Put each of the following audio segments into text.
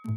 You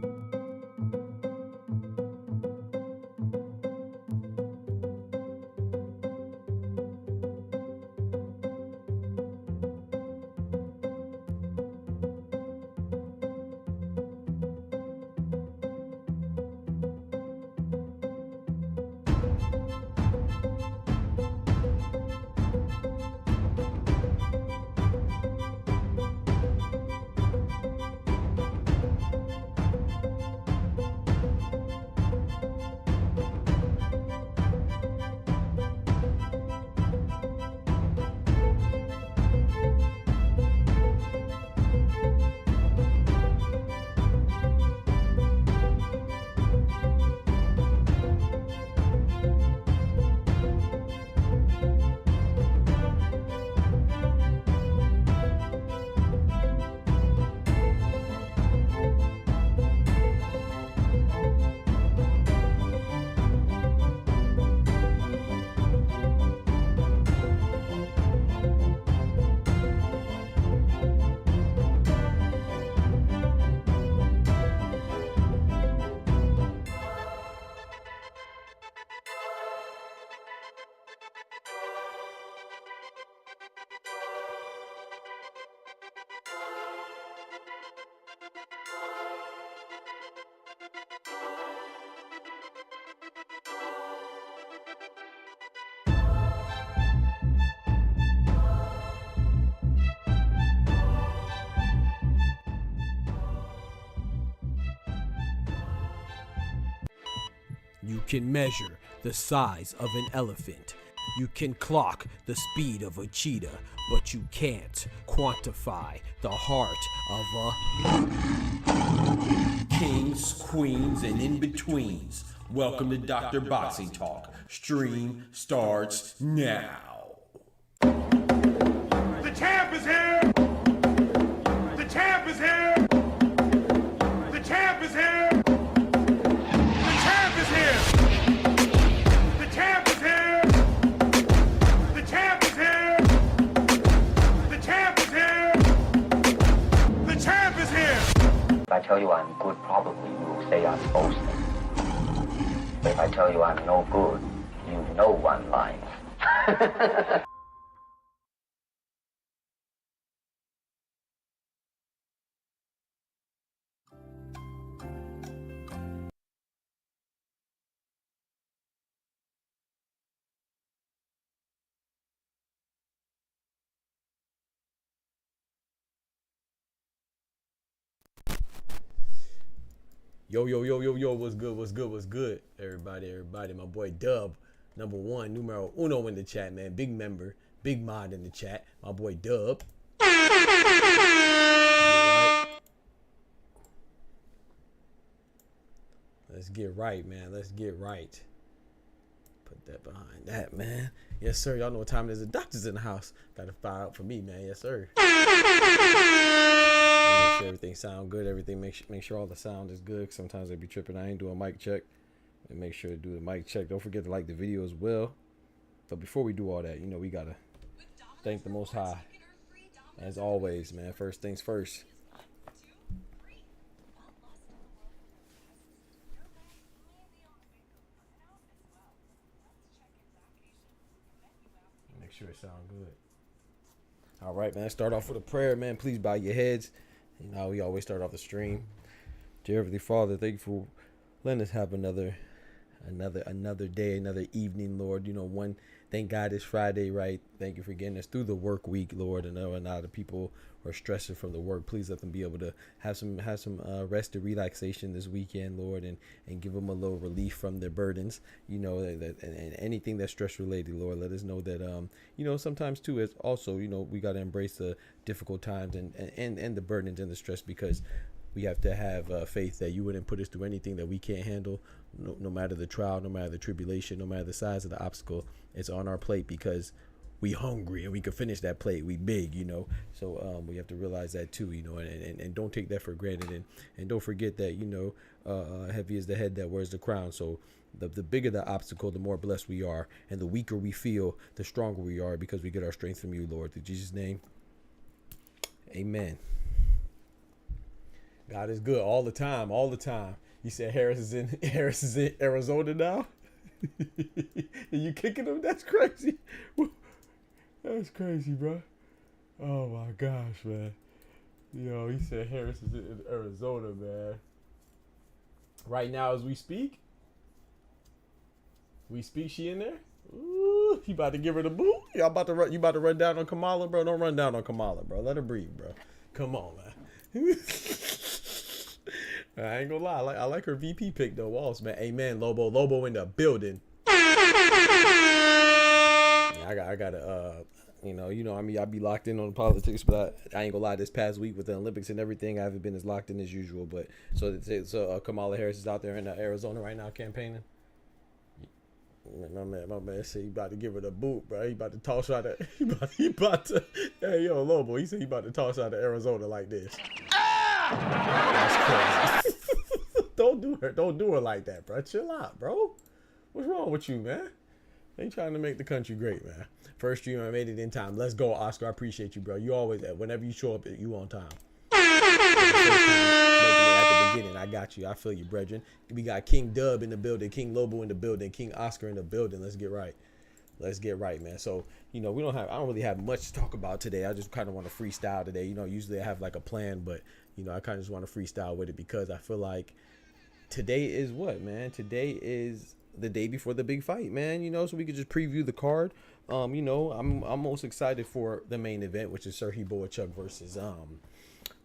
can measure the size of an elephant. You can clock the speed of a cheetah, but you can't quantify the heart of a kings, queens, and in-betweens. Welcome to Dr. Boxing Talk. Stream starts now. The champ is here! The champ is here! The champ is here! The champ is here! The champ is here! The champ is here! The champ is here! The champ is here! If I tell you I'm good, probably you will say I'm boasting. But if I tell you I'm no good, you know one line. Yo, what's good, everybody, my boy Dub, number one, numero uno in the chat, man, big member, big mod in the chat, my boy Dub. Let's get right, man, let's get right. Put that behind that, man. Yes, sir, y'all know what time it is. The doctor's in the house. Gotta fire up for me, man, yes, sir. Make sure everything sound good, everything, make sure all the sound is good. Sometimes they be tripping. I ain't doing a mic check. And make sure to do the mic check. Don't forget to like the video as well. But before we do all that, you know, we gotta thank the Most High. As always, man, first things first. Make sure it sound good. All right, man, start off with a prayer, man. Please bow your heads. You know, we always start off the stream. Dear Heavenly Father, thank you for letting us have another day, another evening, Lord. You know, thank God it's Friday, right? Thank you for getting us through the work week, Lord. And a lot of people are stressing from the work. Please let them be able to have some rest and relaxation this weekend, Lord, and give them a little relief from their burdens, you know, and anything that's stress related, Lord. Let us know that, you know, sometimes too, it's also, you know, we got to embrace the difficult times and the burdens and the stress, because we have to have faith that you wouldn't put us through anything that we can't handle, no matter the trial, no matter the tribulation, no matter the size of the obstacle. It's on our plate because we hungry and we can finish that plate. We big, you know. So we have to realize that too, you know, and don't take that for granted, and don't forget that, you know, heavy is the head that wears the crown. So the bigger the obstacle, the more blessed we are, and the weaker we feel, the stronger we are, because we get our strength from you, Lord. In Jesus' name, amen. God is good all the time, all the time. You said Harris is in Arizona now. And you kicking him? That's crazy. That's crazy, bro. Oh my gosh, man. Yo, he said Harris is in Arizona, man. Right now, as we speak, she in there. Ooh, he about to give her the boot. Y'all about to run. You about to run down on Kamala, bro? Don't run down on Kamala, bro. Let her breathe, bro. Come on, man. I ain't gonna lie. I like her VP pick though, Walls, man. Amen, Lobo. Lobo in the building. I gotta I mean, I'll be locked in on politics, but I ain't gonna lie. This past week with the Olympics and everything, I haven't been as locked in as usual. But so Kamala Harris is out there in Arizona right now campaigning. My man said he about to give her the boot, bro. He about to toss out that. He about to. Hey, yo, Lobo. He said he about to toss out of Arizona like this. That's crazy. Don't do her like that, bro. Chill out, bro. What's wrong with you, man? They trying to make the country great, man. First stream, I made it in time. Let's go, Oscar. I appreciate you, bro. You always, whenever you show up, you on time. At the beginning, I got you. I feel you, brethren. We got King Dub in the building, King Lobo in the building, King Oscar in the building. Let's get right. Let's get right, man. So, I don't really have much to talk about today. I just kind of want to freestyle today. Usually I have like a plan, but, I kind of just want to freestyle with it because I feel like today is what, man? Today is the day before the big fight, man. So we could just preview the card. I'm most excited for the main event, which is Serhii Bohachuk versus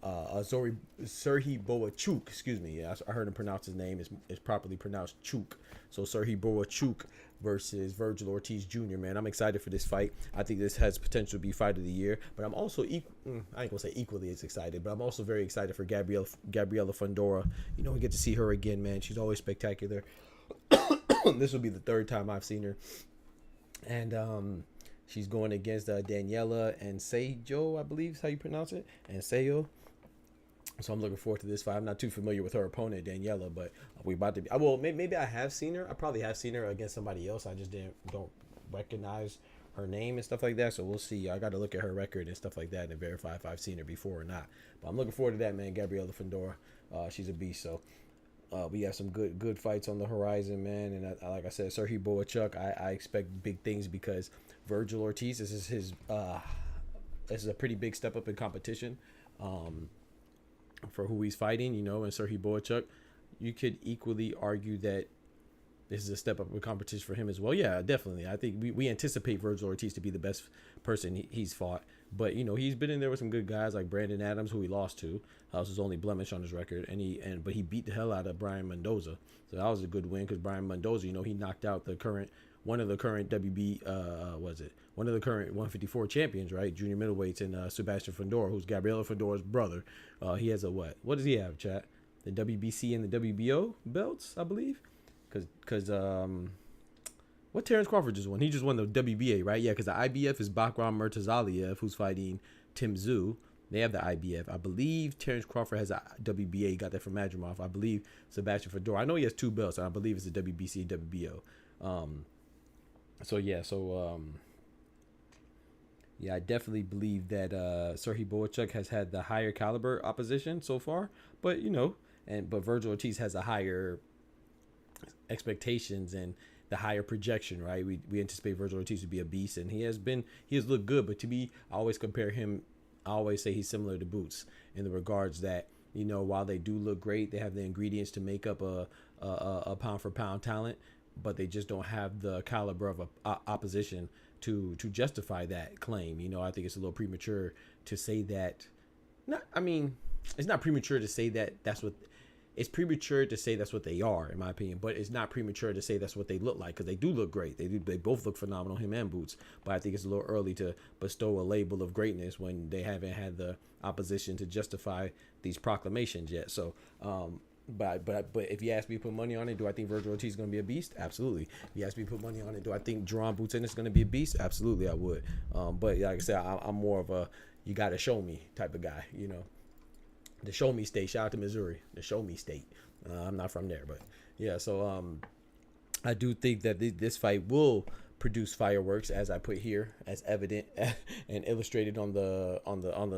Serhii Bohachuk. Excuse me. Yeah, I heard him pronounce his name. It's properly pronounced Chuk. So Serhii Bohachuk versus Vergil Ortiz Jr. Man, I'm excited for this fight. I think this has potential to be fight of the year. But I'm also I ain't gonna say equally as excited, but I'm also very excited for Gabriela Fundora. We get to see her again, man. She's always spectacular. This will be the third time I've seen her, and she's going against Daniela and Sejo, I believe is how you pronounce it, and Sejo. So I'm looking forward to this fight. I'm not too familiar with her opponent, Daniela, but we about to be. Maybe I have seen her. I probably have seen her against somebody else. I just don't recognize her name and stuff like that. So we'll see. I got to look at her record and stuff like that and verify if I've seen her before or not. But I'm looking forward to that, man. Gabriela Fundora, she's a beast. So we have some good fights on the horizon, man. And like I said, Serhii Bohachuk, I expect big things because Vergil Ortiz, this is a pretty big step up in competition. For who he's fighting, and Serhii Bohachuk, you could equally argue that this is a step up in competition for him as well. Yeah, definitely. I think we anticipate Vergil Ortiz to be the best person he's fought. But, he's been in there with some good guys like Brandon Adams, who he lost to. That was his only blemish on his record. But he beat the hell out of Brian Mendoza. So that was a good win because Brian Mendoza, he knocked out one of the current WB, one of the current 154 champions, right? Junior middleweights, and Sebastian Fundora, who's Gabriela Fundora's brother. He has a what? What does he have, chat? The WBC and the WBO belts, I believe. Because what Terrence Crawford just won? He just won the WBA, right? Yeah, because the IBF is Bakram Murtazaliev, who's fighting Tim Tszyu. They have the IBF. I believe Terrence Crawford has a WBA. He got that from Madrimov. I believe Sebastian Fundora. I know he has two belts, and I believe it's the WBC and WBO. I definitely believe that Serhii Bohachuk has had the higher caliber opposition so far, but Vergil Ortiz has a higher expectations and the higher projection, right? We anticipate Vergil Ortiz to be a beast, and he has looked good, but to me, I always compare him. I always say he's similar to Boots in the regards that while they do look great, they have the ingredients to make up a pound for pound talent, but they just don't have the caliber of a opposition to justify that claim. I think it's a little premature to say that. It's not premature to say that it's premature to say that's what they are, in my opinion, but it's not premature to say that's what they look like, because they do look great. They both look phenomenal, him and Boots, but I think it's a little early to bestow a label of greatness when they haven't had the opposition to justify these proclamations yet. So, But if you ask me to put money on it, do I think Vergil Ortiz is going to be a beast? Absolutely. If you ask me to put money on it, do I think Jerron Boots is going to be a beast? Absolutely, I would. But like I said, I'm more of a you got to show me type of guy, The show me state. Shout out to Missouri. The show me state. I'm not from there, but yeah. So I do think that this fight will produce fireworks, as I put here, as evident and illustrated on the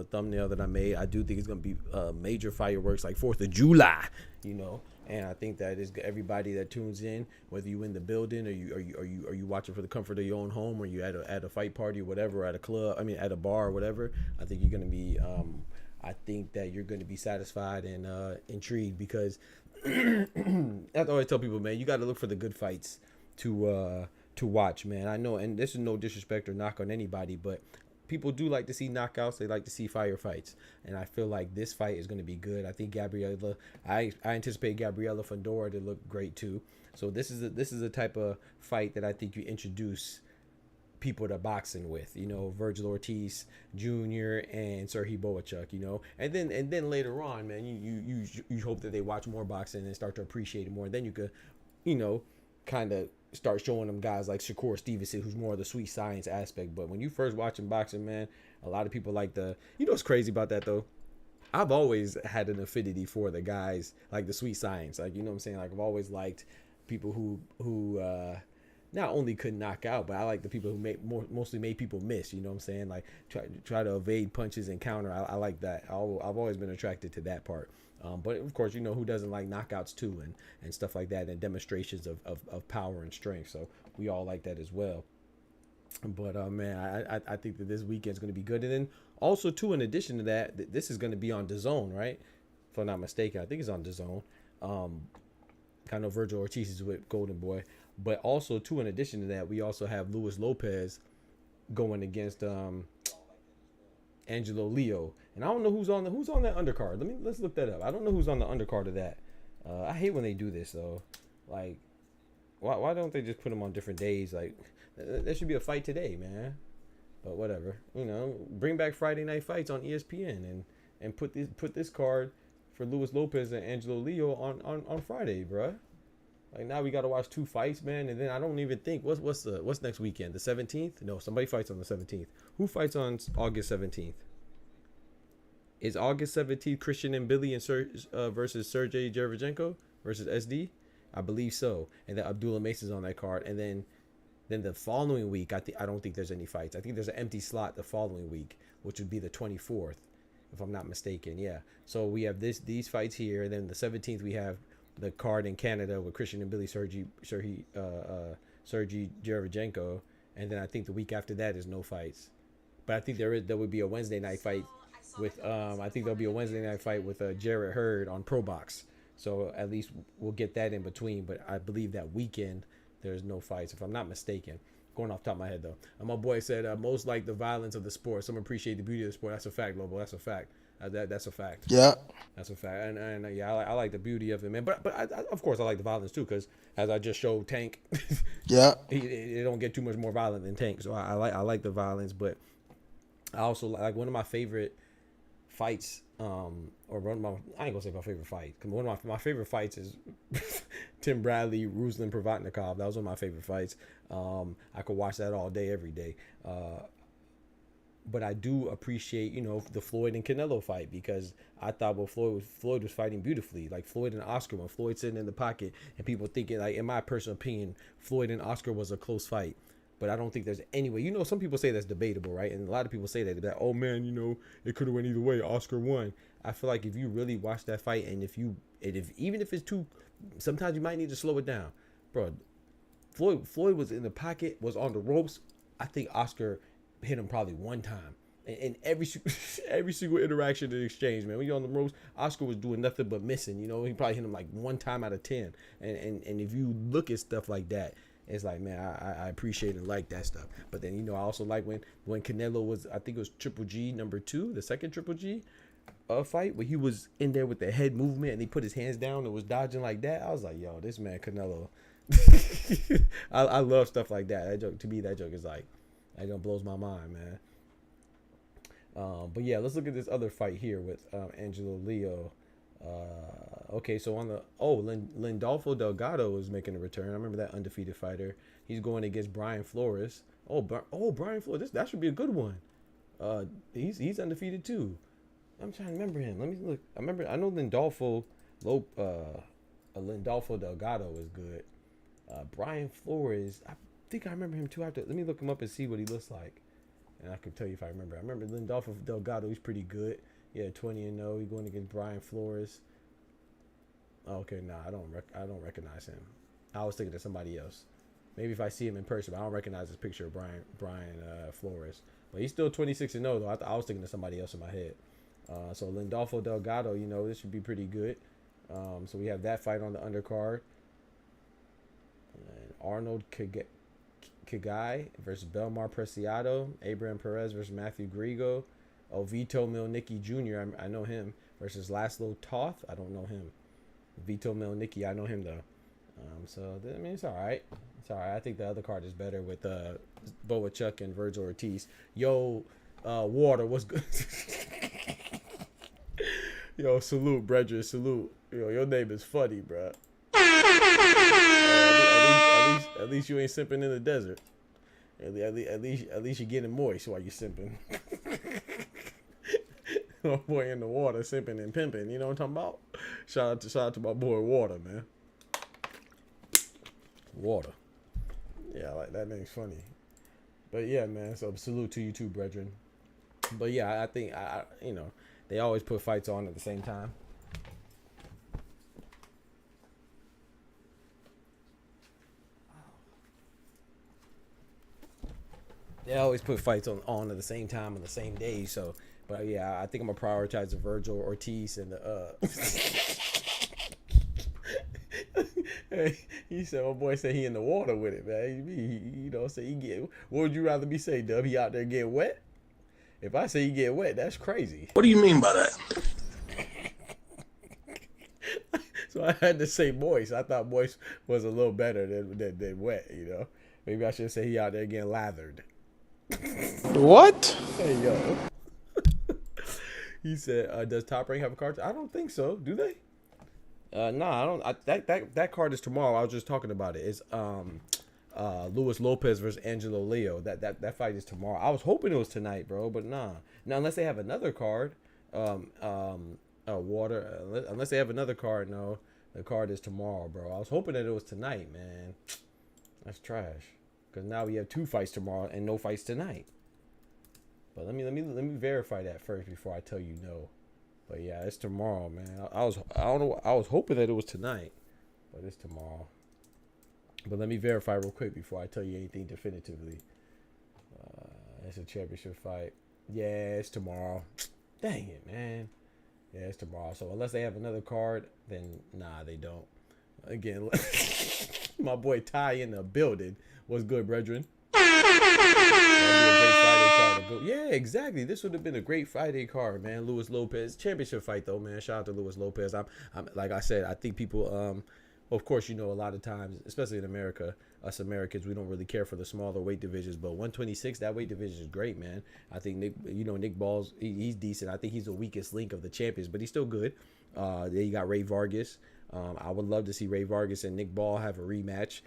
thumbnail that I made. I do think it's gonna be major fireworks like 4th of July, you know. And I think that is everybody that tunes in, whether you in the building or you watching for the comfort of your own home, or you at a fight party or whatever, at a club, I mean at a bar or whatever. I think you're gonna be I think that you're gonna be satisfied and intrigued, because I always tell people, man, you got to look for the good fights to watch, man. I know, and this is no disrespect or knock on anybody, but people do like to see knockouts. They like to see fire fights, and I feel like this fight is going to be good. I think Gabriella, I anticipate Gabriella Fandora to look great too. So this is a type of fight that I think you introduce people to boxing with, you know, Vergil Ortiz Jr. and Serhii Bohachuk, you know, and then later on, man, you hope that they watch more boxing and start to appreciate it more. And then you could, you know, kind of start showing them guys like Shakur Stevenson, who's more of the sweet science aspect. But when you first watching boxing, man, a lot of people like you know what's crazy about that though? I've always had an affinity for the guys like the sweet science, like, you know what I'm saying? Like, I've always liked people who not only could knock out, but I like the people who mostly made people miss, you know what I'm saying? Like try to evade punches and counter. I like that. I've always been attracted to that part. But of course, you know, who doesn't like knockouts too, and stuff like that, and demonstrations of power and strength. So we all like that as well. But man, I think that this weekend's going to be good. And then also too, in addition to that, this is going to be on DAZN, right? If I'm not mistaken, I think it's on DAZN. I know Vergil Ortiz is with Golden Boy, but also too, in addition to that, we also have Luis Lopez going against Angelo Leo, and I don't know who's on that undercard. Let's look that up. I don't know who's on the undercard of that. I hate when they do this though. Like, why don't they just put them on different days? Like, there should be a fight today, man. But whatever, you know, bring back Friday night fights on ESPN and put this card for Luis Lopez and Angelo Leo on Friday, bruh. Like, now we got to watch 2 fights, man, and then I don't even think what's next weekend, the 17th? No, somebody fights on the 17th. Who fights on August 17th? Is August 17th Christian and Billy and versus Sergey Derevyanchenko versus SD? I believe so. And then Abdullah Mason's on that card, and then the following week, I don't think there's any fights. I think there's an empty slot the following week, which would be the 24th, if I'm not mistaken. Yeah. So we have these fights here, and then the 17th we have the card in Canada with Christian and Billy, Sergey Derevyanchenko, and then I think the week after that is no fights. But I think there would be a Wednesday night fight with Jarrett Hurd on Pro Box. So at least we'll get that in between. But I believe that weekend there's no fights, if I'm not mistaken. Going off the top of my head though. And my boy said most like the violence of the sport. Some appreciate the beauty of the sport. That's a fact, Lobo. That's a fact. That's a fact. Yeah, that's a fact. And yeah, I like the beauty of it, man. But I, of course I like the violence too, because as I just showed Tank, yeah, it don't get too much more violent than Tank. So I like the violence, but I also like one of my favorite fights. I ain't gonna say my favorite fight, because one of my favorite fights is Tim Bradley, Ruslan Provatnikov. That was one of my favorite fights. I could watch that all day, every day. But I do appreciate, you know, the Floyd and Canelo fight, because I thought Floyd was fighting beautifully. Like Floyd and Oscar, when Floyd sitting in the pocket and people thinking, like, in my personal opinion, Floyd and Oscar was a close fight. But I don't think there's any way. You know, some people say that's debatable, right? And a lot of people say that oh man, you know, it could have went either way. Oscar won. I feel like if you really watch that fight, and even if it's too, sometimes you might need to slow it down, bro. Floyd was in the pocket, was on the ropes. I think Oscar hit him probably one time in every single interaction and exchange, man. When you're on the ropes, Oscar was doing nothing but missing. You know, he probably hit him like one time out of 10. And if you look at stuff like that, it's like, man, I appreciate and like that stuff. But then, you know, I also like when Canelo was, I think it was Triple G #2, the second Triple G fight, where he was in there with the head movement and he put his hands down and was dodging like that. I was like, yo, this man Canelo. I love stuff like that. That joke, to me, that joke is like, that joke blows my mind, man. But yeah, let's look at this other fight here with Angelo Leo. Okay, so on the Lindolfo Delgado is making a return. I remember that undefeated fighter. He's going against Brian Flores. Brian Flores. That should be a good one. He's undefeated too. I'm trying to remember him. Let me look. I know Lindolfo Delgado is good. Brian Flores. think I remember him too. Let me look him up and see what he looks like, and I can tell you if I remember. I remember Lindolfo Delgado. He's pretty good. Yeah, 20-0. He's going against Brian Flores. Oh, okay, nah, I don't recognize him. I was thinking of somebody else. Maybe if I see him in person, but I don't recognize this picture of Brian Flores. But he's still 26-0 though. I was thinking of somebody else in my head. So Lindolfo Delgado, you know, this should be pretty good. So we have that fight on the undercard. And Arnold Kigai versus Belmar Preciado. Abraham Perez versus Matthew Grigo. Vito Milnicki Jr. I know him. Versus Laszlo Toth. I don't know him. Vito Milnicki, I know him though. So I mean, it's all right. It's all right. I think the other card is better with Bohachuk and Vergil Ortiz. Yo, Water, what's good? Yo, salute, brethren, salute. Yo, your name is funny, bro. At least you ain't simping in the desert. At least you're getting moist while you're simping. Oh boy, in the water, simping and pimping. You know what I'm talking about? Shout out to my boy Water, man. Water. Yeah, like that name's funny. But yeah, man. So salute to you too, brethren. But yeah, I think you know, they always put fights on at the same time. They always put fights on at the same time on the same day. So, but yeah, I think I'm gonna prioritize the Vergil Ortiz and the. Hey, he said, my boy said he in the water with it, man. You know, say he get. What would you rather me say, Dub? He out there getting wet? If I say he get wet, that's crazy. What do you mean by that? So I had to say moist. I thought moist was a little better than wet. You know, maybe I should say he out there getting lathered. What? Hey yo. He said, "Does Top Rank have a card? I don't think so. Do they? Nah, I don't. That card is tomorrow. I was just talking about it. It's Luis Lopez versus Angelo Leo. That fight is tomorrow. I was hoping it was tonight, bro, but nah. Now unless they have another card, Water. Unless they have another card, no, the card is tomorrow, bro. I was hoping that it was tonight, man. That's trash. Because now we have 2 fights tomorrow and no fights tonight. But let me verify that first before I tell you no. But yeah, it's tomorrow, man. I was hoping that it was tonight, but it's tomorrow. But let me verify real quick before I tell you anything definitively. It's a championship fight. Yeah, it's tomorrow. Dang it, man. Yeah, it's tomorrow. So unless they have another card, then nah, they don't. Again, my boy Ty in the building. What's good, brethren? Yeah, exactly. This would have been a great Friday card, man. Luis Lopez championship fight, though, man. Shout out to Luis Lopez. I'm like I said, I think people, of course, you know, a lot of times, especially in America, us Americans, we don't really care for the smaller weight divisions. But 126, that weight division is great, man. I think Nick Ball's he's decent. I think he's the weakest link of the champions, but he's still good. Then you got Ray Vargas. I would love to see Ray Vargas and Nick Ball have a rematch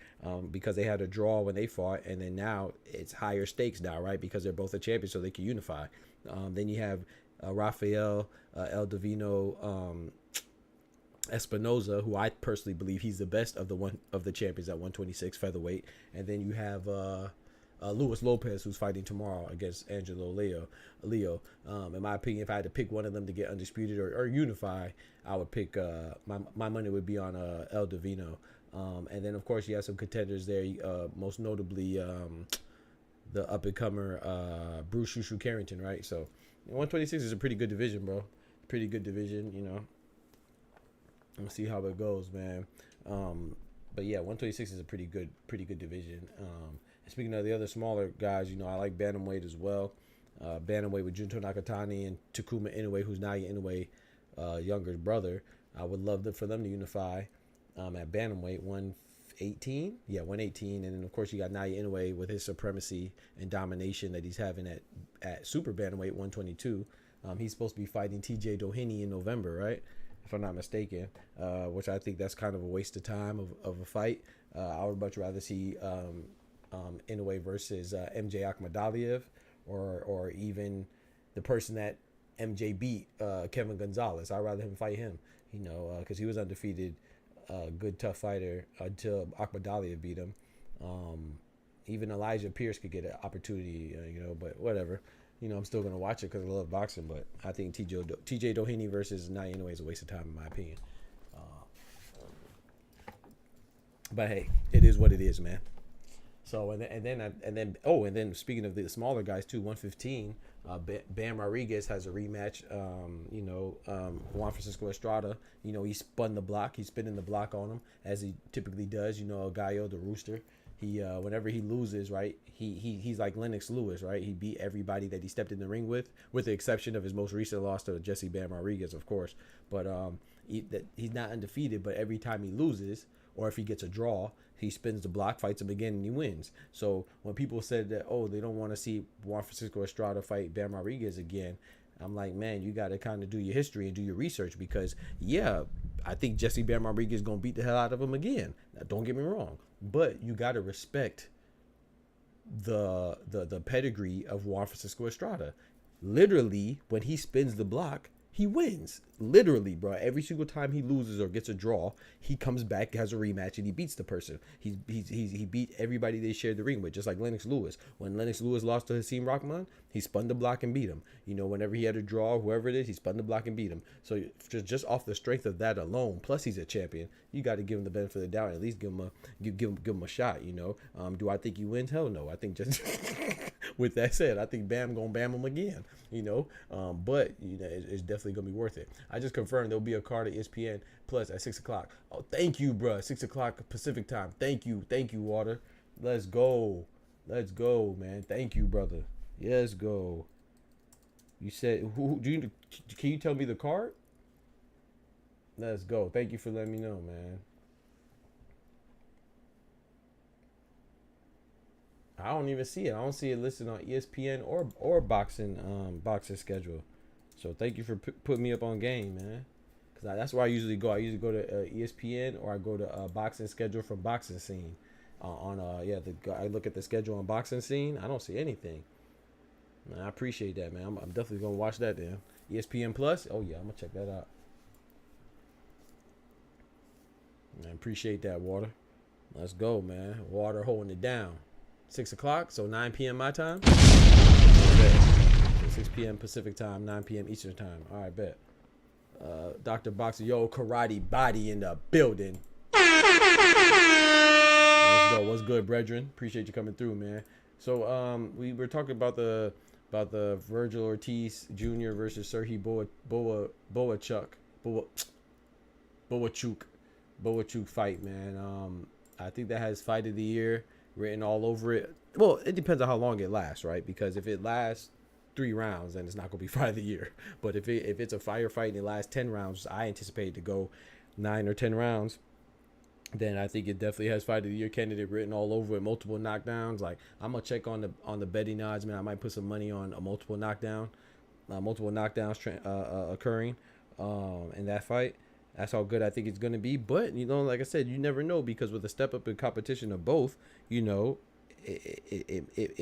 because they had a draw when they fought, and then now it's higher stakes now, right? Because they're both a champion, so they can unify. Then you have Rafael El Divino Espinoza, who I personally believe he's the best of the champions at 126 featherweight, and then you have Luis Lopez, who's fighting tomorrow against Angelo Leo. In my opinion, if I had to pick one of them to get undisputed or unify, I would pick my money would be on El Divino. And then of course you have some contenders there, most notably the up and comer Bruce Shushu Carrington, right? So 126 is a pretty good division, bro. Pretty good division, you know. We'll see how it goes, man. But yeah, 126 is a pretty good division. Speaking of the other smaller guys, you know, I like bantamweight as well. Bantamweight with Junto Nakatani and Takuma Inoue, who's Naoya Inoue, younger brother. I would love for them to unify at bantamweight 118. Yeah, 118. And then, of course, you got Naoya Inoue with his supremacy and domination that he's having at super bantamweight 122. He's supposed to be fighting TJ Doheny in November, right? If I'm not mistaken, which I think that's kind of a waste of time of a fight. I would much rather see Inoue versus MJ Akhmadaliev, or even the person that MJ beat, Kevin Gonzalez. I'd rather him fight him, you know, because he was undefeated, good tough fighter until Akhmadaliev beat him. Even Elijah Pierce could get an opportunity, but whatever. I'm still gonna watch it because I love boxing. But I think TJ Doheny versus Naoya Inoue is a waste of time in my opinion. But hey, it is what it is, man. So and then speaking of the smaller guys too, 115, Bam Rodriguez has a rematch. Juan Francisco Estrada, he spun the block, he's spinning the block on him as he typically does. Gallo the Rooster. He whenever he loses, right, he's like Lennox Lewis, right? He beat everybody that he stepped in the ring with the exception of his most recent loss to Jesse Bam Rodriguez, of course. But he's not undefeated. But every time he loses, or if he gets a draw, he spins the block, fights him again, and he wins. So when people said that, they don't want to see Juan Francisco Estrada fight Bam Rodriguez again, I'm like, man, you got to kind of do your history and do your research because, yeah, I think Jesse Bam Rodriguez is going to beat the hell out of him again. Now, don't get me wrong. But you got to respect the pedigree of Juan Francisco Estrada. Literally, when he spins the block, he wins. Literally, bro. Every single time he loses or gets a draw, he comes back, has a rematch, and he beats the person. He beat everybody they shared the ring with, just like Lennox Lewis. When Lennox Lewis lost to Hakeem Rahman, he spun the block and beat him. Whenever he had a draw, whoever it is, he spun the block and beat him. So just off the strength of that alone, plus he's a champion, you got to give him the benefit of the doubt and at least give him a shot. Do I think he wins? Hell no. I think just with that said, I think Bam gonna bam him again. But it's definitely gonna be worth it. I just confirmed there'll be a card at ESPN Plus at 6 o'clock. Oh, thank you, bro. 6 o'clock Pacific time. Thank you, Water. Let's go, man. Thank you, brother. Let's go. You said can you tell me the card? Let's go. Thank you for letting me know, man. I don't even see it. I don't see it listed on ESPN or boxing schedule. So thank you for putting me up on game, man. Because that's where I usually go. I usually go to ESPN or I go to boxing schedule from Boxing Scene. I look at the schedule on Boxing Scene. I don't see anything. Man, I appreciate that, man. I'm definitely gonna watch that then. ESPN Plus. Oh yeah, I'm gonna check that out. I appreciate that, Water. Let's go, man. Water holding it down. 6 o'clock, so 9 p.m. my time. So 6 p.m. Pacific time, 9 p.m. Eastern time. All right, bet. Dr. Boxer, yo, karate body in the building. Let's go. What's good, brethren? Appreciate you coming through, man. So we were talking about the Vergil Ortiz Jr. versus Serhii Bohachuk fight, man. I think that has fight of the year written all over it. Well, it depends on how long it lasts, right? Because if it lasts 3 rounds, then it's not gonna be fight of the year. But if it's a fire fight and it lasts 10 rounds, I anticipate it to go 9 or 10 rounds. Then I think it definitely has fight of the year candidate written all over it. Multiple knockdowns. Like I'm gonna check on the betting odds, man. I might put some money on a multiple knockdowns occurring in that fight. That's how good I think it's gonna be. But like I said, you never know because with the step up in competition of both, it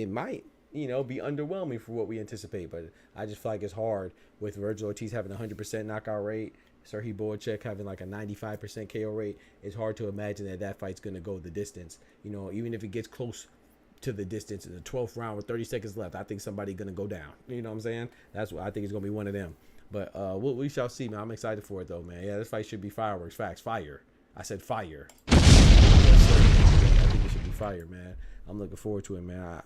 might be underwhelming for what we anticipate. But I just feel like it's hard with Vergil Ortiz having a 100% knockout rate. Serhii Bohachuk having like a 95% KO rate. It's hard to imagine that fight's going to go the distance. Even if it gets close to the distance in the 12th round with 30 seconds left, I think somebody's going to go down. You know what I'm saying? That's what I think it's going to be one of them. But we shall see, man. I'm excited for it, though, man. Yeah, this fight should be fireworks. Facts. Fire. I said fire. Yes, sir. I think it should be fire, man. I'm looking forward to it, man.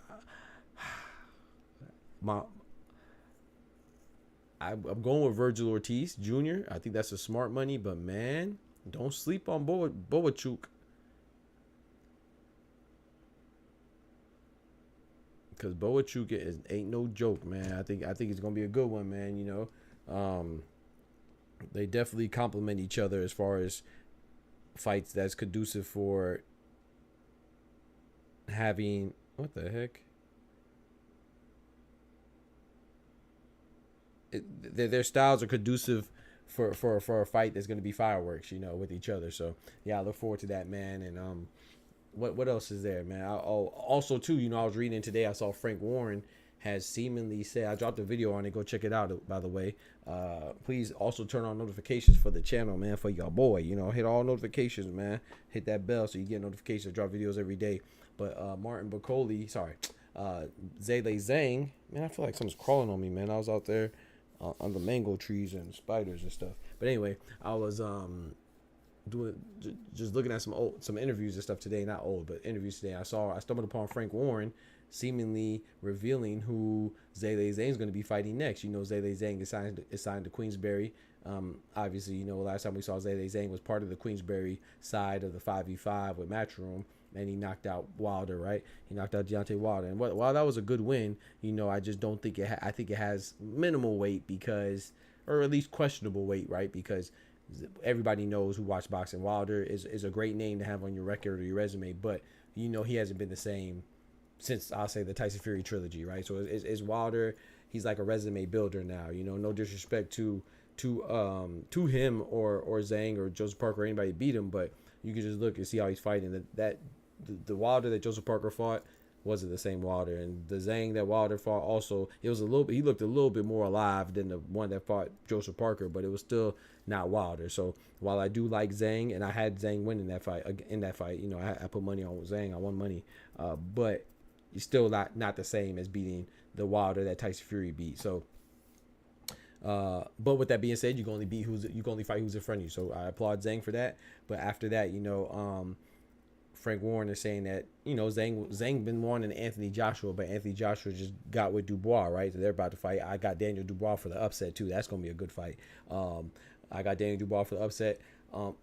I'm going with Vergil Ortiz Jr. I think that's a smart money, but man, don't sleep on Bohachuk. Because Bohachuk ain't no joke, man. I think it's gonna be a good one, man. They definitely complement each other as far as fights that's conducive for having what the heck. Their styles are conducive for a fight that's going to be fireworks, with each other. So yeah, I look forward to that, man. And what else is there, man? Also too, I was reading today. I saw Frank Warren has seemingly said, I dropped a video on it, go check it out, by the way. Please also turn on notifications for the channel, man, for your boy. You know, hit all notifications, man. Hit that bell so you get notifications. I drop videos every day. But Martin Bakole, Zhilei Zhang, man, I feel like something's crawling on me, man. I was out there on the mango trees and spiders and stuff. But anyway, I was just looking at some interviews and stuff today. Not old, but interviews today. I stumbled upon Frank Warren seemingly revealing who Zhilei Zhang is going to be fighting next. You know, Zhilei Zhang is signed to Queensberry. Obviously, you know, last time we saw Zhilei Zhang was part of the Queensberry side of the 5v5 with Matchroom, and he knocked out Wilder, right? He knocked out Deontay Wilder. And while that was a good win, you know, I just don't think I think it has minimal weight because, or at least questionable weight, right? Because everybody knows who watched boxing. Wilder is a great name to have on your record or your resume, but, you know, he hasn't been the same since, I'll say, the Tyson Fury trilogy, right? So is Wilder, he's like a resume builder now, you know, no disrespect to him or Zhang or Joseph Parker or anybody beat him, but you can just look and see how he's fighting. The Wilder that Joseph Parker fought wasn't the same Wilder, and the Zhang that Wilder fought also, he looked a little bit more alive than the one that fought Joseph Parker, but it was still not Wilder. So while I do like Zhang, and I had Zhang winning that fight, you know, I put money on Zhang, I won money, but he's still not the same as beating the Wilder that Tyson Fury beat. So but with that being said, you can only fight who's in front of you. So I applaud Zhang for that. But after that, you know, Frank Warren is saying that, you know, Zhang been wanting Anthony Joshua, but Anthony Joshua just got with Dubois, right? So they're about to fight. I got Daniel Dubois for the upset too. That's gonna be a good fight. I got Daniel Dubois for the upset. But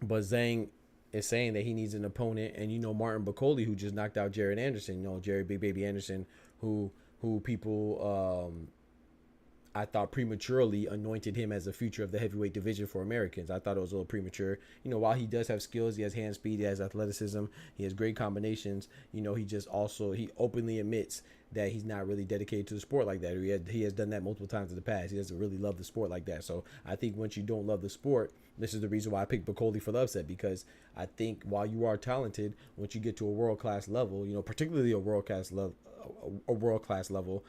Zhang is saying that he needs an opponent, and, you know, Martin Bakole, who just knocked out Jared Anderson, you know, Jared Big Baby Anderson, who people I thought prematurely anointed him as the future of the heavyweight division for Americans. I thought it was a little premature. You know, while he does have skills, he has hand speed, he has athleticism, he has great combinations. You know, he openly admits that he's not really dedicated to the sport like that. He has done that multiple times in the past. He doesn't really love the sport like that. So I think once you don't love the sport, this is the reason why I picked Bakole for the upset, because I think while you are talented, once you get to a world-class level, you know, particularly a world-class level,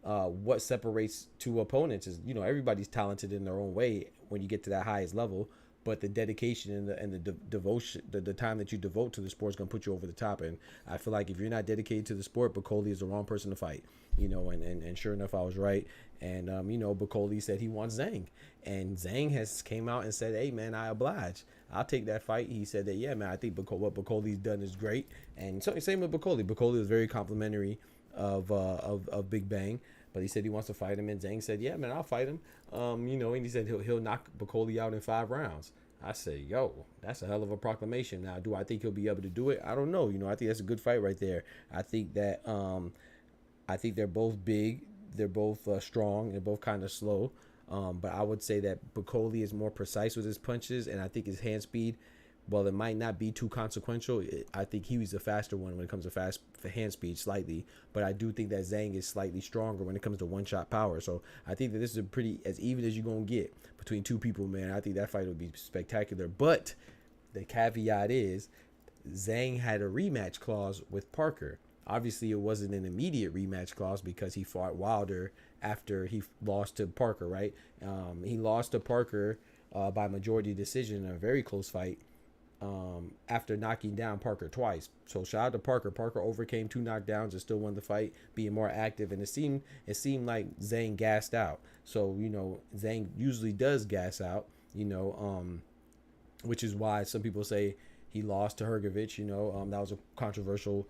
what separates two opponents is, you know, everybody's talented in their own way when you get to that highest level, but the dedication and the devotion, the time that you devote to the sport is going to put you over the top. And I feel like if you're not dedicated to the sport, Bakole is the wrong person to fight, you know, and sure enough, I was right. And, you know, Bakole said he wants Zhang, and Zhang has came out and said, hey, man, I oblige. I'll take that fight. He said that, yeah, man, I think what Bakole's done is great. And so same with Bakole. Bakole is very complimentary of Big Bang, but he said he wants to fight him, and Zhang said, yeah, man, I'll fight him. You know, and he said he'll knock Bakole out in 5 rounds. I said, yo, that's a hell of a proclamation. Now, do I think he'll be able to do it? I don't know. You know, I think that's a good fight right there. I think that I think they're both big, they're both strong, they're both kind of slow, but I would say that Bakole is more precise with his punches, and I think his hand speed, while it might not be too consequential, I think he was the faster one when it comes to hand speed slightly. But I do think that Zhang is slightly stronger when it comes to one-shot power. So I think that this is a pretty as even as you're going to get between two people, man. I think that fight would be spectacular. But the caveat is Zhang had a rematch clause with Parker. Obviously, it wasn't an immediate rematch clause because he fought Wilder after he lost to Parker, right? He lost to Parker by majority decision in a very close fight. After knocking down Parker twice. So shout out to Parker. Parker overcame 2 knockdowns and still won the fight, being more active. And it seemed like Zhang gassed out. So, you know, Zhang usually does gas out, you know, which is why some people say he lost to Hrgovic. You know, that was a controversial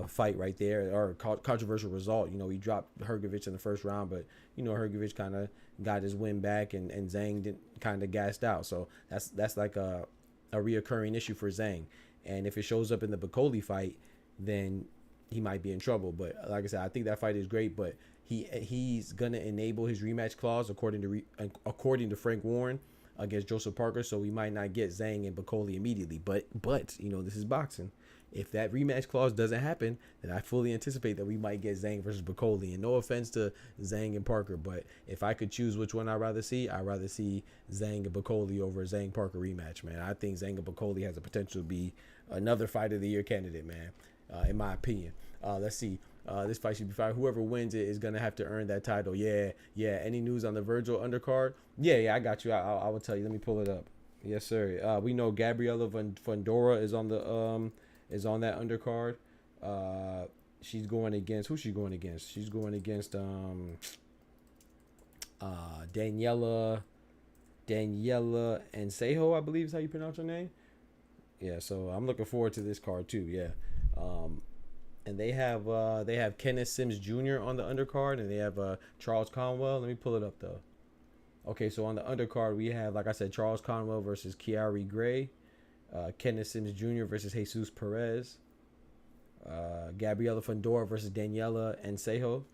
fight right there, or controversial result. You know, he dropped Hrgovic in the first round, but, you know, Hrgovic kind of got his win back, and Zhang kind of gassed out. So that's like a reoccurring issue for Zhang, and if it shows up in the Bakole fight, then he might be in trouble. But like I said, I think that fight is great, but he's gonna enable his rematch clause according to Frank Warren against Joseph Parker, so we might not get Zhang and Bakole immediately. But you know, this is boxing. If that rematch clause doesn't happen, then I fully anticipate that we might get Zhang versus Bakole. And no offense to Zhang and Parker, but if I could choose which one I'd rather see Zhang and Bakole over a Zhang Parker rematch, man. I think Zhang and Bakole has the potential to be another fight of the year candidate, man, in my opinion. Let's see. This fight should be fire. Whoever wins it is gonna have to earn that title. Yeah. Any news on the Vergil undercard? Yeah, I got you. I will tell you. Let me pull it up. Yes, sir. We know Gabriela Fundora is on that undercard. She's going against, who's she going against? She's going against Daniela and Seho, I believe is how you pronounce her name. Yeah, so I'm looking forward to this card too. Yeah. And they have Kenneth Sims Jr. on the undercard, and they have Charles Conwell. Let me pull it up though. Okay, so on the undercard we have, like I said, Charles Conwell versus Kiari Gray, Kenneth Sims Jr. versus Jesus Perez, Gabriela Fundora versus Daniela Ensejo,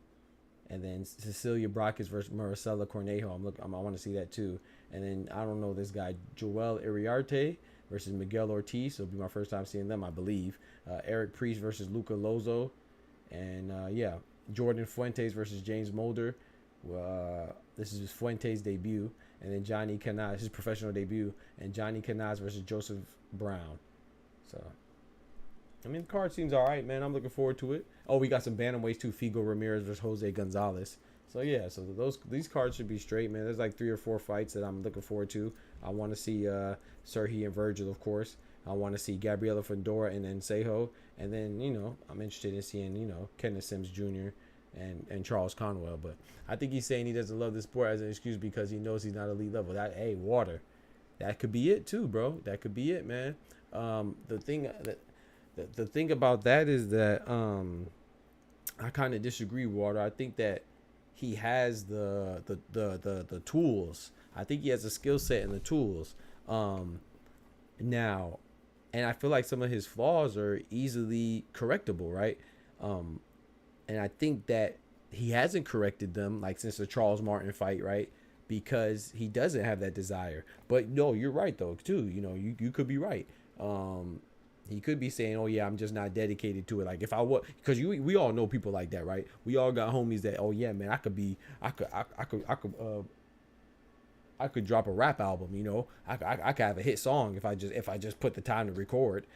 and then Cecilia Bráquez versus Maricela Cornejo. I want to see that too. And then I don't know this guy, Joel Iriarte versus Miguel Ortiz. It'll be my first time seeing them, I believe. Eric Priest versus Luca Lozo, and Jordan Fuentes versus James Mulder. This is Fuentes' debut, and then Johnny Canaz, his professional debut, and Johnny Canaz versus Joseph Brown. So, I mean, the card seems all right, man. I'm looking forward to it. Oh, we got some bantamweights too. Figo Ramirez versus Jose Gonzalez. So yeah, so these cards should be straight, man. There's like 3 or 4 fights that I'm looking forward to. I want to see Serhii and Vergil, of course. I want to see Gabriela Fundora and Ensejo, and then I'm interested in seeing Kenneth Sims Jr. and Charles Conwell. But I think he's saying he doesn't love the sport as an excuse because he knows he's not elite level. Water. That could be it too, bro. That could be it, man. The thing about that is that I kind of disagree, Water. I think that he has the tools. I think he has a skill set and the tools. Now, and I feel like some of his flaws are easily correctable, right? And I think that he hasn't corrected them, like since the Charles Martin fight, right? Because he doesn't have that desire. But no, you're right though, too. You could be right. He could be saying, "Oh yeah, I'm just not dedicated to it." Like if I was, because we all know people like that, right? We all got homies that, "Oh yeah, man, I could drop a rap album, I could have a hit song if I just put the time to record,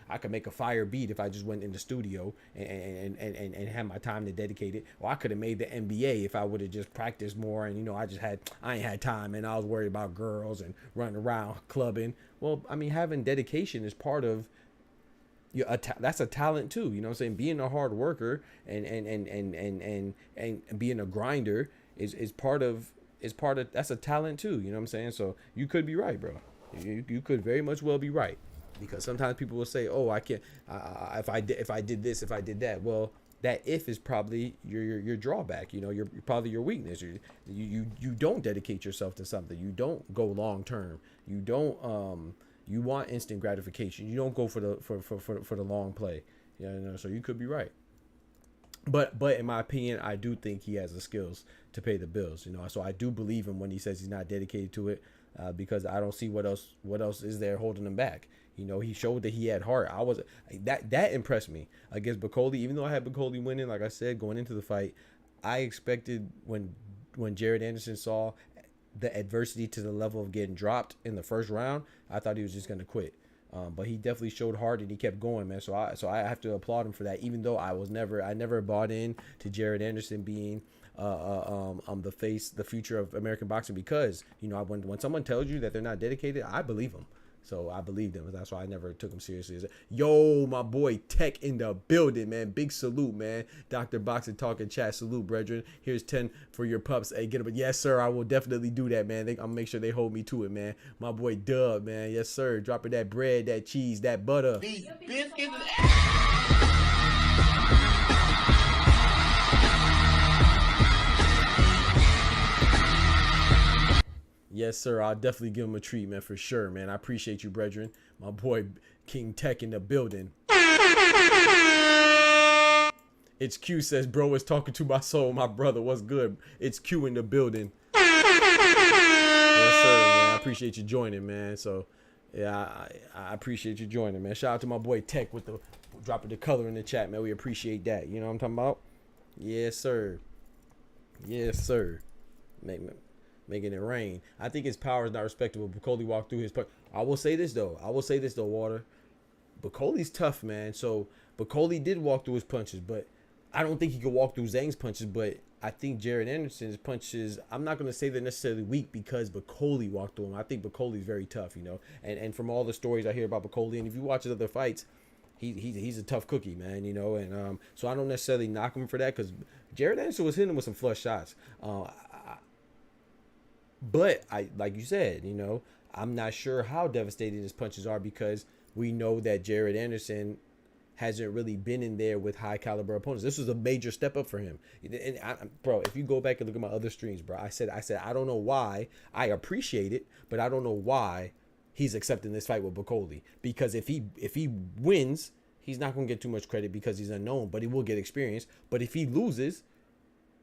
I could make a fire beat if I just went in the studio and had my time to dedicate it. Or I could have made the NBA if I would have just practiced more and I ain't had time and I was worried about girls and running around clubbing." Well, I mean, having dedication is part of that's a talent too, what I'm saying? Being a hard worker and being a grinder is part of that's a talent too, you know what I'm saying? So you could be right, bro. You could very much well be right, because sometimes people will say, "Oh, I can't if I did this, if I did that." Well, that if is probably your drawback, you're probably your weakness. You don't dedicate yourself to something. You don't go long term. You don't you want instant gratification. You don't go for the long play. So you could be right. But in my opinion, I do think he has the skills to pay the bills. So I do believe him when he says he's not dedicated to it, because I don't see what else is there holding him back. He showed that he had heart. That impressed me against Bakole. Even though I had Bakole winning, like I said, going into the fight, I expected when Jared Anderson saw the adversity to the level of getting dropped in the first round, I thought he was just going to quit. But he definitely showed heart and he kept going, man. So I have to applaud him for that. Even though I never bought in to Jared Anderson being the future of American boxing, because when someone tells you that they're not dedicated, I believe them. So I believed him. That's why I never took him seriously. Yo, my boy Tech in the building, man. Big salute, man. Dr. Boxing Talk and Chat. Salute, brethren. Here's 10 for your pups. Hey, get up. Yes, sir. I will definitely do that, man. I'm going to make sure they hold me to it, man. My boy Dub, man. Yes, sir. Dropping that bread, that cheese, that butter. These biscuits. Yes, sir. I'll definitely give him a treat, man, for sure, man. I appreciate you, brethren. My boy King Tech in the building. It's Q says, "Bro is talking to my soul, my brother. What's good?" It's Q in the building. Yes, sir, man. I appreciate you joining, man. So, yeah, I appreciate you joining, man. Shout out to my boy Tech with the dropping the color in the chat, man. We appreciate that. You know what I'm talking about? Yes, sir. Yes, sir. Making it rain. I think his power is not respectable. Bakole walked through his punch. I will say this though, Water. Bakole's tough, man. So Bakole did walk through his punches, but I don't think he could walk through Zhang's punches, but I think Jared Anderson's punches, I'm not going to say they're necessarily weak because Bakole walked through them. I think Bakole's very tough, you know. And from all the stories I hear about Bakole, and if you watch his other fights, he's a tough cookie, man, you know. And so I don't necessarily knock him for that because Jared Anderson was hitting him with some flush shots. But like you said, you know, I'm not sure how devastating his punches are because we know that Jared Anderson hasn't really been in there with high caliber opponents. This was a major step up for him. And bro, if you go back and look at my other streams, bro, I said I don't know why. I appreciate it, but I don't know why he's accepting this fight with Bakole. Because if he wins, he's not going to get too much credit because he's unknown, but he will get experience. But if he loses,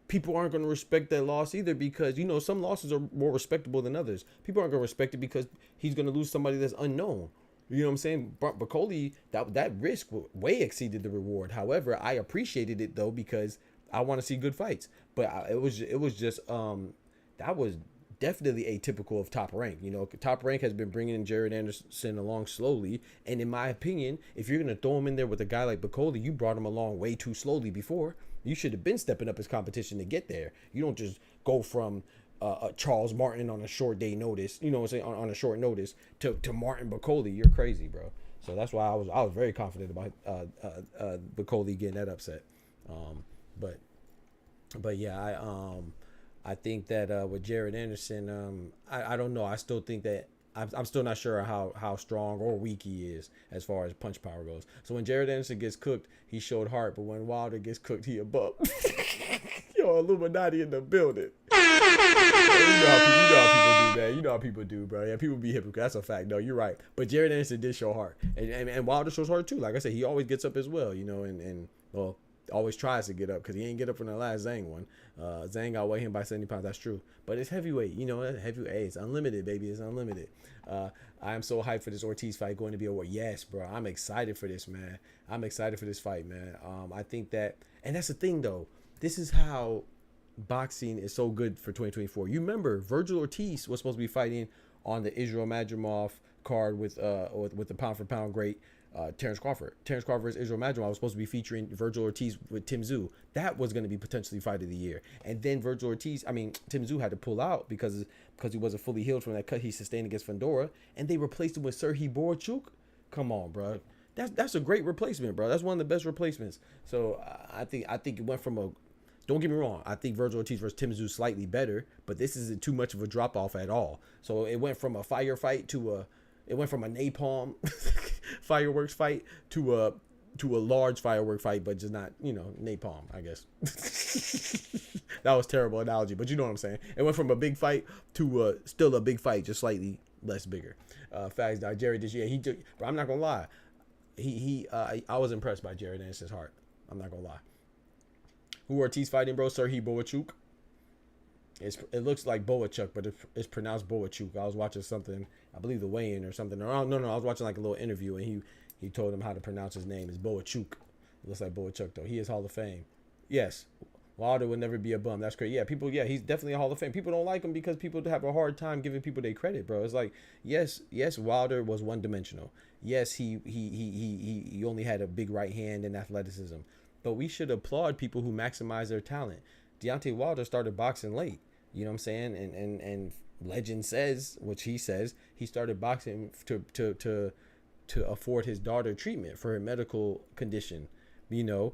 people aren't going to respect that loss either because, you know, some losses are more respectable than others. People aren't going to respect it because he's going to lose somebody that's unknown. You know what I'm saying? Bakole, that risk way exceeded the reward. However, I appreciated it though because I want to see good fights. But it was just that was definitely atypical of Top Rank. You know, Top Rank has been bringing Jared Anderson along slowly, and in my opinion, if you're gonna throw him in there with a guy like Bakole, you brought him along way too slowly before. You should have been stepping up his competition to get there. You don't just go from Charles Martin on a short day notice, you know what I'm saying, on a short notice to Martin Bakole. You're crazy, bro. So that's why I was very confident about Bakole getting that upset. But yeah, I think that with Jared Anderson, I don't know. I still think that I'm still not sure how strong or weak he is as far as punch power goes. So when Jared Anderson gets cooked, he showed heart, but when Wilder gets cooked, he a bump. Yo, Illuminati in the building. You know how people do, man. You know how people do, bro. Yeah, people be hypocrites. That's a fact. No, you're right. But Jared Anderson did show heart, and Wilder shows heart too. Like I said, he always gets up as well, you know, and well, always tries to get up because he ain't get up from the last Zhang one. Zhang outweighed him by 70 pounds. That's true. But it's heavyweight, you know. Heavyweight, it's unlimited, baby. It's unlimited. I am so hyped for this Ortiz fight going to be a war. Yes, bro. I'm excited for this, man. I'm excited for this fight, man. I think that, and that's the thing though. This is how boxing is so good for 2024. You remember Vergil Ortiz was supposed to be fighting on the Israel Madrimov card with the pound for pound great Terrence Crawford. Terrence Crawford's Israel Madrimov was supposed to be featuring Vergil Ortiz with Tim Tszyu. That was going to be potentially fight of the year. And then Tim Tszyu had to pull out because he wasn't fully healed from that cut he sustained against Fandora, and they replaced him with Serhii Bohachuk. Come on, bro. That's a great replacement, bro. That's one of the best replacements. So I think it went from a, don't get me wrong, I think Vergil Ortiz versus Tim Tszyu slightly better, but this isn't too much of a drop off at all. So it went from a firefight it went from a napalm fireworks fight to a large firework fight, but just not, you know, napalm, I guess. That was a terrible analogy, but you know what I'm saying. It went from a big fight to still a big fight, just slightly less bigger. Facts, Jerry this year, but I'm not gonna lie, I was impressed by Jared Anderson's heart. I'm not gonna lie. Who Ortiz fighting, bro? Serhii Bohachuk. It looks like Bohachuk, but it's pronounced Bohachuk. I was watching something, I believe the weigh-in or something. No, I was watching like a little interview, and he told him how to pronounce his name. It's Bohachuk. It looks like Bohachuk though. He is Hall of Fame. Yes, Wilder would never be a bum. That's great. Yeah, he's definitely a Hall of Fame. People don't like him because people have a hard time giving people their credit, bro. It's like, yes, Wilder was one-dimensional. Yes, he only had a big right hand and athleticism. But we should applaud people who maximize their talent. Deontay Wilder started boxing late. You know what I'm saying? And legend says, which he says, he started boxing to afford his daughter treatment for her medical condition, you know.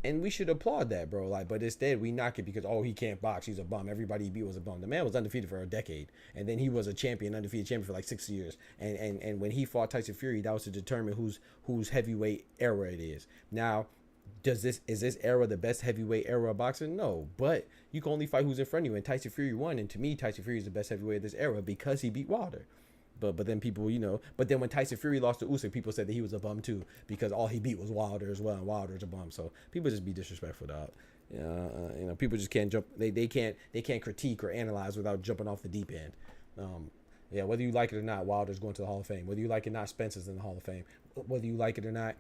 And we should applaud that, bro. Like, but instead we knock it because, oh, he can't box, he's a bum. Everybody he beat was a bum. The man was undefeated for a decade, and then he was a undefeated champion for like 6 years. And when he fought Tyson Fury, that was to determine whose heavyweight era it is. Now, is this era the best heavyweight era of boxing? No, but you can only fight who's in front of you, and Tyson Fury won. And to me, Tyson Fury is the best heavyweight of this era because he beat Wilder. But then people, you know, but then when Tyson Fury lost to Usyk, people said that he was a bum too because all he beat was Wilder as well, and Wilder's a bum. So people just be disrespectful, dog. You know, people just can't jump. They can't critique or analyze without jumping off the deep end. Yeah, whether you like it or not, Wilder's going to the Hall of Fame. Whether you like it or not, Spencer's in the Hall of Fame. Whether you like it or not,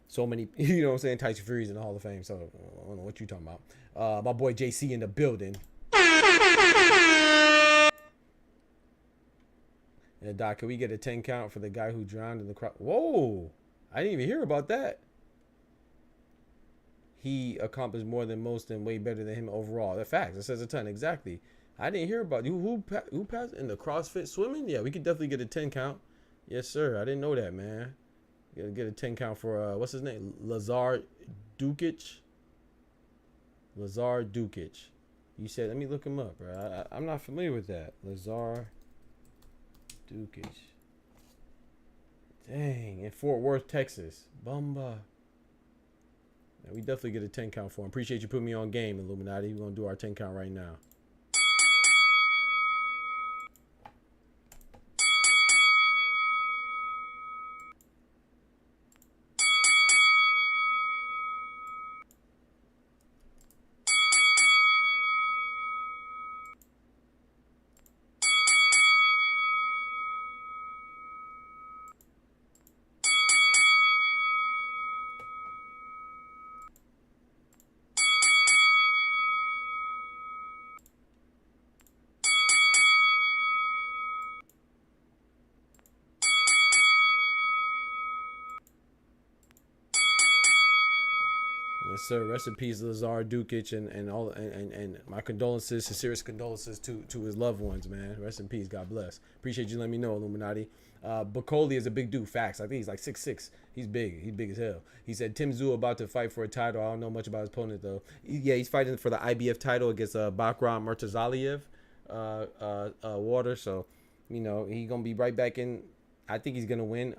so many, you know what I'm saying, Tyson Fury's in the Hall of Fame. So I don't know what you talking about. My boy JC in the building. And Doc, can we get a 10 count for the guy who drowned in the crowd? Whoa, I didn't even hear about that. he accomplished more than most and way better than him overall. The facts. It says a ton. Exactly. I didn't hear about you. Who passed in the CrossFit swimming? Yeah, we could definitely get a 10 count. Yes, sir. I didn't know that, man. Gotta get a 10 count for what's his name? Lazar Dukic. Lazar Dukic. You said, let me look him up, bro. I'm not familiar with that. Lazar Dukic. Dang, in Fort Worth, Texas. Bumba. Man, we definitely get a 10 count for him. Appreciate you putting me on game, Illuminati. We're gonna do our 10 count right now. Yes, sir. Rest in peace, Lazar Dukic, and my condolences, sincerest condolences to his loved ones, man. Rest in peace. God bless. Appreciate you letting me know, Illuminati. Bakole is a big dude. Facts. I think he's like 6'6". He's big. He's big as hell. He said Tim Tszyu about to fight for a title. I don't know much about his opponent though. He's fighting for the IBF title against Bakram Murtazaliev, Water. So, you know, he's gonna be right back in. I think he's gonna win.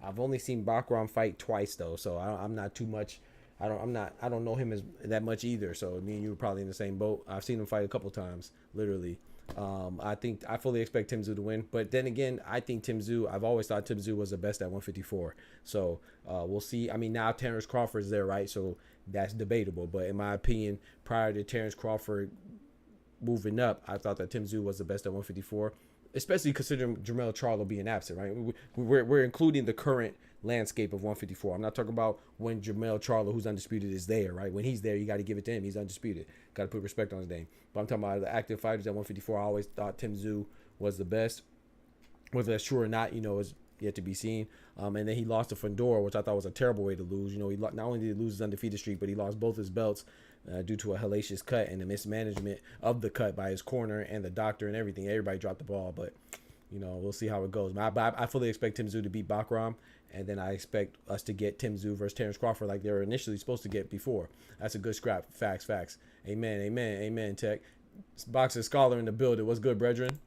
I've only seen Bakram fight twice though, so I'm not too much. I don't know him as that much either. So me and you are probably in the same boat. I've seen him fight a couple times, literally. I fully expect Tim Tszyu to win, but then again, I think I've always thought Tim Tszyu was the best at 154. So we'll see. I mean, now Terrence Crawford's there, right? So that's debatable. But in my opinion, prior to Terrence Crawford moving up, I thought that Tim Tszyu was the best at 154, especially considering Jermell Charlo being absent, right? We're including the current landscape of 154. I'm not talking about when Jermell Charlo, who's undisputed, is there, right? When he's there, you got to give it to him. He's undisputed. Got to put respect on his name. But I'm talking about the active fighters at 154. I always thought Tim Tszyu was the best. Whether that's true or not, you know, is yet to be seen. And then he lost to Fundora, which I thought was a terrible way to lose. You know, he not only did he lose his undefeated streak, but he lost both his belts due to a hellacious cut and the mismanagement of the cut by his corner and the doctor and everything. Everybody dropped the ball, but you know, we'll see how it goes. I fully expect Tim Tszyu to beat Bakram, and then I expect us to get Tim Tszyu versus Terrence Crawford like they were initially supposed to get before. That's a good scrap. Facts. Amen, Tech. Boxing Scholar in the building. What's good, brethren?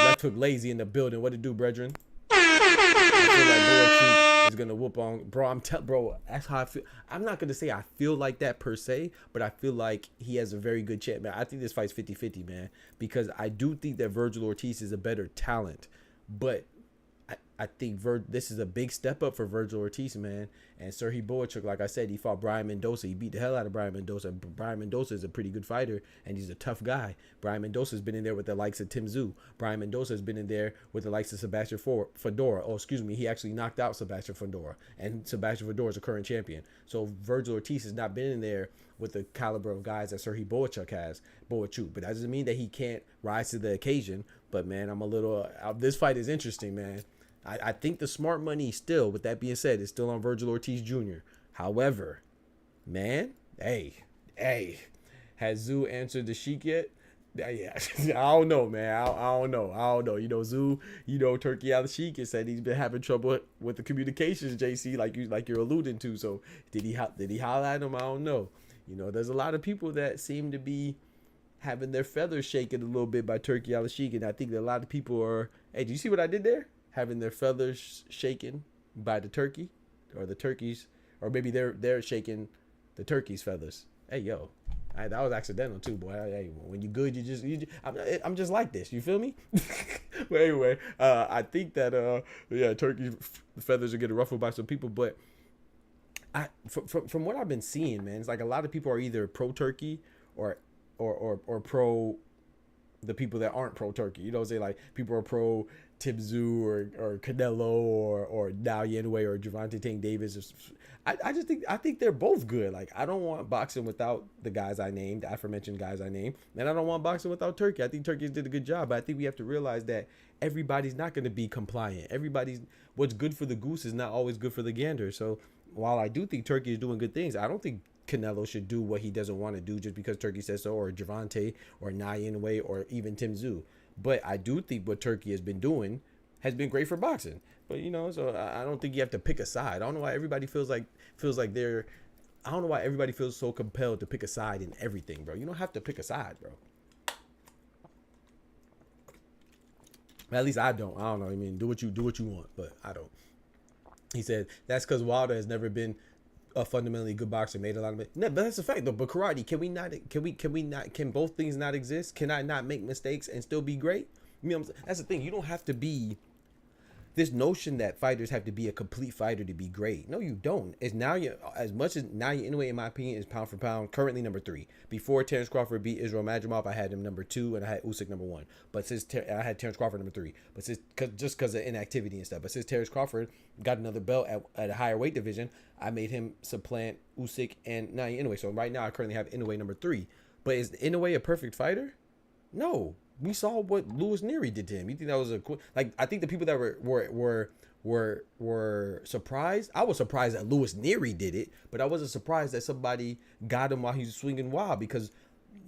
Left hook lazy in the building. What it do, brethren? I feel like Bohachuk is gonna whoop on, bro. Bro, that's how I feel. I'm not gonna say I feel like that per se, but I feel like he has a very good chance, man. I think this fight's 50-50, man, because I do think that Vergil Ortiz is a better talent, but I think this is a big step up for Vergil Ortiz, man. And Serhii Bohachuk, like I said, he fought Brian Mendoza. He beat the hell out of Brian Mendoza. Brian Mendoza is a pretty good fighter, and he's a tough guy. Brian Mendoza's been in there with the likes of Tim Tszyu. Brian Mendoza's been in there with the likes of Sebastian Fundora. Oh, excuse me. He actually knocked out Sebastian Fundora, and Sebastian Fundora is a current champion. So Vergil Ortiz has not been in there with the caliber of guys that Serhii Bohachuk has. But that doesn't mean that he can't rise to the occasion. But, man, I'm a little this fight is interesting, man. I think the smart money still, with that being said, is still on Vergil Ortiz Jr. However, man, hey, has Tszyu answered the Sheik yet? Yeah, I don't know, man. I don't know. You know, Tszyu, you know, Turkey Al Sheik has said he's been having trouble with the communications, JC, like you're alluding to. So did he holler at him? I don't know. You know, there's a lot of people that seem to be having their feathers shaken a little bit by Turkey Al Sheik, and I think that a lot of people are. Hey, do you see what I did there? Having their feathers shaken by the turkey, or the turkeys, or maybe they're shaking the turkey's feathers. Hey, yo, that was accidental too, boy. Hey, when you good, I'm just like this. You feel me? But anyway, I think that turkey feathers are getting ruffled by some people, but from what I've been seeing, man, it's like a lot of people are either pro turkey or pro the people that aren't pro turkey. You know, say like people are pro Tim Tszyu or Canelo or now Yenway or Gervonta Tank Davis. I think they're both good. Like, I don't want boxing without the guys I named, the aforementioned guys I named, and I don't want boxing without Turkey. I think Turkey did a good job, but I think we have to realize that everybody's not going to be compliant. What's good for the goose is not always good for the gander. So while I do think Turkey is doing good things, I don't think Canelo should do what he doesn't want to do just because Turkey says so, or Gervonta, or Inoue, or even Tim Tszyu. But I do think what Turkey has been doing has been great for boxing. But so I don't think you have to pick a side. I don't know why everybody feels like they're. I don't know why everybody feels so compelled to pick a side in everything, bro. You don't have to pick a side, bro. At least I don't. I don't know. I mean, do what you want, but I don't. He said that's because Wilder has never been a fundamentally good boxer, made a lot of it. No, but that's a fact though. But karate, can both things not exist? Can I not make mistakes and still be great? That's the thing. You don't have to be this notion that fighters have to be a complete fighter to be great. No, you don't. It's now as much as Naoya Inoue, in my opinion, is pound for pound currently number 3. Before Terence Crawford beat Israel Madrimov, I had him number 2 and I had Usyk number 1. But since I had Terence Crawford number 3, but since just because of inactivity and stuff. But since Terence Crawford got another belt at a higher weight division, I made him supplant Usyk and Naoya Inoue. So right now I currently have Inoue number 3. But is Inoue a perfect fighter? No. We saw what Louis Neary did to him. You think that was I think the people that were surprised. I was surprised that Louis Neary did it, but I wasn't surprised that somebody got him while he was swinging wild, because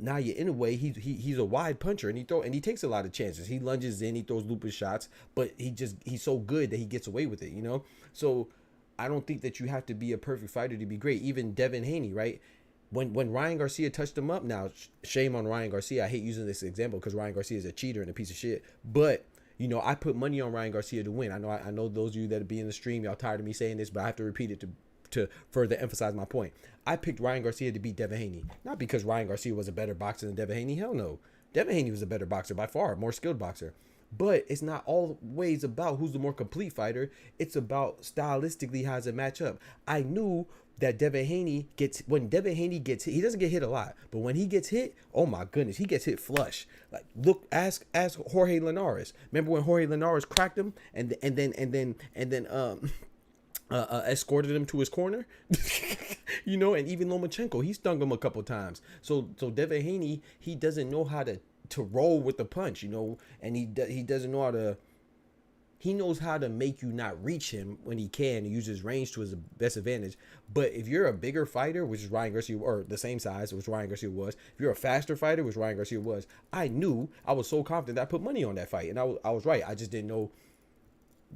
Naoya Inoue, he's a wide puncher and he takes a lot of chances. He lunges in, he throws lupus shots, but he's so good that he gets away with it, So I don't think that you have to be a perfect fighter to be great. Even Devin Haney, right? When Ryan Garcia touched him up, now shame on Ryan Garcia. I hate using this example because Ryan Garcia is a cheater and a piece of shit. But I put money on Ryan Garcia to win. I know those of you that be in the stream, y'all tired of me saying this, but I have to repeat it to further emphasize my point. I picked Ryan Garcia to beat Devin Haney, not because Ryan Garcia was a better boxer than Devin Haney. Hell no, Devin Haney was a better boxer by far, more skilled boxer. But it's not always about who's the more complete fighter. It's about stylistically how does it match up. I knew that when Devin Haney gets hit, he doesn't get hit a lot, but when he gets hit, oh my goodness, he gets hit flush. Like, look, ask Jorge Linares. Remember when Jorge Linares cracked him and then escorted him to his corner, and even Lomachenko, he stung him a couple times. So Devin Haney, he doesn't know how to roll with the punch, and he doesn't know how to. He knows how to make you not reach him when he can and use his range to his best advantage. But if you're a bigger fighter, which is Ryan Garcia, or the same size, which Ryan Garcia was, if you're a faster fighter, which Ryan Garcia was, I was so confident that I put money on that fight. And I was right. I just didn't know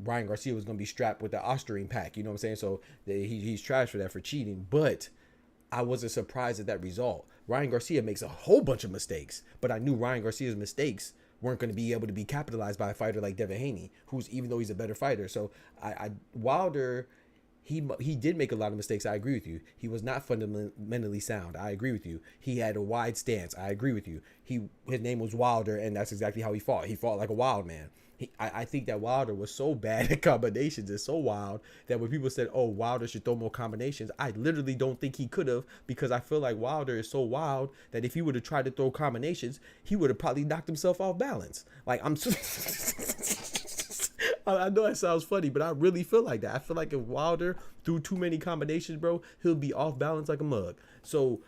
Ryan Garcia was going to be strapped with the Osterine pack. You know what I'm saying? So he's trash for that, for cheating. But I wasn't surprised at that result. Ryan Garcia makes a whole bunch of mistakes, but I knew Ryan Garcia's mistakes weren't going to be able to be capitalized by a fighter like Devin Haney, even though he's a better fighter. So Wilder, he did make a lot of mistakes. I agree with you. He was not fundamentally sound. I agree with you. He had a wide stance. I agree with you. His name was Wilder, and that's exactly how he fought. He fought like a wild man. I think that Wilder was so bad at combinations and so wild that when people said, oh, Wilder should throw more combinations, I literally don't think he could have, because I feel like Wilder is so wild that if he would have tried to throw combinations, he would have probably knocked himself off balance. Like, I know that sounds funny, but I really feel like that. I feel like if Wilder threw too many combinations, bro, he'll be off balance like a mug. So,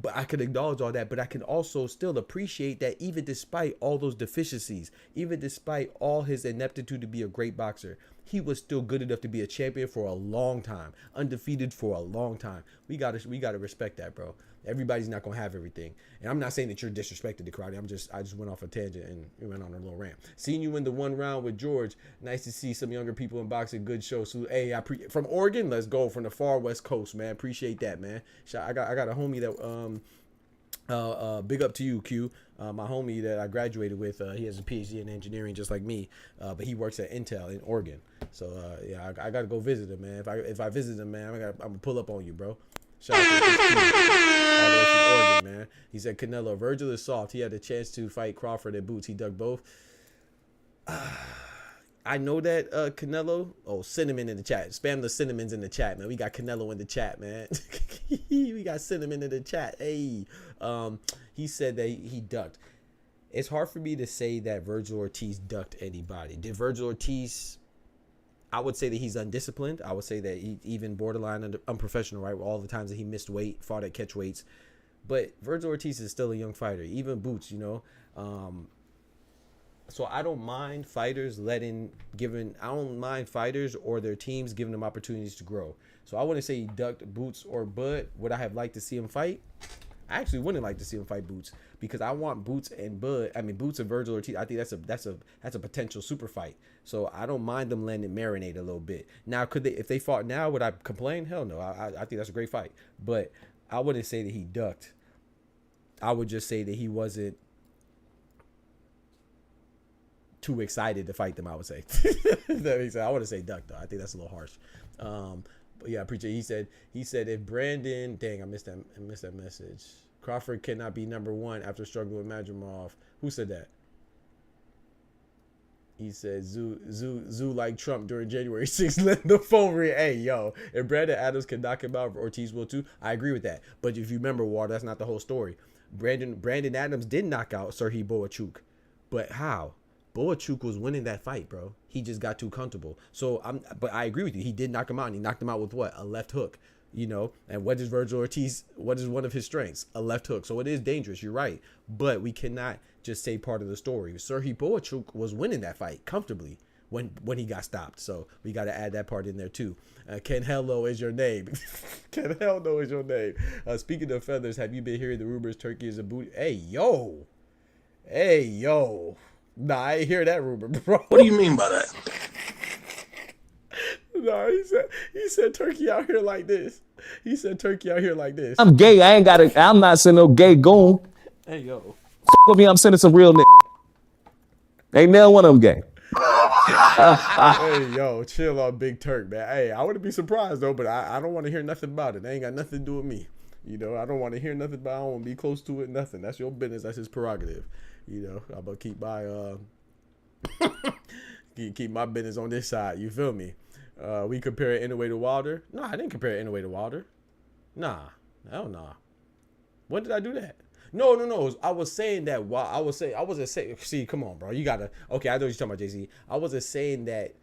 but I can acknowledge all that, but I can also still appreciate that even despite all those deficiencies, even despite all his ineptitude to be a great boxer, he was still good enough to be a champion for a long time, undefeated for a long time. We gotta respect that, bro. Everybody's not gonna have everything, and I'm not saying that you're disrespected to karate. I just went off a tangent and we went on a little rant. Seeing you in the one round with George, nice to see some younger people in boxing. Good show. So hey, from Oregon, let's go, from the far west coast, man. Appreciate that, man. I got a homie that big up to you, Q. My homie that I graduated with, he has a PhD in engineering just like me, but he works at Intel in Oregon. So yeah, I gotta go visit him, man. If I visit him, man, I'm gonna pull up on you, bro. Shout out to Q, all the way from Oregon, man. He said Canelo, Vergil is soft. He had a chance to fight Crawford and Boots. He dug both. I know that Canelo. Oh, cinnamon in the chat. Spam the cinnamons in the chat, man. We got Canelo in the chat, man. We got cinnamon in the chat. Hey, he said that he ducked. It's hard for me to say that Vergil Ortiz ducked anybody. Did Vergil Ortiz? I would say that he's undisciplined. I would say that he even borderline unprofessional, right? All the times that he missed weight, fought at catch weights. But Vergil Ortiz is still a young fighter. Even Boots, So I don't mind fighters I don't mind fighters or their teams giving them opportunities to grow. So I wouldn't say he ducked Boots or Bud. Would I have liked to see him fight? I actually wouldn't like to see him fight Boots because I want Boots and Boots and Vergil Ortiz. I think that's a potential super fight. So I don't mind them letting it marinate a little bit. Now, if they fought now, would I complain? Hell no. I think that's a great fight. But I wouldn't say that he ducked. I would just say that he wasn't too excited to fight them, I would say. That makes sense. I wouldn't say duck though. I think that's a little harsh. But yeah, preacher. He said if Brandon, dang, I missed that message. Crawford cannot be number one after struggling with Madrimov. Who said that? He said Zoo like Trump during January 6th. Let the phone ring. Hey yo, if Brandon Adams can knock him out, Ortiz will too. I agree with that. But if you remember, Water, that's not the whole story. Brandon Adams did knock out Serhii Bohachuk, but how? Bohachuk was winning that fight, bro. He just got too comfortable. But I agree with you. He did knock him out, and he knocked him out with what? A left hook, you know. And what is Vergil Ortiz? What is one of his strengths? A left hook. So it is dangerous. You're right. But we cannot just say part of the story. Serhii Bohachuk was winning that fight comfortably when he got stopped. So we got to add that part in there too. Canelo is your name. Canelo is your name. Speaking of feathers, have you been hearing the rumors Turkey is a booty? Hey yo. Nah, I ain't hear that rumor, bro. What do you mean by that? Nah, he said Turkey out here like this. He said Turkey out here like this. I'm gay. I'm not sending no gay goon. Hey yo. With me, I'm sending some real niggas. Ain't now one of them gay. Hey yo, chill on Big Turk, man. Hey, I wouldn't be surprised though, but I don't want to hear nothing about it. They ain't got nothing to do with me. You know, I don't want to hear nothing about it. I don't want to be close to it, nothing. That's your business. That's his prerogative. You know, I'm gonna keep my keep my business on this side. You feel me? We compare Inoue to Wilder. No, I didn't compare Inoue to Wilder. Nah, hell nah. When did I do that? No. I was saying that I wasn't saying. See, come on, bro. You gotta. Okay, I know what you're talking about, JC. I wasn't saying that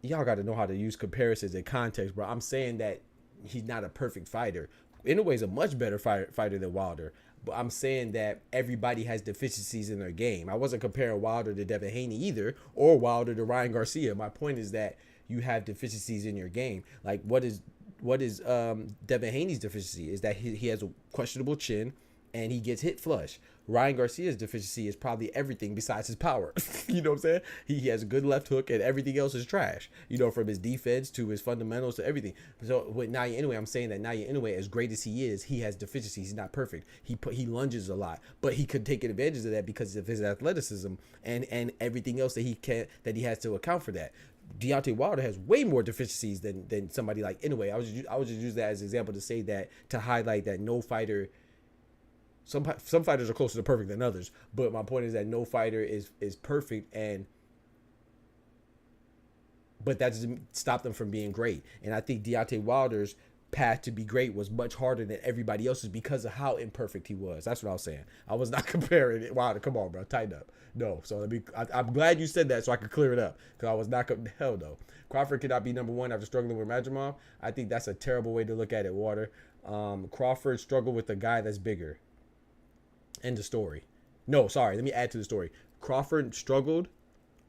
y'all gotta know how to use comparisons and context, bro. I'm saying that he's not a perfect fighter. Inoue's a much better fighter than Wilder. But I'm saying that everybody has deficiencies in their game. I wasn't comparing Wilder to Devin Haney either, or Wilder to Ryan Garcia. My point is that you have deficiencies in your game. Like what is Devin Haney's deficiency is that he has a questionable chin and he gets hit flush. Ryan Garcia's deficiency is probably everything besides his power. You know what I'm saying? He has a good left hook and everything else is trash. You know, from his defense to his fundamentals to everything. So with Naoya Inoue, I'm saying that Naoya Inoue, as great as he is, he has deficiencies. He's not perfect. He lunges a lot, but he could take advantage of that because of his athleticism and everything else that he has to account for that. Deontay Wilder has way more deficiencies than somebody like Inoue. I was just use that as an example to say that, to highlight that no fighter. Some fighters are closer to perfect than others, but my point is that no fighter is perfect, but that doesn't stop them from being great. And I think Deontay Wilder's path to be great was much harder than everybody else's because of how imperfect he was. That's what I was saying. I was not comparing it. Wilder, come on, bro, tighten up. No, so I'm glad you said that so I could clear it up because I was not. Hell no. Crawford cannot be number one after struggling with Madrimov. I think that's a terrible way to look at it, Water. Crawford struggled with a guy that's bigger. End of story. No, sorry. Let me add to the story. Crawford struggled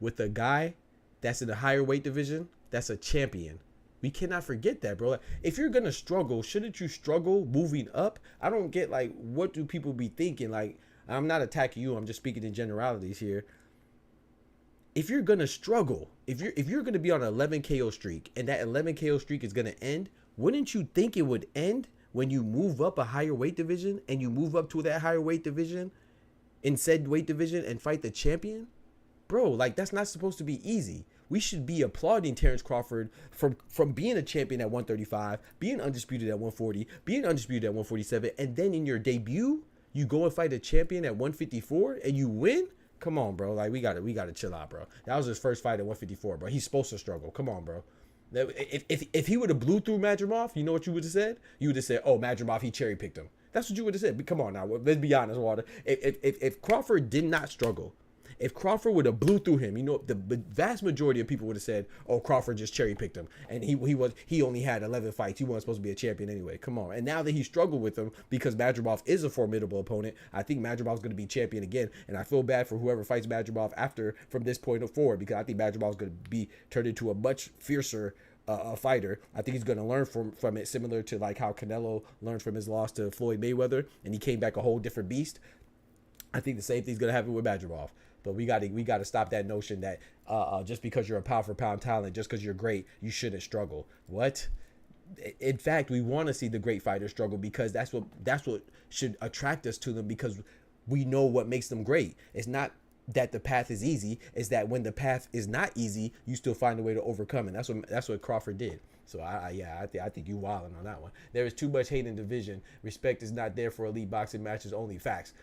with a guy that's in a higher weight division. That's a champion. We cannot forget that, bro. Like, if you're going to struggle, shouldn't you struggle moving up? I don't get, like, what do people be thinking? Like, I'm not attacking you. I'm just speaking in generalities here. If you're going to struggle, if you're going to be on an 11 KO streak and that 11 KO streak is going to end, wouldn't you think it would end when you move up a higher weight division and you move up to that higher weight division in said weight division and fight the champion? Bro, like, that's not supposed to be easy. We should be applauding Terrence Crawford from being a champion at 135, being undisputed at 140, being undisputed at 147, and then in your debut, you go and fight a champion at 154 and you win? Come on, bro. Like, we gotta chill out, bro. That was his first fight at 154, bro. He's supposed to struggle. Come on, bro. If he would have blew through Madrimov, you know what you would have said? You would have said, oh, Madrimov, he cherry picked him. That's what you would have said. But come on now, let's be honest, Water. If Crawford did not struggle, If Crawford would have blew through him, you know, the vast majority of people would have said, "Oh, Crawford just cherry picked him, and he only had 11 fights. He wasn't supposed to be a champion anyway. Come on." And now that he struggled with him because Madrimov is a formidable opponent, I think Madrimov's going to be champion again. And I feel bad for whoever fights Madrimov from this point forward, because I think Madrimov's going to be turned into a much fiercer fighter. I think he's going to learn from it, similar to like how Canelo learned from his loss to Floyd Mayweather, and he came back a whole different beast. I think the same thing's going to happen with Madrimov. But we got to stop that notion that just because you're a pound for pound talent, just because you're great, you shouldn't struggle. What? In fact, we want to see the great fighters struggle, because that's what should attract us to them, because we know what makes them great. It's not that the path is easy, is that when the path is not easy, you still find a way to overcome it. That's what Crawford did. So I think you wilding on that one. There is too much hate in division. Respect is not there for elite boxing matches only. Facts.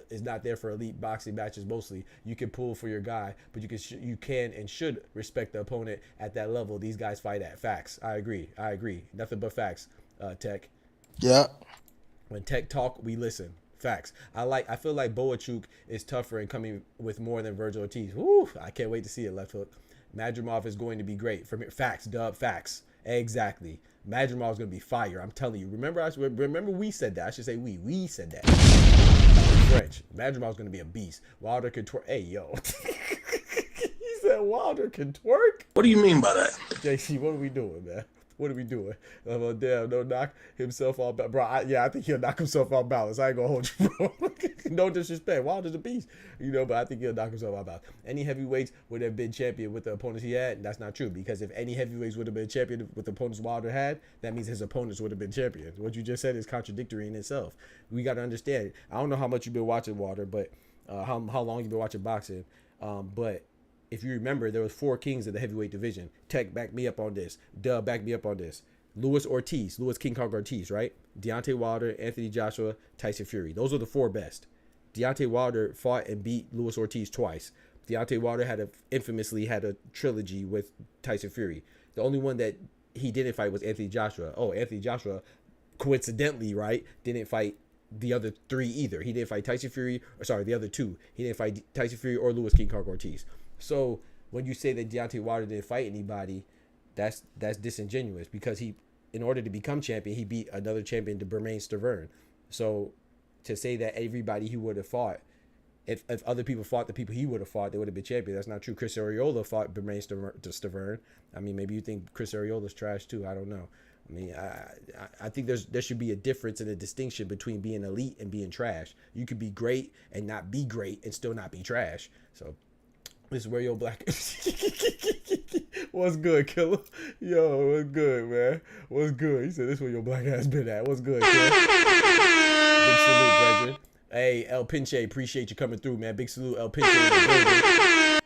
Is not there for elite boxing matches mostly. You can pull for your guy, but you can and should respect the opponent at that level these guys fight at. Facts. I agree. Nothing but facts. Tech. Yeah. When Tech talk, we listen. Facts. I feel like Bohachuk is tougher and coming with more than Vergil Ortiz. Woo! I can't wait to see it. Left hook. Madrimov is going to be great. For me, facts, dub, facts. Exactly. Madrimov is going to be fire. I'm telling you. Remember we said that. I should say we said that. French. Madrimov is going to be a beast. Wilder can twerk. Hey, yo. He said Wilder can twerk? What do you mean by that? JC, what are we doing, man? What are we doing? Damn, don't knock himself off balance. Bro, I think he'll knock himself off balance. I ain't gonna hold you, bro. No disrespect. Wilder's a beast, but I think he'll knock himself off balance. Any heavyweights would have been champion with the opponents he had. That's not true, because if any heavyweights would have been champion with the opponents Wilder had, that means his opponents would have been champions. What you just said is contradictory in itself. We got to understand. I don't know how much you've been watching Wilder, but how long you've been watching boxing, but if you remember, there was 4 kings of the heavyweight division. Tech, back me up on this. Dub, back me up on this. Louis King Kong Ortiz, right? Deontay Wilder, Anthony Joshua, Tyson Fury. Those are the 4 best. Deontay Wilder fought and beat Louis Ortiz twice. Deontay Wilder infamously had a trilogy with Tyson Fury. The only one that he didn't fight was Anthony Joshua. Oh, Anthony Joshua, coincidentally, right, didn't fight the other 3 either. He didn't fight Tyson Fury, the other 2. He didn't fight Tyson Fury or Louis King Kong Ortiz. So when you say that Deontay Wilder didn't fight anybody, that's disingenuous, because in order to become champion, he beat another champion, to Bermane Stiverne. So to say that everybody he would have fought, if other people fought the people he would have fought, they would have been champion. That's not true. Chris Arreola fought Bermane Stiverne. I mean, maybe you think Chris Areola's trash too. I don't know. I mean, I think there should be a difference and a distinction between being elite and being trash. You could be great and not be great and still not be trash. So this is where your black. What's good, killer? Yo, what's good, man? What's good? He said this is where your black ass been at. What's good, killer? Big salute, brethren. Hey, El Pinche, appreciate you coming through, man. Big salute, El Pinche.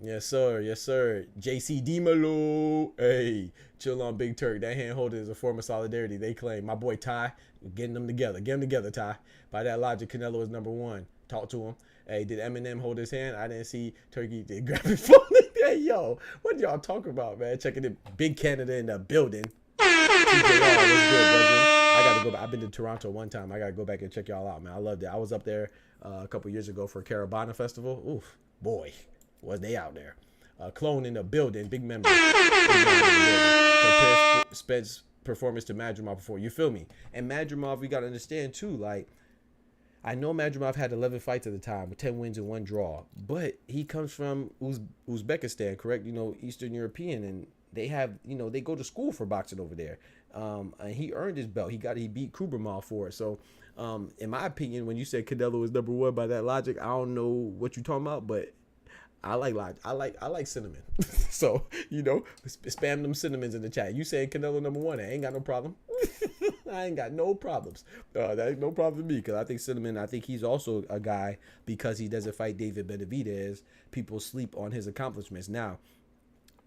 Yes, sir. Yes, sir. JC Dimalo. Hey, chill on Big Turk. That hand holding is a form of solidarity, they claim. My boy Ty, getting them together. Get them together, Ty. By that logic, Canelo is number 1. Talk to him. Hey, did Eminem hold his hand? I didn't see Turkey did grab his phone. Hey, yo, what y'all talking about, man? Checking it. Big Canada in the building. TJR, what's good, brother? I got to go back. I've been to Toronto one time. I got to go back and check y'all out, man. I loved it. I was up there a couple years ago for Caravana Festival. Oof, boy, was they out there. Clone in the building. Big member. Compare Spence performance to Madrimov before. You feel me? And Madrimov, we got to understand, too, like, I know Madrimov had 11 fights at the time with 10 wins and 1 draw, but he comes from Uzbekistan, correct? Eastern European, and they have, they go to school for boxing over there. And he earned his belt. He beat Kubermal for it. So, in my opinion, when you said Canelo is number 1 by that logic, I don't know what you're talking about, but I like cinnamon. So, spam them cinnamons in the chat. You saying Canelo number 1, I ain't got no problem. I ain't got no problems. That ain't no problem to me, because I think Cinnamon, he's also a guy, because he doesn't fight David Benavidez, people sleep on his accomplishments. Now,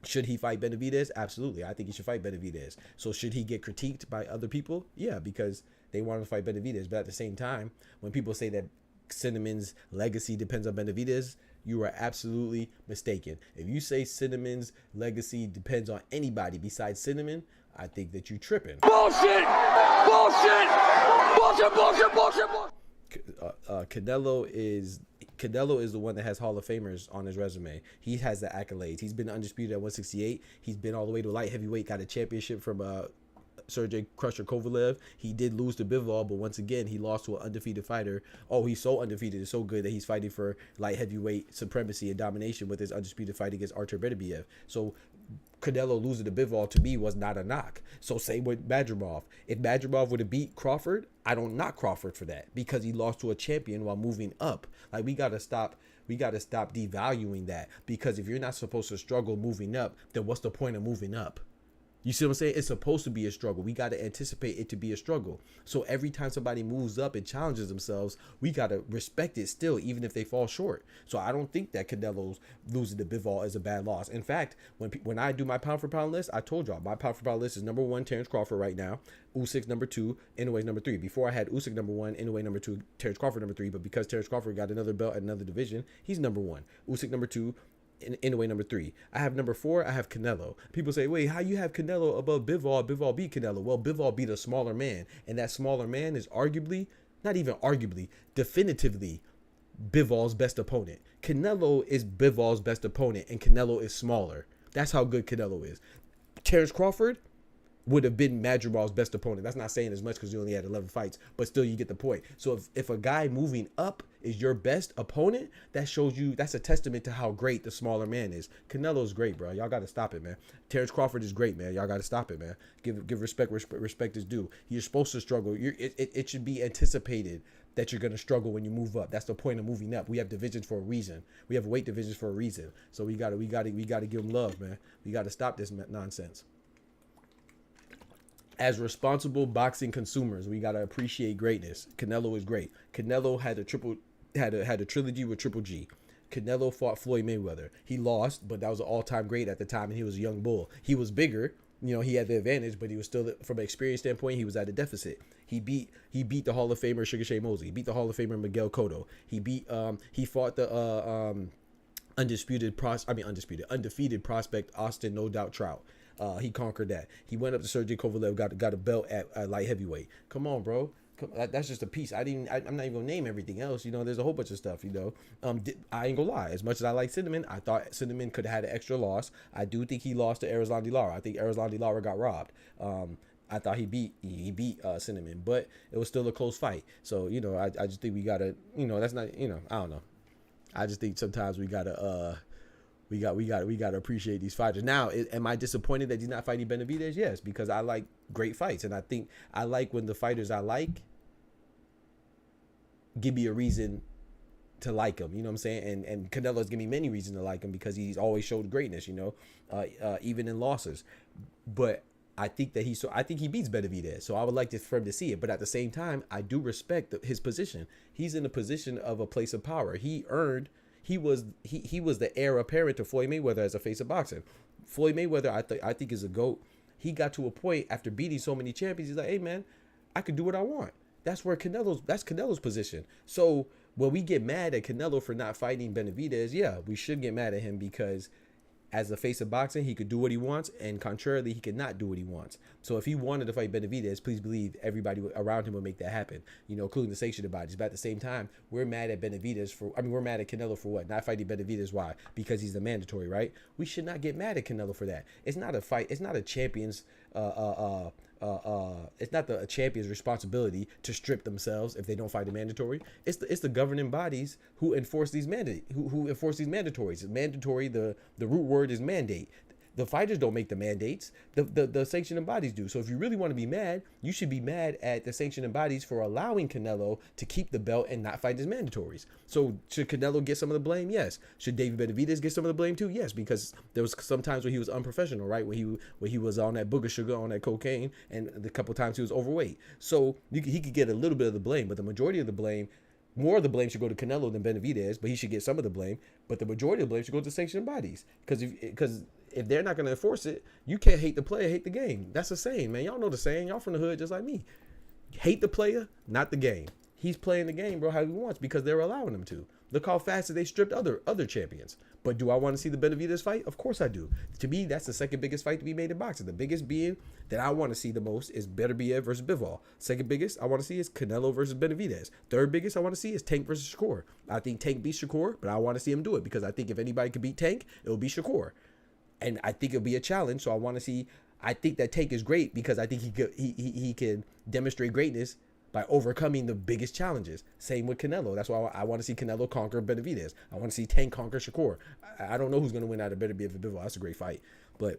should he fight Benavidez? Absolutely. I think he should fight Benavidez. So should he get critiqued by other people? Yeah, because they want to fight Benavidez. But at the same time, when people say that Cinnamon's legacy depends on Benavidez, you are absolutely mistaken. If you say Cinnamon's legacy depends on anybody besides Cinnamon, I think that you tripping. Bullshit! Bullshit! Bullshit, bullshit, bullshit, bullshit! Canelo is Canelo is the one that has Hall of Famers on his resume. He has the accolades. He's been undisputed at 168. He's been all the way to light heavyweight, got a championship from Sergey Crusher Kovalev. He did lose to Bivol, but once again, he lost to an undefeated fighter. Oh, he's so undefeated. It's so good that he's fighting for light heavyweight supremacy and domination with his undisputed fight against Artur Beterbiev. So Canelo losing to Bivol to me was not a knock. So same with Madrimov. If Madrimov would have beat Crawford, I don't knock Crawford for that because he lost to a champion while moving up. Like we gotta stop devaluing that, because if you're not supposed to struggle moving up, then what's the point of moving up? You see what I'm saying? It's supposed to be a struggle. We got to anticipate it to be a struggle. So every time somebody moves up and challenges themselves, we got to respect it still, even if they fall short. So I don't think that Canelo's losing to Bivol is a bad loss. In fact, when I do my pound for pound list, I told y'all my pound for pound list is number 1, Terrence Crawford right now. Usyk's number 2, Inoue's number 3. Before I had Usyk number 1, Inoue number 2, Terrence Crawford number 3. But because Terrence Crawford got another belt at another division, he's number 1. Usyk number 2. Inoue number 3. I have number 4. I have Canelo. People say, wait, how you have Canelo above Bivol? Bivol beat Canelo. Well, Bivol beat a smaller man, and that smaller man is arguably, not even arguably, definitively Bivol's best opponent. Canelo is Bivol's best opponent, and Canelo is smaller. That's how good Canelo is. Terrence Crawford would have been Madrigal's best opponent. That's not saying as much because he only had 11 fights, but still you get the point. So if a guy moving up is your best opponent, that shows you, that's a testament to how great the smaller man is. Canelo's great, bro. Y'all got to stop it, man. Terrence Crawford is great, man. Y'all got to stop it, man. Give respect is due. You're supposed to struggle. It should be anticipated that you're going to struggle when you move up. That's the point of moving up. We have divisions for a reason. We have weight divisions for a reason. So we got to give them love, man. We got to stop this nonsense. As responsible boxing consumers, we gotta appreciate greatness. Canelo is great. Canelo had a trilogy with Triple G. Canelo fought Floyd Mayweather. He lost, but that was an all-time great at the time, and he was a young bull. He was bigger, he had the advantage, but he was still, from an experience standpoint, he was at a deficit. He beat the Hall of Famer Sugar Shane Mosley. He beat the Hall of Famer Miguel Cotto. He fought the undefeated prospect Austin No Doubt Trout. He conquered that. He went up to Sergey Kovalev, got a belt at light heavyweight. Come on, bro. That's just a piece. I'm not even gonna name everything else. There's a whole bunch of stuff. I ain't gonna lie. As much as I like Cinnamon, I thought Cinnamon could have had an extra loss. I do think he lost to Arizlandi Lara. I think Arizlandi Lara got robbed. I thought he beat Cinnamon, but it was still a close fight. So I just think we gotta that's not I don't know. I just think sometimes we gotta we gotta appreciate these fighters. Now, am I disappointed that he's not fighting Benavidez? Yes, because I like great fights, and I think I like when the fighters I like give me a reason to like him. You know what I'm saying? And Canelo's giving me many reasons to like him because he's always showed greatness. Even in losses. But I think that he beats Benavidez, so I would like for him to see it. But at the same time, I do respect his position. He's in a position of a place of power. He was the heir apparent to Floyd Mayweather as a face of boxing. Floyd Mayweather, I think is a GOAT. He got to a point after beating so many champions, he's like, hey man, I can do what I want. That's Canelo's position. So when we get mad at Canelo for not fighting Benavidez, yeah, we should get mad at him because as a face of boxing, he could do what he wants, and contrarily, he could not do what he wants. So if he wanted to fight Benavidez, please believe everybody around him would make that happen, including the sanctioned bodies. But at the same time, we're mad at we're mad at Canelo for what? Not fighting Benavidez. Why? Because he's the mandatory, right? We should not get mad at Canelo for that. It's not a fight. It's not a champion's it's not a champion's responsibility to strip themselves if they don't fight the mandatory. It's the governing bodies who enforce these who enforce these mandatories. Mandatory, the root word is mandate. The fighters don't make the mandates. The sanctioning bodies do. So if you really want to be mad, you should be mad at the sanctioning bodies for allowing Canelo to keep the belt and not fight his mandatories. So should Canelo get some of the blame? Yes. Should David Benavidez get some of the blame too? Yes, because there was some times where he was unprofessional, right? When he was on that booger sugar, on that cocaine, and the couple times he was overweight. So he could get a little bit of the blame, but the majority of the blame, more of the blame should go to Canelo than Benavidez, but he should get some of the blame. But the majority of the blame should go to the sanctioning bodies, because if they're not going to enforce it, you can't hate the player, hate the game. That's the saying, man. Y'all know the saying. Y'all from the hood just like me. Hate the player, not the game. He's playing the game, bro, how he wants because they're allowing him to. Look how fast they stripped other champions. But do I want to see the Benavidez fight? Of course I do. To me, that's the second biggest fight to be made in boxing. The biggest being that I want to see the most is Beterbiev versus Bivol. Second biggest I want to see is Canelo versus Benavidez. Third biggest I want to see is Tank versus Shakur. I think Tank beats Shakur, but I want to see him do it because I think if anybody could beat Tank, it will be Shakur. And I think it'll be a challenge, so I want to see. I think that Tank is great because I think he can demonstrate greatness by overcoming the biggest challenges. Same with Canelo. That's why I want to see Canelo conquer Benavidez. I want to see Tank conquer Shakur. I don't know who's going to win out of Beterbiev and Bivol. That's a great fight. But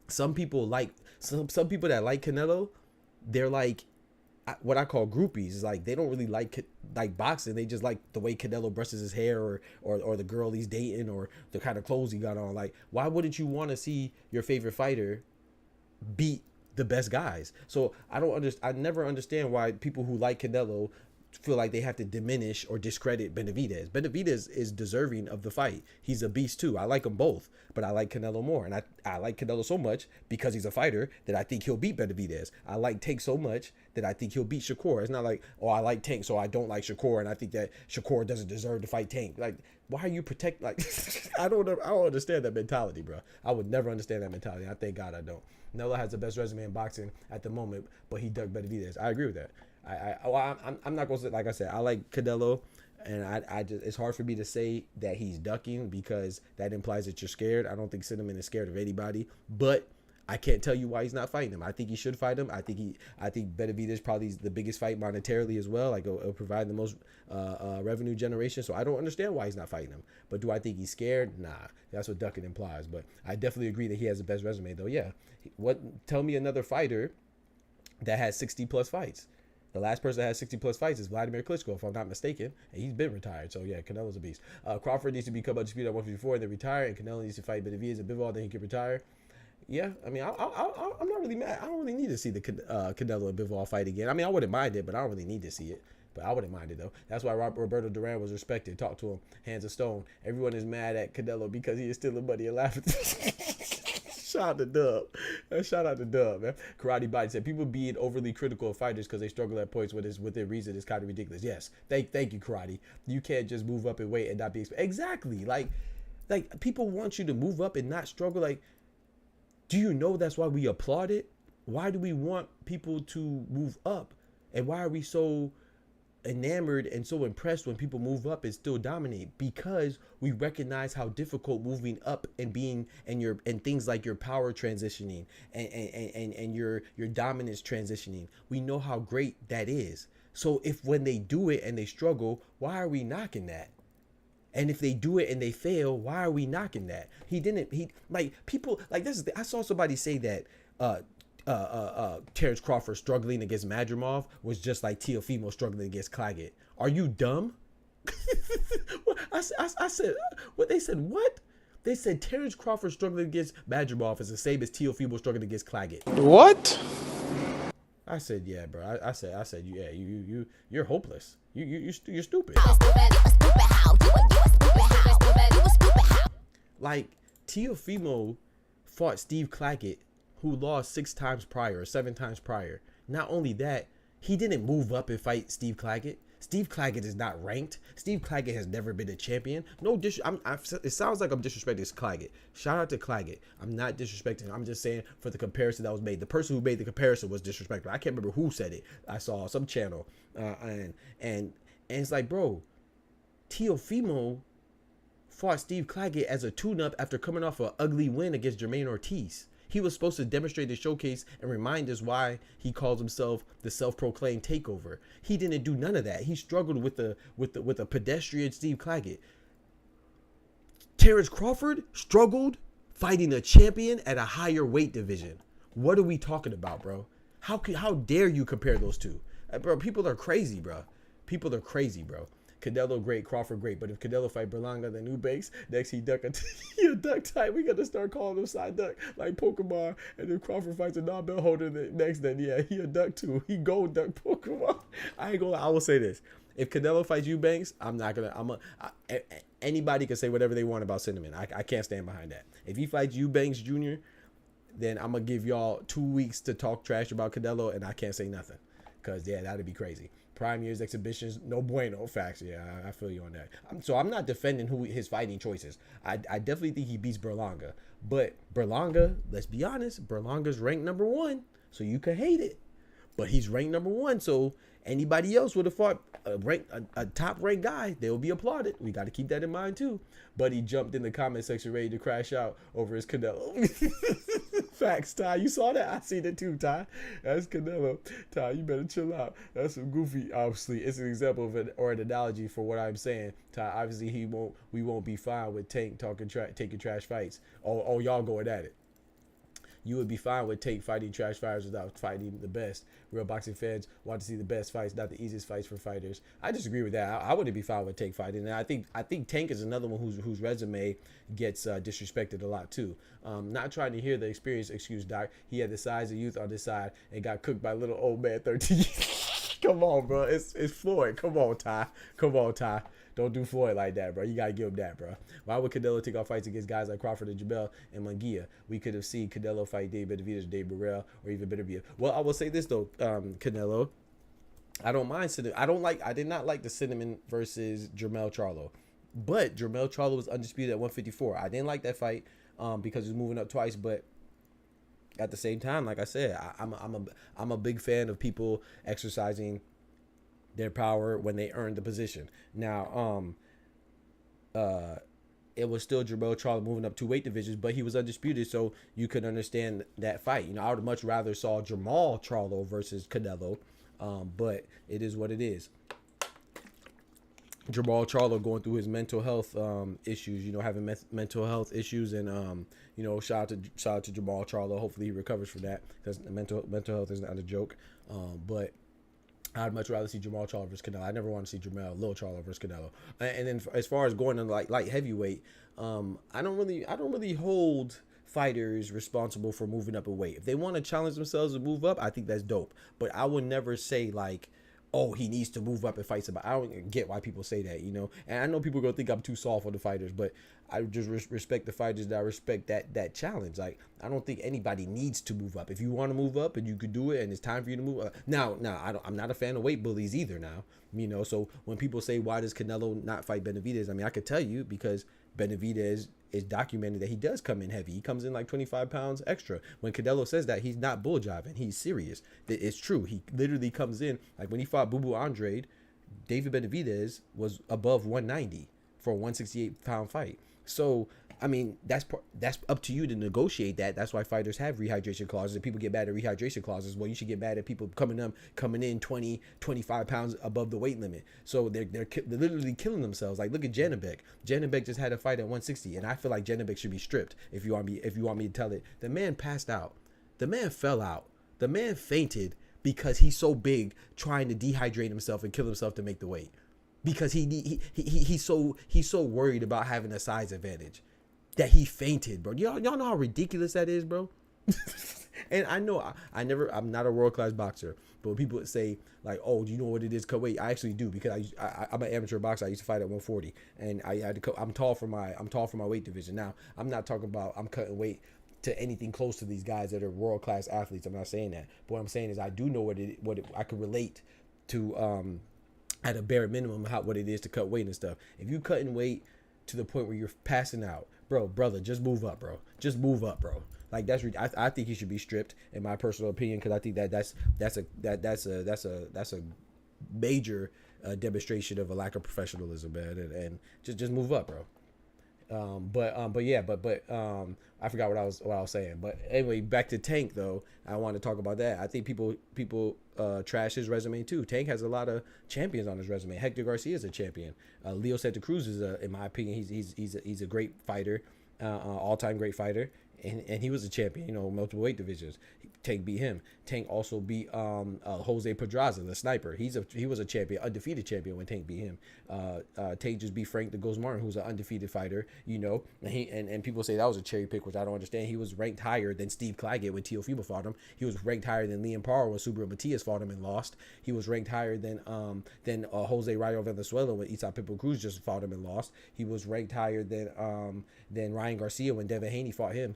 some people like some people that like Canelo, they're like what I call groupies. Is like they don't really like boxing. They just like the way Canelo brushes his hair or the girl he's dating or the kind of clothes he got on. Like, why wouldn't you want to see your favorite fighter beat the best guys? So I never understand why people who like Canelo feel like they have to diminish or discredit Benavidez. Benavidez is deserving of the fight. He's a beast too. I like them both, but I like Canelo more. And I like Canelo so much because he's a fighter that I think he'll beat Benavidez. I like Tank so much that I think he'll beat Shakur. It's not like, oh, I like Tank, so I don't like Shakur, and I think that Shakur doesn't deserve to fight Tank. Like, why are you like, I don't understand that mentality, bro. I would never understand that mentality. I thank God I don't. Canelo has the best resume in boxing at the moment, but he ducked Benavidez. I agree with that. I'm not gonna say, like I said, I like Canelo, and I just, it's hard for me to say that he's ducking because that implies that you're scared. I don't think Cinnamon is scared of anybody, but I can't tell you why he's not fighting him. I think he should fight him. I think Benavidez probably is the biggest fight monetarily as well. Like it'll provide the most revenue generation. So I don't understand why he's not fighting him. But do I think he's scared? Nah, that's what ducking implies. But I definitely agree that he has the best resume, though. Yeah, tell me another fighter that has 60 plus fights. The last person that has 60 plus fights is Vladimir Klitschko, if I'm not mistaken, and he's been retired. So yeah, Canelo's a beast. Crawford needs to become undisputed at 154 and then retire, and Canelo needs to fight Benavidez and Bivol, then he can retire. Yeah, I mean, I'm not really mad. I don't really need to see the Canelo and Bivol fight again. I mean, I wouldn't mind it, but I don't really need to see it. But I wouldn't mind it, though. That's why Roberto Duran was respected. Talk to him, hands of stone. Everyone is mad at Canelo because he is stealing money and laughing. Shout out to Dub. Shout out to Dub, man. Karate Body said, people being overly critical of fighters because they struggle at points within reason is kind of ridiculous. Yes, thank you, Karate. You can't just move up and wait and not be exactly. Like people want you to move up and not struggle. Like, do you know that's why we applaud it? Why do we want people to move up? And why are we so enamored and so impressed when people move up and still dominate? Because we recognize how difficult moving up and being and things like your power transitioning and your dominance transitioning. We know how great that is. So if when they do it and they struggle, why are we knocking that? And if they do it and they fail, why are we knocking that? He like people like this. I saw somebody say that Terrence Crawford struggling against Madrimov was just like Teofimo struggling against Claggett. Are you dumb? I said what they said. What they said? Terrence Crawford struggling against Madrimov is the same as Teofimo struggling against Claggett. What? I said, yeah, bro. I said, yeah, you're hopeless. You're stupid. Like Teofimo fought Steve Claggett, who lost 6 times prior or 7 times prior. Not only that, he didn't move up and fight Steve Claggett. Steve Claggett is not ranked. Steve Claggett has never been a champion. It sounds like I'm disrespecting Claggett. Shout out to Claggett. I'm not disrespecting. I'm just saying for the comparison that was made. The person who made the comparison was disrespectful. I can't remember who said it. I saw some channel, and it's like, bro, Teofimo fought Steve Claggett as a tune-up after coming off an ugly win against Jermaine Ortiz. He was supposed to demonstrate the showcase and remind us why he calls himself the self-proclaimed takeover. He didn't do none of that. He struggled with a pedestrian Steve Claggett. Terrence Crawford struggled fighting a champion at a higher weight division. What are we talking about, bro? How dare you compare those two? Bro, people are crazy, bro. People are crazy, bro. Canelo great, Crawford great, but if Canelo fight Berlanga, then Eubanks, next he duck type. We gotta start calling him side duck like Pokemon. And if Crawford fights a non-belt holder next, then yeah, he a duck too. He gold duck Pokemon. I ain't gonna lie, I will say this: if Canelo fights Eubanks, anybody can say whatever they want about Cinnamon. I can't stand behind that. If he fights Eubanks Jr., then I'm gonna give y'all 2 weeks to talk trash about Canelo, and I can't say nothing, cause yeah, that'd be crazy. prime years, exhibitions, no bueno. Facts, yeah, I feel you on that. So I'm not defending his fighting choices. I definitely think he beats Berlanga. But Berlanga, let's be honest, Berlanga's ranked number 1, so you could hate it. But he's ranked number 1, so anybody else would have fought a top ranked guy, they will be applauded. We got to keep that in mind too. But he jumped in the comment section ready to crash out over his Canelo. Facts, Ty. You saw that? I seen it too, Ty. That's Canelo. Ty, you better chill out. That's some goofy. Obviously, it's an example of an analogy for what I'm saying. Ty, obviously we won't be fine with Tank taking trash fights. Oh, y'all going at it. You would be fine with Tank fighting trash fighters without fighting the best. Real boxing fans want to see the best fights, not the easiest fights for fighters. I disagree with that. I wouldn't be fine with Tank fighting. And I think Tank is another one whose resume gets disrespected a lot too. Not trying to hear the experience excuse, Doc. He had the size of youth on this side and got cooked by little old man 13. Come on, bro. It's Floyd. Come on, Ty. Don't do Floyd like that, bro. You got to give him that, bro. Why would Canelo take off fights against guys like Crawford and Jamel and Munguia? We could have seen Canelo fight Dave Benavidez, Dave Burrell, or even Benavidez. Well, I will say this, though, Canelo. I don't mind Cinnamon. I did not like the Cinnamon versus Jermell Charlo. But Jermell Charlo was undisputed at 154. I didn't like that fight because he was moving up twice, but at the same time, like I said, I'm a big fan of people exercising their power when they earn the position. Now, it was still Jermell Charlo moving up 2 weight divisions, but he was undisputed, so you could understand that fight. You know, I would much rather saw Jermall Charlo versus Canelo, but it is what it is. Jermall Charlo going through his mental health issues, you know, having mental health issues, and you know, shout out to Jermall Charlo. Hopefully he recovers from that, because mental health is not a joke. But I'd much rather see Jermall Charlo versus Canelo. I never want to see Lil Charlo versus Canelo. And then as far as going in light heavyweight, I don't really hold fighters responsible for moving up a weight. If they want to challenge themselves and move up, I think that's dope. But I would never say like, oh, he needs to move up and fight somebody. I don't get why people say that, you know. And I know people are gonna think I'm too soft on the fighters, but I just respect the fighters that I respect that challenge. Like, I don't think anybody needs to move up. If you want to move up and you could do it, and it's time for you to move up. Now, I'm not a fan of weight bullies either. Now, you know. So when people say, why does Canelo not fight Benavidez? I mean, I could tell you, because Benavidez is documented that he does come in heavy. He comes in like 25 pounds extra. When Canelo says that, he's not bull jiving. He's serious. It's true. He literally comes in, like when he fought Boo Boo Andrade, David Benavidez was above 190 for a 168 pound fight. So, I mean, that's up to you to negotiate that. That's why fighters have rehydration clauses, and people get mad at rehydration clauses. Well, you should get mad at people coming in 20, 25 pounds above the weight limit. So they're literally killing themselves. Like, look at Janibek. Janibek just had a fight at 160, and I feel like Janibek should be stripped. If you want me to tell it, the man passed out. The man fell out. The man fainted because he's so big, trying to dehydrate himself and kill himself to make the weight. Because he's so worried about having a size advantage that he fainted, bro. Y'all know how ridiculous that is, bro. And I know I'm not a world-class boxer, but when people say like, oh, do you know what it is cut weight? I actually do, because I'm an amateur boxer. I used to fight at 140, and I had to I'm tall for my weight division. Now, I'm not talking about I'm cutting weight to anything close to these guys that are world-class athletes. I'm not saying that. But what I'm saying is I do know what I could relate to at a bare minimum what it is to cut weight and stuff. If you cutting weight to the point where you're passing out, brother, just move up, bro. Just move up, bro. Like, that's I think he should be stripped, in my personal opinion, because I think that's a major demonstration of a lack of professionalism, man. And just move up, bro. But I forgot what I was saying. But anyway, back to Tank though. I want to talk about that. I think people trash his resume too. Tank has a lot of champions on his resume. Hector Garcia is a champion. Leo Santa Cruz is in my opinion, he's a great fighter, all-time great fighter. And he was a champion, you know, multiple weight divisions. Tank beat him. Tank also beat Jose Pedraza, the sniper. He was a champion, undefeated champion when Tank beat him. Tank just beat Frank the Ghost Martin, who's an undefeated fighter, you know. And people say that was a cherry pick, which I don't understand. He was ranked higher than Steve Claggett when Teofimo fought him. He was ranked higher than Liam Parra when Subriel Matias fought him and lost. He was ranked higher than Jose Rayo Venezuela when Isaac Pitbull Cruz just fought him and lost. He was ranked higher than Ryan Garcia when Devin Haney fought him.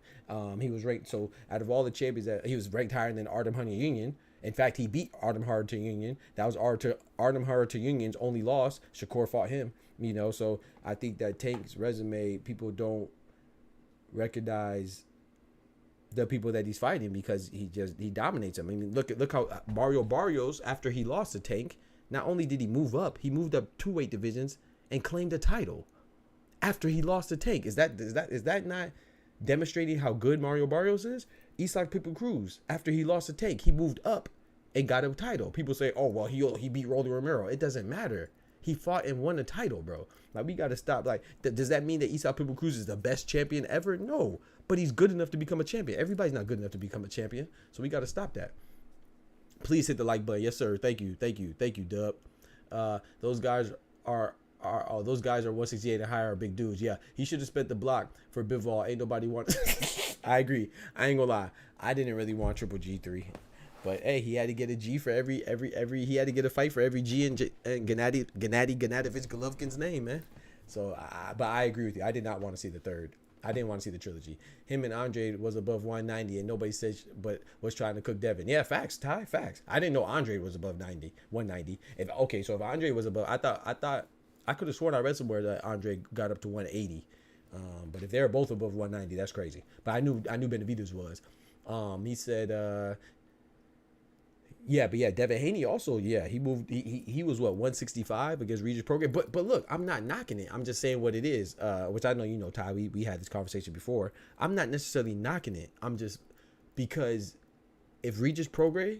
He was ranked, so out of all the champions, that he was ranked higher than Artem Hunter Union. In fact, he beat Artem Harutyunyan. That was Artem Harutyunyan's only loss. Shakur fought him, you know. So I think that Tank's resume, people don't recognize the people that he's fighting because he dominates them. I mean, look how Mario Barrios, after he lost to Tank, not only did he move up 2 weight divisions and claimed a title after he lost to Tank. Is that not demonstrating how good Mario Barrios is? Isaac Pippen Cruz, after he lost to Tank, he moved up and got a title. People say, oh, well, he beat Rolly Romero. It doesn't matter. He fought and won a title, bro. Like, we got to stop. Like, does that mean that Isaac Pippen Cruz is the best champion ever? No, but he's good enough to become a champion. Everybody's not good enough to become a champion, so we got to stop that. Please hit the like button. Yes, sir. Thank you, Dub. Those guys are 168 and higher, are big dudes. Yeah, he should have spent the block for Bivol. Ain't nobody want. I agree. I ain't gonna lie. I didn't really want Triple G3, but hey, he had to get a G for every. He had to get a fight for every G in Gennady Gennadovich Golovkin's name, man. So, but I agree with you. I did not want to see the third. I didn't want to see the trilogy. Him and Andre was above 190, and nobody said, but was trying to cook Devin. Yeah, facts, Ty, facts. I didn't know Andre was above 190. So if Andre was above, I thought I could have sworn I read somewhere that Andre got up to 180. But if they're both above 190, that's crazy. But I knew Benavidez was. He said, Devin Haney also, he moved. He was what, 165 against Regis Prograis. But look, I'm not knocking it. I'm just saying what it is. Which I know you know, Ty. We had this conversation before. I'm not necessarily knocking it. I'm just, because if Regis Prograis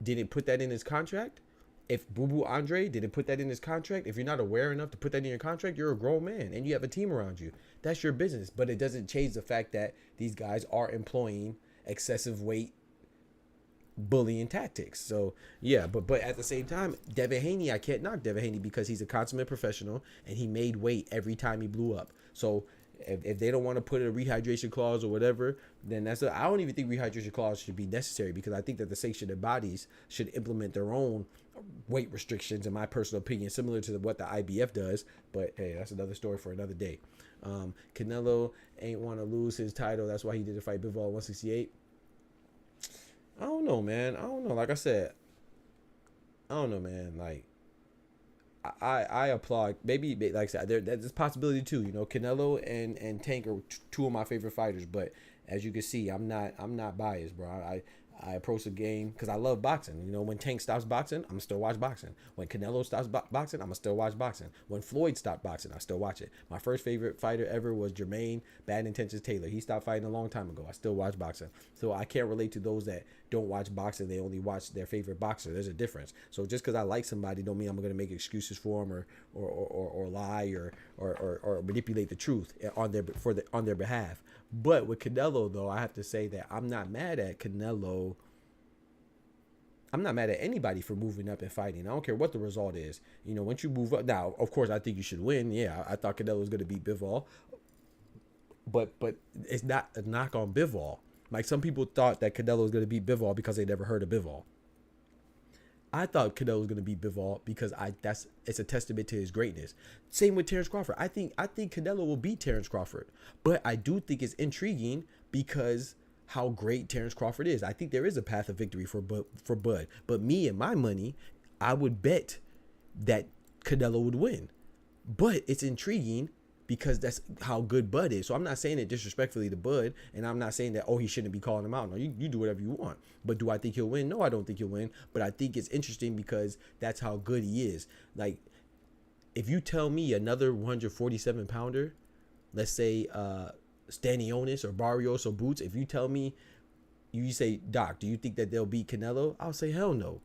didn't put that in his contract, if Boo Boo Andre didn't put that in his contract, if you're not aware enough to put that in your contract, you're a grown man and you have a team around you. That's your business. But it doesn't change the fact that these guys are employing excessive weight bullying tactics. So yeah, but at the same time, Devin Haney, I can't knock Devin Haney because he's a consummate professional and he made weight every time he blew up. So if they don't want to put a rehydration clause or whatever, then I don't even think rehydration clause should be necessary, because I think that the sanctioned bodies should implement their own weight restrictions, in my personal opinion, similar to what the IBF does. But hey, that's another story for another day. Canelo ain't want to lose his title. That's why he did the fight Bivol 168. I don't know, man. I don't know. Like I said, I don't know, man. Like, I applaud. Maybe, like I said, there's a possibility too. You know, Canelo and Tank are two of my favorite fighters. But as you can see, I'm not biased, bro. I approach the game because I love boxing. You know, when Tank stops boxing, I'm still watch boxing. When Canelo stops boxing, I'm still watch boxing. When Floyd stopped boxing, I still watch it. My first favorite fighter ever was Jermaine Bad Intentions Taylor. He stopped fighting a long time ago. I still watch boxing. So I can't relate to those that don't watch boxing. They only watch their favorite boxer. There's a difference. So just because I like somebody don't mean I'm going to make excuses for them or lie or manipulate the truth on their behalf. But with Canelo, though, I have to say that I'm not mad at Canelo. I'm not mad at anybody for moving up and fighting. I don't care what the result is. You know, once you move up, now, of course, I think you should win. Yeah, I thought Canelo was going to beat Bivol. But it's not a knock on Bivol. Like, some people thought that Canelo was going to beat Bivol because they never heard of Bivol. I thought Canelo was going to beat Bivol because it's a testament to his greatness. Same with Terrence Crawford. I think Canelo will beat Terrence Crawford, but I do think it's intriguing because how great Terrence Crawford is. I think there is a path of victory for Bud. But me and my money, I would bet that Canelo would win. But it's intriguing because that's how good Bud is. So I'm not saying it disrespectfully to Bud, and I'm not saying that, he shouldn't be calling him out. No, you do whatever you want. But do I think he'll win? No, I don't think he'll win. But I think it's interesting because that's how good he is. Like, if you tell me another 147-pounder, let's say Stanionis or Barrios or Boots, if you tell me, you say, Doc, do you think that they'll beat Canelo? I'll say, hell no.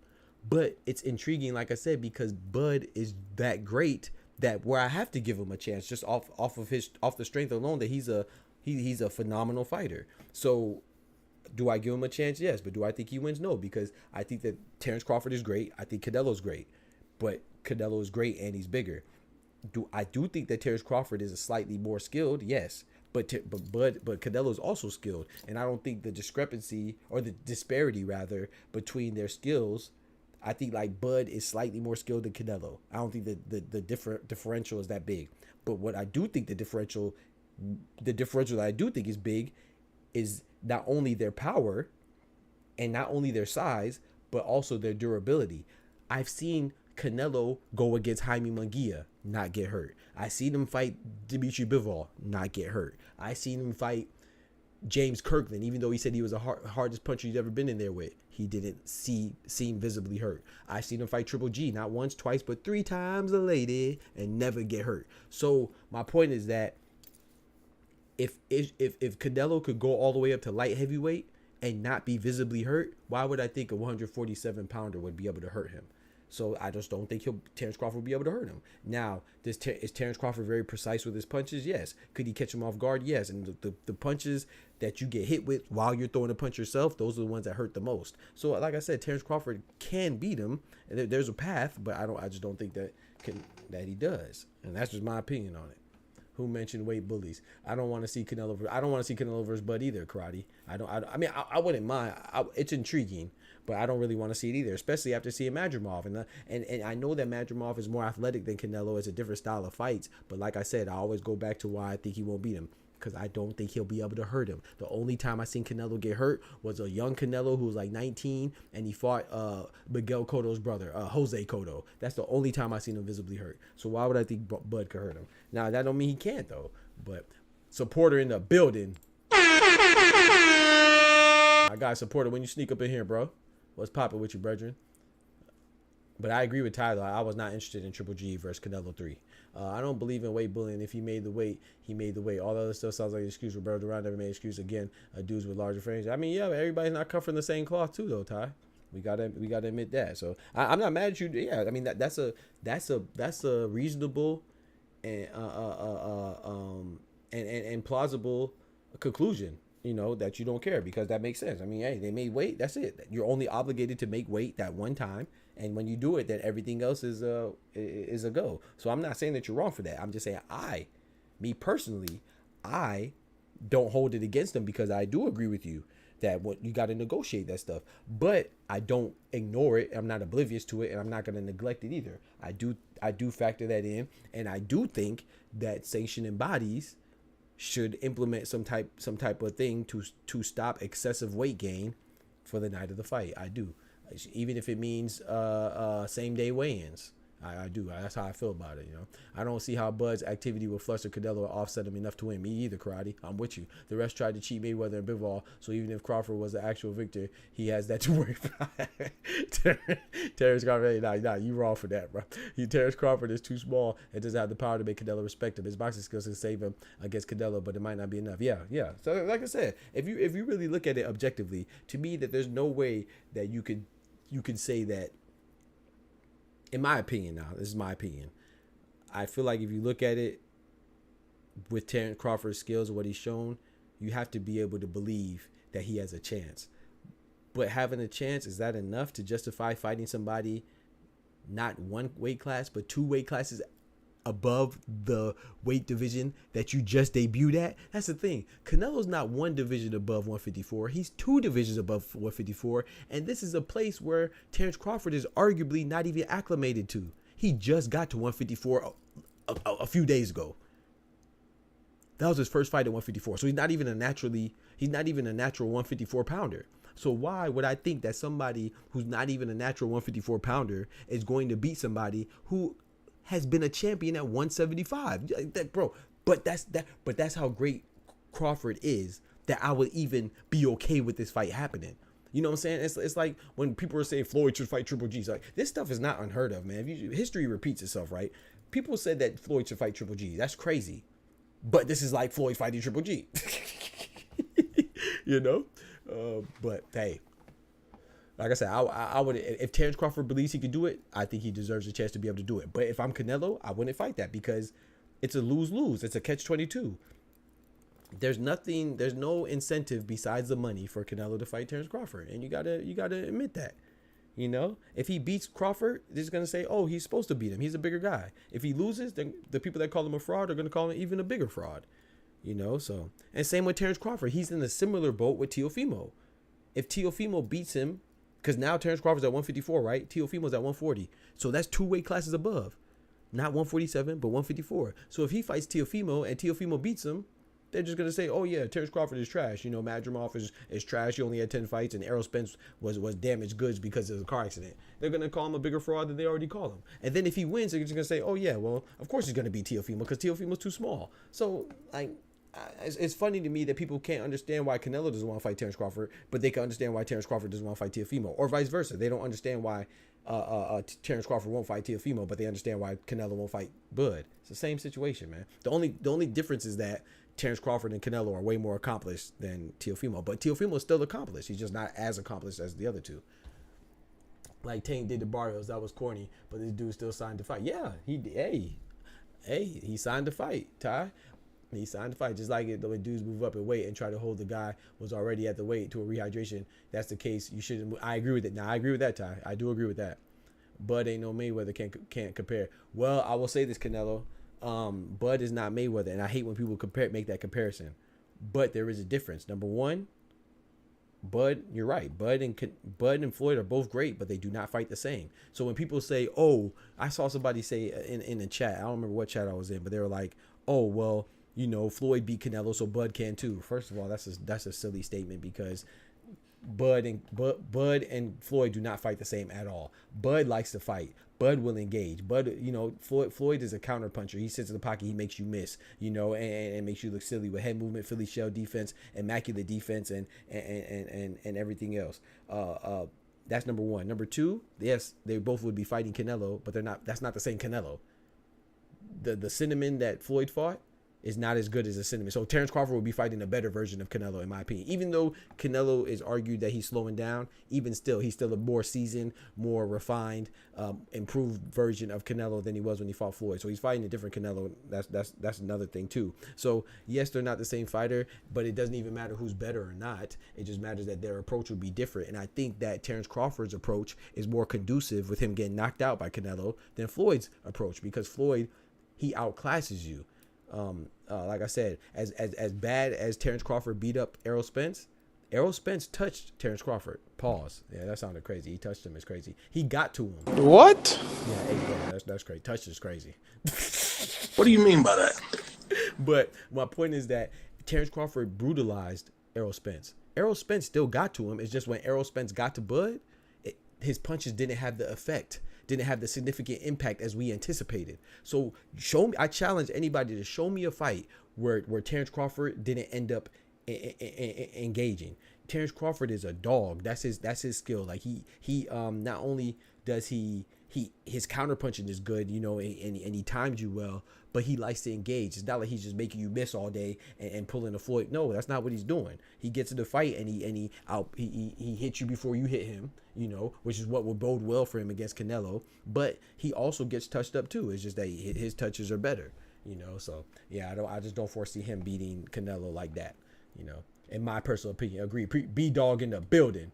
But it's intriguing, like I said, because Bud is that great that where I have to give him a chance just off the strength alone that he's a phenomenal fighter. So do I give him a chance? Yes. But do I think he wins? No, because I think that Terrence Crawford is great. I think Canelo's great, but Canelo is great and he's bigger. I do think that Terrence Crawford is a slightly more skilled? Yes. But Canelo is also skilled, and I don't think the discrepancy or the disparity rather between their skills. I think like Bud is slightly more skilled than Canelo. I don't think that the differential is that big. But what I do think the differential that I do think is big is not only their power and not only their size, but also their durability. I've seen Canelo go against Jaime Munguia, not get hurt. I seen him fight Dimitri Bivol, not get hurt. I seen him fight James Kirkland, even though he said he was the hardest puncher he's ever been in there with. He didn't seem visibly hurt. I seen him fight Triple G, not once, twice, but 3 times a lady, and never get hurt. So my point is that if Canelo could go all the way up to light heavyweight and not be visibly hurt, why would I think a 147 pounder would be able to hurt him? So I just don't think Terence Crawford will be able to hurt him. Now, is Terence Crawford very precise with his punches? Yes. Could he catch him off guard? Yes. And the punches that you get hit with while you're throwing a punch yourself, those are the ones that hurt the most. So like I said, Terence Crawford can beat him. There's a path, but I just don't think that he does. And that's just my opinion on it. Who mentioned weight bullies? I don't want to see Canelo. I don't want to see Canelo versus Bud either. Karate. I mean, I wouldn't mind. It's intriguing, but I don't really want to see it either, especially after seeing Madrimov. And I know that Madrimov is more athletic than Canelo. It's a different style of fights. But like I said, I always go back to why I think he won't beat him. Because I don't think he'll be able to hurt him. The only time I seen Canelo get hurt was a young Canelo who was like 19, and he fought Miguel Cotto's brother, Jose Cotto. That's the only time I seen him visibly hurt. So why would I think Bud could hurt him? Now, that don't mean he can't, though. But supporter in the building. I got supporter when you sneak up in here, bro. What's popping with you, brethren? But I agree with Tyler. I was not interested in Triple G versus Canelo 3. I don't believe in weight bullying. If he made the weight, he made the weight. All the other stuff sounds like an excuse. Roberto Duran never made an excuse. Again, dudes with larger frames. I mean, yeah, but everybody's not cut from the same cloth too, though, Ty. We gotta admit that. So I'm not mad at you. Yeah, I mean that's a reasonable and plausible conclusion. You know, that you don't care, because that makes sense. I mean, hey, they made weight. That's it. You're only obligated to make weight that one time. And when you do it, then everything else is a go. So I'm not saying that you're wrong for that. I'm just saying me personally, I don't hold it against them, because I do agree with you that what you got to negotiate that stuff. But I don't ignore it. I'm not oblivious to it, and I'm not going to neglect it either. I do factor that in, and I do think that sanctioning bodies should implement some type of thing to stop excessive weight gain for the night of the fight. I do. Even if it means same day weigh-ins, I do. That's how I feel about it. You know, I don't see how Bud's activity will fluster Canelo or offset him enough to win. Me either, Karate. I'm with you. The rest tried to cheat Mayweather and Bivol, so even if Crawford was the actual victor, he has that to worry about. Terence Crawford, nah, you wrong for that, bro. Terence Crawford is too small and doesn't have the power to make Canelo respect him. His boxing skills can save him against Canelo, but it might not be enough. Yeah. So like I said, if you really look at it objectively, to me, that there's no way that you could say that. In my opinion, now, this is my opinion, I feel like if you look at it with Terence Crawford's skills and what he's shown, you have to be able to believe that he has a chance. But having a chance, is that enough to justify fighting somebody not one weight class, but 2 weight classes above the weight division that you just debuted at? That's the thing. Canelo's not 1 division above 154. He's 2 divisions above 154. And this is a place where Terence Crawford is arguably not even acclimated to. He just got to 154 a few days ago. That was his first fight at 154. So he's not even a natural 154 pounder. So why would I think that somebody who's not even a natural 154 pounder is going to beat somebody who has been a champion at 175, but that's how great Crawford is, that I would even be okay with this fight happening. You know what I'm saying? It's like when people are saying Floyd should fight Triple G. It's like, this stuff is not unheard of, man. History repeats itself, right? People said that Floyd should fight Triple G. That's crazy. But this is like Floyd fighting Triple G. You know? But hey, like I said, I would, if Terence Crawford believes he could do it, I think he deserves a chance to be able to do it. But if I'm Canelo, I wouldn't fight that, because it's a lose-lose. It's a catch-22. There's no incentive besides the money for Canelo to fight Terence Crawford, and you gotta admit that. You know, if he beats Crawford, they're just gonna say, oh, he's supposed to beat him. He's a bigger guy. If he loses, then the people that call him a fraud are gonna call him even a bigger fraud. You know, so, and same with Terence Crawford. He's in a similar boat with Teofimo. If Teofimo beats him, because now Terence Crawford's at 154, right? Teofimo's at 140. So that's 2 weight classes above. Not 147, but 154. So if he fights Teofimo and Teofimo beats him, they're just gonna say, oh yeah, Terrence Crawford is trash. You know, Madrimov is trash. He only had 10 fights, and Errol Spence was damaged goods because of a car accident. They're gonna call him a bigger fraud than they already call him. And then if he wins, they're just gonna say, oh yeah, well, of course he's gonna beat Teofimo because Teofimo's too small. So like, it's funny to me that people can't understand why Canelo doesn't want to fight Terrence Crawford, but they can understand why Terrence Crawford doesn't want to fight Teofimo, or vice versa. They don't understand why Terrence Crawford won't fight Teofimo, but they understand why Canelo won't fight Bud. It's the same situation, man. The only difference is that Terrence Crawford and Canelo are way more accomplished than Teofimo, but Teofimo is still accomplished. He's just not as accomplished as the other two. Like Tank did to Barrios, that was corny, but this dude still signed to fight. Yeah, he signed to fight, Ty. He signed to fight, just like it when dudes move up in weight and try to hold the guy was already at the weight to a rehydration. That's the case. You shouldn't. I agree with it. Now I agree with that, Ty. I do agree with that. Bud ain't no Mayweather. Can't compare. Well, I will say this, Canelo. Bud is not Mayweather, and I hate when people make that comparison. But there is a difference. Number one, Bud, you're right. Bud and Floyd are both great, but they do not fight the same. So when people say, "Oh," I saw somebody say in the chat. I don't remember what chat I was in, but they were like, "Oh, well, you know, Floyd beat Canelo, so Bud can too." First of all, that's a silly statement because Bud and Floyd do not fight the same at all. Bud likes to fight. Bud will engage. Bud, you know, Floyd is a counter puncher. He sits in the pocket, he makes you miss, you know, and makes you look silly with head movement, Philly shell defense, immaculate defense, and everything else. That's number one. Number two, yes, they both would be fighting Canelo, but they're not. That's not the same Canelo. The cinnamon that Floyd fought is not as good as the cinnamon. So Terrence Crawford will be fighting a better version of Canelo, in my opinion. Even though Canelo is argued that he's slowing down, even still, he's still a more seasoned, more refined, improved version of Canelo than he was when he fought Floyd. So he's fighting a different Canelo. That's another thing too. So yes, they're not the same fighter, but it doesn't even matter who's better or not. It just matters that their approach will be different. And I think that Terrence Crawford's approach is more conducive with him getting knocked out by Canelo than Floyd's approach, because Floyd, he outclasses you. Like I said, as bad as Terrence Crawford beat up Errol Spence touched Terrence Crawford. Pause. Yeah, that sounded crazy. He touched him. It's crazy. He got to him. What? Yeah, that's crazy. Touch is crazy. What do you mean by that? But my point is that Terrence Crawford brutalized Errol Spence. Errol Spence still got to him. It's just when Errol Spence got to Bud, his punches didn't have the effect, didn't have the significant impact as we anticipated. So show me, I challenge anybody to show me a fight where Terrence Crawford didn't end up engaging. Terrence Crawford is a dog. That's his skill. Like he not only does his counterpunching is good, you know, and he times you well, but he likes to engage. It's not like he's just making you miss all day and pulling a Floyd. No, that's not what he's doing. He gets in the fight and he hits you before you hit him, you know, which is what will bode well for him against Canelo. But he also gets touched up too. It's just that his touches are better, you know. So yeah, I just don't foresee him beating Canelo like that, you know. In my personal opinion, agree. B-Dog in the building.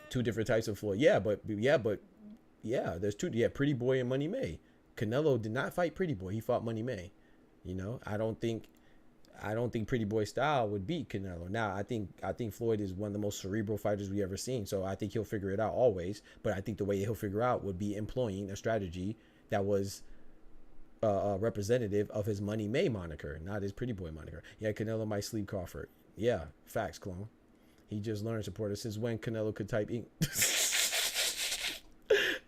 Two different types of Floyd. There's two. Yeah, Pretty Boy and Money May. Canelo did not fight Pretty Boy. He fought Money May. You know, I don't think Pretty Boy style would beat Canelo. Now, I think Floyd is one of the most cerebral fighters we ever seen. So I think he'll figure it out always. But I think the way he'll figure out would be employing a strategy that was representative of his Money May moniker, not his Pretty Boy moniker. Yeah, Canelo might sleep Crawford. Yeah, facts, clone. He just learned, supporter. Since when Canelo could type ink?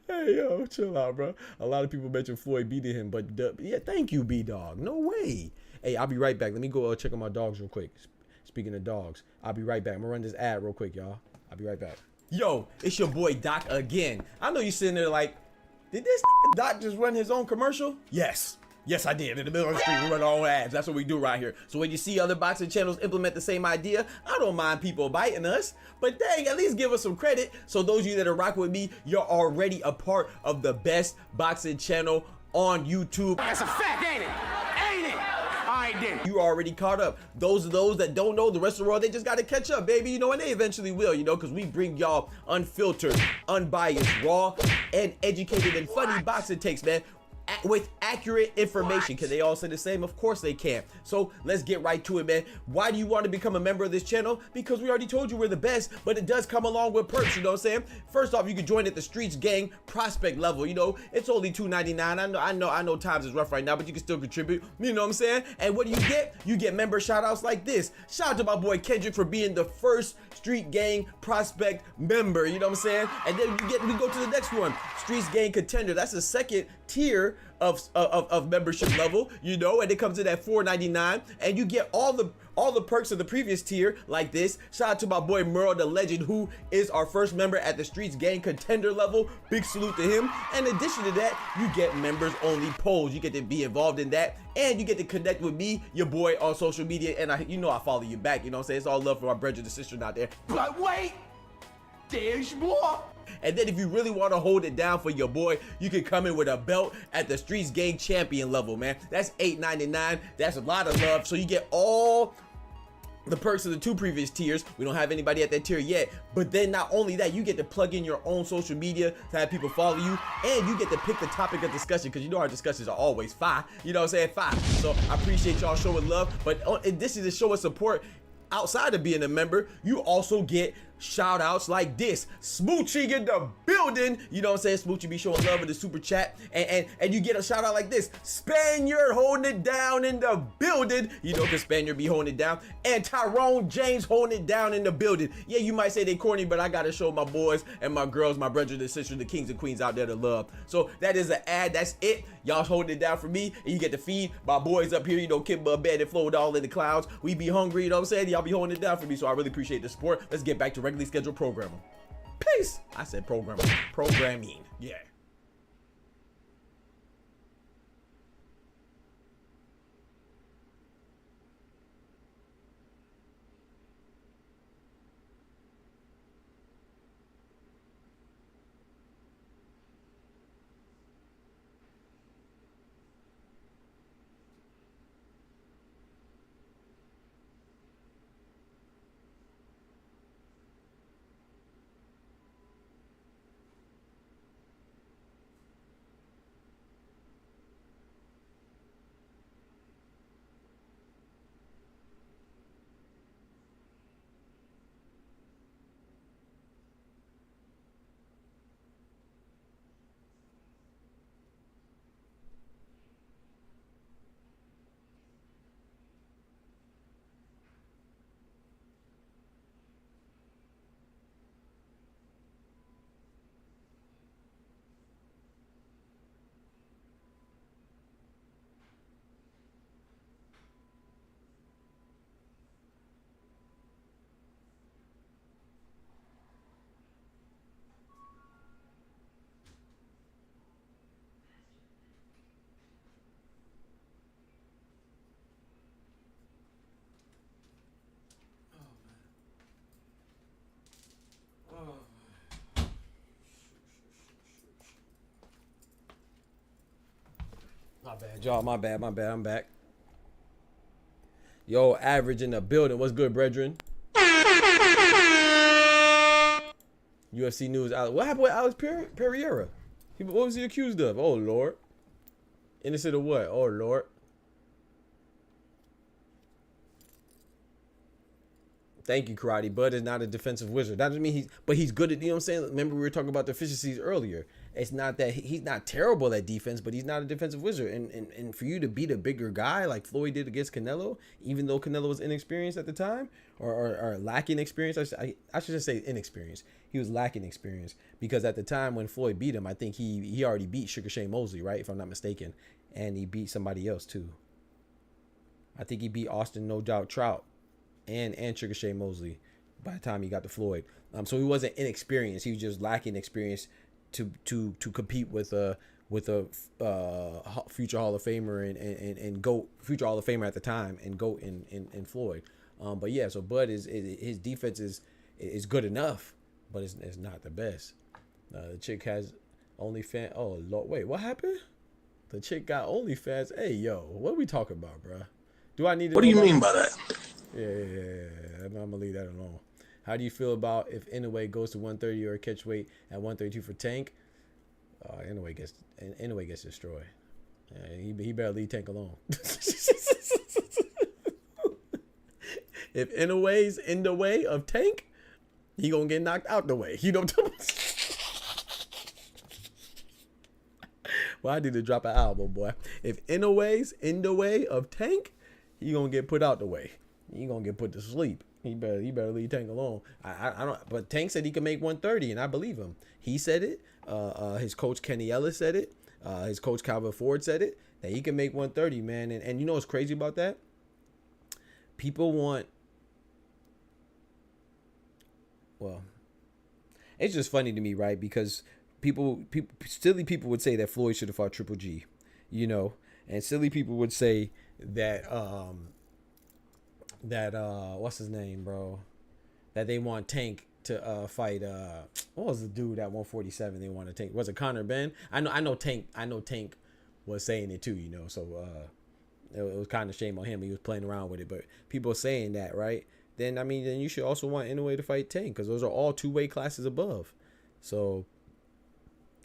Hey, yo, chill out, bro. A lot of people mention Floyd beating him, but yeah, thank you, B-Dog. No way. Hey, I'll be right back. Let me go check on my dogs real quick. Speaking of dogs, I'll be right back. I'm gonna run this ad real quick, y'all. I'll be right back. Yo, it's your boy Doc again. I know you sitting there like, did this Doc just run his own commercial? Yes. Yes, I did. In the middle of the street, we run our own ads. That's what we do right here. So when you see other boxing channels implement the same idea, I don't mind people biting us. But dang, at least give us some credit. So those of you that are rocking with me, you're already a part of the best boxing channel on YouTube. That's a fact, ain't it? Ain't it? All right, then. You already caught up. Those that don't know, the rest of the world, they just got to catch up, baby. You know, and they eventually will, you know, because we bring y'all unfiltered, unbiased, raw, and educated and funny boxing takes, man. With accurate information. Can they all say the same? Of course they can. So let's get right to it, man. Why do you want to become a member of this channel? Because we already told you we're the best, but it does come along with perks, you know what I'm saying? First off, you can join at the STREETZ gang prospect level. You know, it's only $2.99. I know times is rough right now, but you can still contribute. You know what I'm saying? And what do you get? You get member shout outs like this. Shout out to my boy Kendrick for being the first Street Gang prospect member. You know what I'm saying? And then we go to the next one. STREETZ Gang contender. That's the second tier of membership level, you know, and it comes in at $4.99, and you get all the perks of the previous tier like this. Shout out to my boy Merle the Legend, who is our first member at the STREETZ Gang contender level. Big salute to him. In addition to that, you get members only polls. You get to be involved in that, and you get to connect with me, your boy, on social media, and I follow you back. You know what I'm saying? It's all love for my brother and sister out there. But wait, there's more. And then if you really want to hold it down for your boy, you can come in with a belt at the STREETZ Gang champion level, man. That's $8.99. That's a lot of love. So you get all the perks of the two previous tiers. We don't have anybody at that tier yet, but then not only that, you get to plug in your own social media to have people follow you, and you get to pick the topic of discussion, because you know our discussions are always fire. You know what I'm saying? Fire. So I appreciate y'all showing love, but in addition to showing support outside of being a member, you also get shout outs like this. Smoochie in the building. You know what I'm saying? Smoochie be showing love with the super chat. And you get a shout out like this. Spaniard holding it down in the building. You know, because Spaniard be holding it down. And Tyrone James holding it down in the building. Yeah, you might say they corny, but I gotta show my boys and my girls, my brothers and sisters, the kings and queens out there to love. So that is an ad. That's it. Y'all holding it down for me. And you get to feed my boys up here. You know, Kimba, Bed, and Flo all in the clouds. We be hungry, you know what I'm saying? Y'all be holding it down for me. So I really appreciate the support. Let's get back to regularly scheduled programming. Peace. I said programming. Programming. Yeah. My bad, y'all. My bad. I'm back. Yo, average in the building. What's good, brethren? UFC news. What happened with Alex Pereira? What was he accused of? Oh, Lord. Innocent of what? Oh, Lord. Thank you, Karate. Bud is not a defensive wizard. That doesn't mean he's good at, you know what I'm saying? Remember we were talking about deficiencies earlier. It's not that he's not terrible at defense, but he's not a defensive wizard. And for you to beat a bigger guy like Floyd did against Canelo, even though Canelo was inexperienced at the time, or lacking experience, I should just say inexperienced. He was lacking experience, because at the time when Floyd beat him, I think he already beat Sugar Shane Mosley, right? If I'm not mistaken. And he beat somebody else too. I think he beat Austin No Doubt Trout and Sugar Shane Mosley by the time he got to Floyd. So he wasn't inexperienced. He was just lacking experience to compete with a future Hall of Famer and GOAT, future Hall of Famer at the time, and GOAT in Floyd. But yeah, so Bud his defense is good enough, but it's not the best. The chick has OnlyFans. Oh Lord, wait, what happened? The chick got OnlyFans. Hey yo, what are we talking about, bro? Do I need to? What do you mean by that? Yeah. I'm gonna leave that alone. How do you feel about if Inoue goes to 130 or catch weight at 132 for Tank? Inoue gets destroyed. He better leave Tank alone. If Inouye's in the way of Tank, he gonna get knocked out the way. You know what I'm talking about? Well, I need to drop an album, boy. If Inouye's in the way of Tank, he gonna get put out the way. He gonna get put to sleep. He better leave Tank alone. I don't. But Tank said he can make 130, and I believe him. He said it. His coach Kenny Ellis said it. His coach Calvin Ford said it, that he can make 130, man. And you know what's crazy about that? People want. Well, it's just funny to me, right? Because silly people would say that Floyd should have fought Triple G, you know, and silly people would say that what's his name, bro? That they want Tank to fight what was the dude at 147 they want to take? Was it Conor Ben? I know Tank was saying it too, you know, so it was kind of shame on him. He was playing around with it, but people are saying that, right? Then you should also want Inoue to fight Tank, because those are all 2-weight classes above. So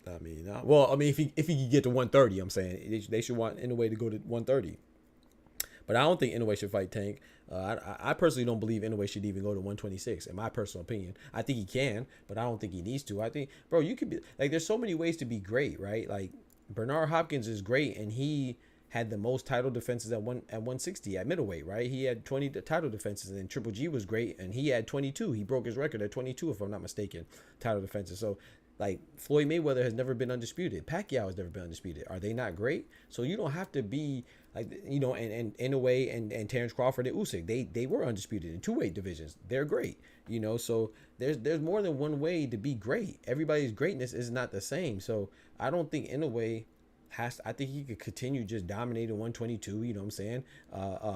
if he could get to 130, I'm saying they should want Inoue to go to 130. But I don't think Inoue should fight Tank. I personally don't believe Inoue should even go to 126, in my personal opinion. I think he can, but I don't think he needs to. I think, bro, you could be like, there's so many ways to be great, right? Like Bernard Hopkins is great, and he had the most title defenses at 160 at middleweight, right? He had 20 title defenses, and then Triple G was great, and he had 22. He broke his record at 22, if I'm not mistaken, title defenses. So, like, Floyd Mayweather has never been undisputed. Pacquiao has never been undisputed. Are they not great? So you don't have to be like, you know, and Inoue and Terrence Crawford and Usyk, they were undisputed in 2-weight divisions. They're great, you know. So there's more than one way to be great. Everybody's greatness is not the same. So I don't think Inoue I think he could continue just dominating 122, you know what I'm saying?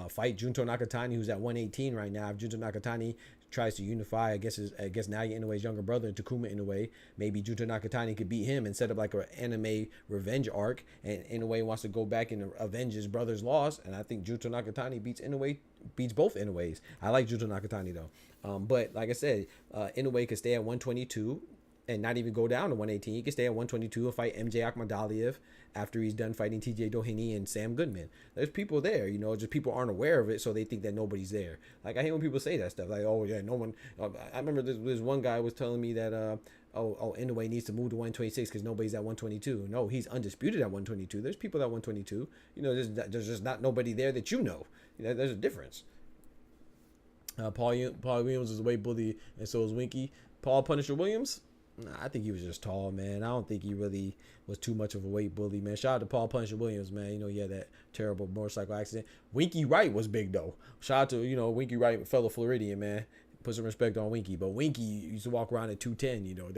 Fight Junto Nakatani, who's at 118 right now. If Junto Nakatani tries to unify, I guess Naoya Inoue's younger brother, Takuma Inoue, maybe Junto Nakatani could beat him and set up like an anime revenge arc, and Inoue wants to go back and avenge his brother's loss, and I think Junto Nakatani beats both Inoue's. I like Junto Nakatani though. But like I said, Inoue could stay at 122 and not even go down to 118. He can stay at 122 and fight MJ Akhmadaliev after he's done fighting TJ Doheny and Sam Goodman. There's people there, you know, just people aren't aware of it, so they think that nobody's there. Like, I hate when people say that stuff. Like, oh, yeah, no one. I remember this one guy was telling me that, Inoue needs to move to 126 because nobody's at 122. No, he's undisputed at 122. There's people at 122. You know, there's just not nobody there that you know. You know, there's a difference. Paul Williams is a weight bully, and so is Winky. Paul Punisher Williams? I think he was just tall, man. I don't think he really was too much of a weight bully, man. Shout out to Paul Punisher Williams, man. You know, he had that terrible motorcycle accident. Winky Wright was big, though. Shout out to, you know, Winky Wright, fellow Floridian, man. Put some respect on Winky. But Winky used to walk around at 210, you know.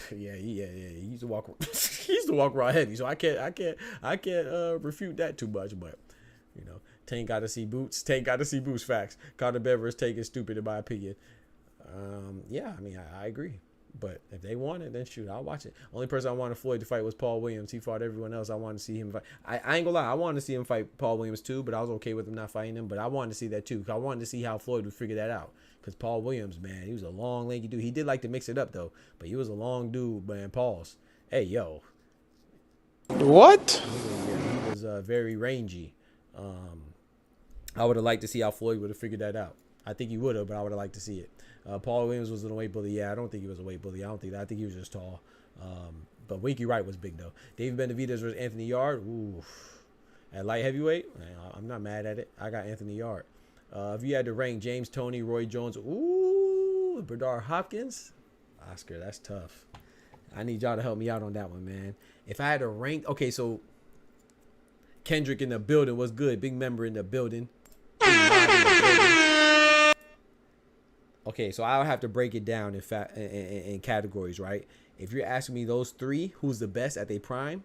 He used to walk he used to walk around heavy. So I can't refute that too much, but you know, Tank got to see boots. Tank got to see boots, facts. Carter Bever's Tank is stupid in my opinion. Yeah, I mean, I agree. But if they want it, then shoot, I'll watch it. Only person I wanted Floyd to fight was Paul Williams. He fought everyone else. I wanted to see him fight. I ain't gonna lie, I wanted to see him fight Paul Williams too, but I was okay with him not fighting him. But I wanted to see that too, because I wanted to see how Floyd would figure that out. Because Paul Williams, man, he was a long, lanky dude. He did like to mix it up though, but he was a long dude, man. Pause. Hey, yo. What? He was very rangy. I would have liked to see how Floyd would have figured that out. I think he would have, but I would have liked to see it. Paul Williams was a weight bully. Yeah, I don't think he was a weight bully. I think he was just tall. But Winky Wright was big though. David Benavidez versus Anthony Yarde. Ooh, at light heavyweight, I'm not mad at it. I got Anthony Yarde. If you had to rank James Toney, Roy Jones, ooh, Bernard Hopkins, Oscar, that's tough. I need y'all to help me out on that one, man. If I had to rank, okay, so Kendrick in the building was good. Big member in the building. Okay, so I'll have to break it down in categories, right? If you're asking me those three, who's the best at their prime,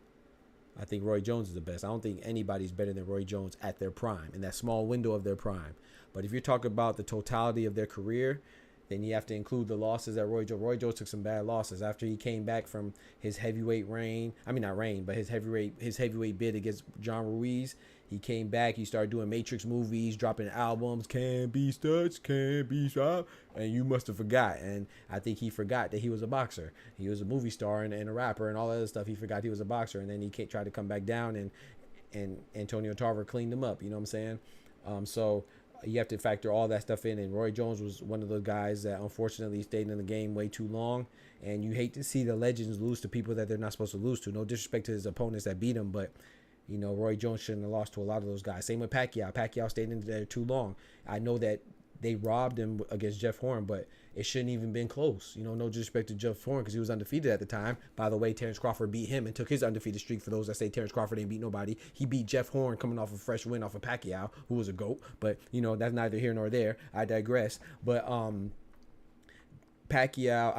I think Roy Jones is the best. I don't think anybody's better than Roy Jones at their prime, in that small window of their prime. But if you're talking about the totality of their career, then you have to include the losses that Roy Jones took some bad losses after he came back from his heavyweight reign. I mean, not reign, but his heavyweight bid against John Ruiz. He came back. He started doing Matrix movies, dropping albums. Can't be touched, can't be stopped. And you must have forgot. And I think he forgot that he was a boxer. He was a movie star and a rapper and all that other stuff. He forgot he was a boxer. And then he tried to come back down. And and Antonio Tarver cleaned him up. You know what I'm saying? So you have to factor all that stuff in. And Roy Jones was one of those guys that unfortunately stayed in the game way too long. And you hate to see the legends lose to people that they're not supposed to lose to. No disrespect to his opponents that beat him, but you know, Roy Jones shouldn't have lost to a lot of those guys. Same with Pacquiao. Pacquiao stayed in there too long. I know that they robbed him against Jeff Horn, but it shouldn't even been close. You know, no disrespect to Jeff Horn because he was undefeated at the time. By the way, Terrence Crawford beat him and took his undefeated streak. For those that say Terrence Crawford ain't beat nobody, he beat Jeff Horn coming off a fresh win off of Pacquiao, who was a GOAT. But, you know, that's neither here nor there. I digress. But Pacquiao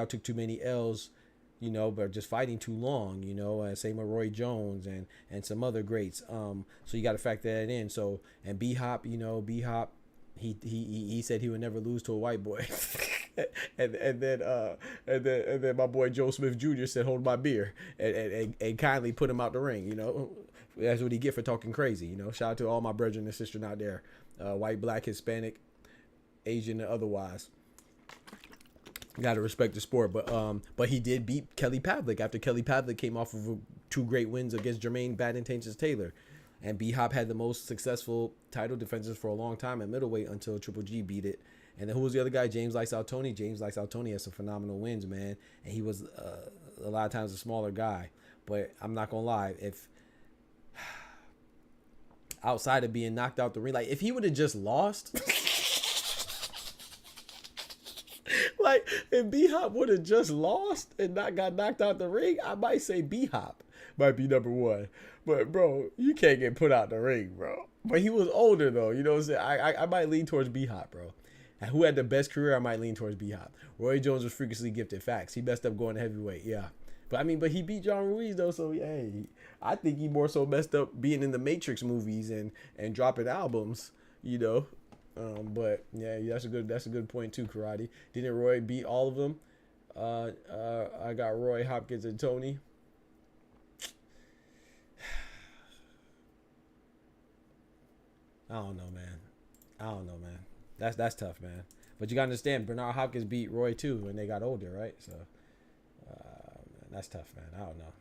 took too many L's, you know, but just fighting too long, you know, and same with Roy Jones and some other greats. So you got to factor that in. So, and B-Hop, you know, B-Hop, he said he would never lose to a white boy. and then my boy Joe Smith Jr. said, hold my beer and kindly put him out the ring, you know. That's what he get for talking crazy, you know. Shout out to all my brethren and sisters out there, white, black, Hispanic, Asian, and otherwise. Gotta respect the sport, but he did beat Kelly Pavlik after Kelly Pavlik came off of 2 great wins against Jermaine Bad Intentions Taylor, and B-Hop had the most successful title defenses for a long time at middleweight until Triple G beat it. And then who was the other guy? James Lights Out Tony. James Lights Out Tony has some phenomenal wins, man, and he was a lot of times a smaller guy. But I'm not gonna lie, if outside of being knocked out the ring, like if he would have just lost. Like, if B-Hop would have just lost and not got knocked out the ring, I might say B-Hop might be number 1. But, bro, you can't get put out the ring, bro. But he was older, though. You know what I'm saying? I might lean towards B-Hop, bro. And who had the best career, I might lean towards B-Hop. Roy Jones was freakishly gifted. Facts. He messed up going to heavyweight, yeah. But, I mean, but he beat John Ruiz, though, so, hey. I think he more so messed up being in the Matrix movies and dropping albums, you know. But yeah, that's a good point too, Karate. Didn't Roy beat all of them? I got Roy, Hopkins, and Tony. I don't know, man. That's tough, man. But you gotta understand, Bernard Hopkins beat Roy too when they got older, right? So, man, that's tough, man. I don't know.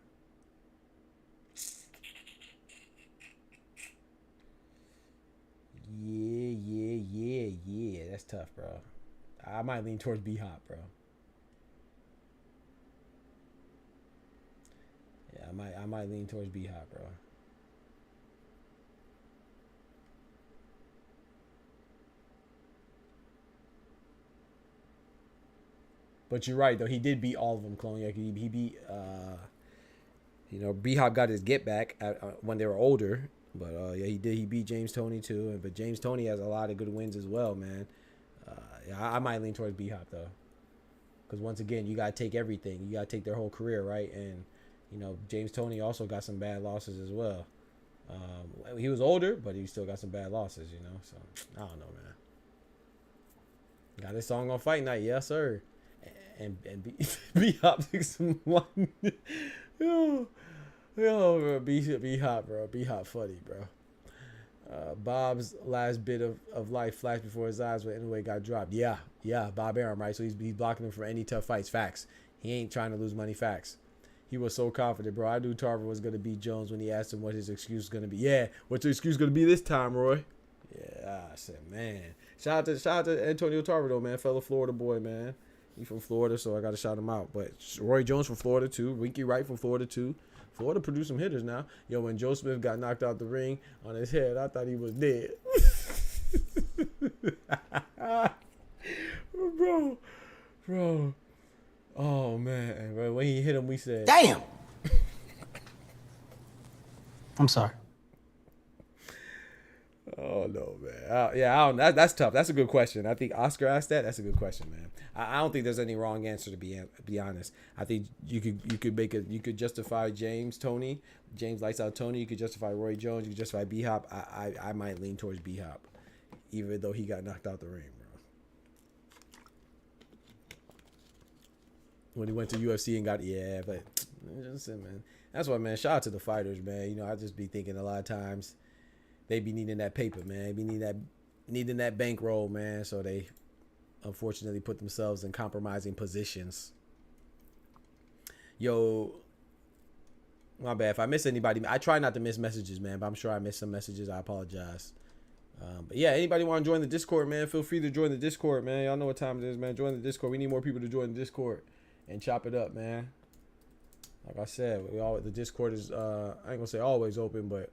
Yeah. That's tough, bro. I might lean towards B-Hop, bro. Yeah, I might lean towards B-Hop, bro. But you're right, though. He did beat all of them, Clone. Like, he beat, you know, B-Hop got his get back when they were older. But, yeah, he did. He beat James Toney, too. But James Toney has a lot of good wins as well, man. Yeah, I might lean towards B-Hop, though. Because, once again, you got to take everything. You got to take their whole career, right? And, you know, James Toney also got some bad losses as well. He was older, but he still got some bad losses, you know. So, I don't know, man. Got this song on Fight Night. Yes, sir. And B-Hop took some one. Yo, bro, B-Hop, bro. B-Hop funny, bro. Bob's last bit of life flashed before his eyes when anyway got dropped. Yeah, Bob Arum, right? So he's blocking him from any tough fights. Facts. He ain't trying to lose money. Facts. He was so confident, bro. I knew Tarver was going to beat Jones when he asked him what his excuse was going to be. Yeah, what's your excuse going to be this time, Roy? Yeah, I said, man. Shout out to Antonio Tarver, though, man. Fellow Florida boy, man. He's from Florida, so I got to shout him out. But Roy Jones from Florida, too. Ricky Wright from Florida, too. Florida produced some hitters now. Yo, when Joe Smith got knocked out the ring on his head, I thought he was dead. Bro. Oh, man. Bro, when he hit him, we said, damn! I'm sorry. Oh, no, man. I don't, that's tough. That's a good question. I think Oscar asked that. That's a good question, man. I don't think there's any wrong answer, to be honest. I think you could justify James Lights Out Tony. You could justify Roy Jones. You could justify B-Hop. I might lean towards B-Hop, even though he got knocked out the ring, bro. When he went to UFC and got, yeah, but listen, man. That's why, man, shout out to the fighters, man. You know, I just be thinking a lot of times they be needing that paper, man. They be needing that bankroll, man. So they unfortunately put themselves in compromising positions. Yo, My bad. If I miss anybody, I try not to miss messages, man, but I'm sure I missed some messages. I apologize. But yeah, anybody want to join the Discord, man, feel free to join the Discord, man. Y'all know what time it is, man. Join the Discord. We need more people to join the Discord and chop it up, man. Like I said, the Discord is, I ain't gonna say always open, but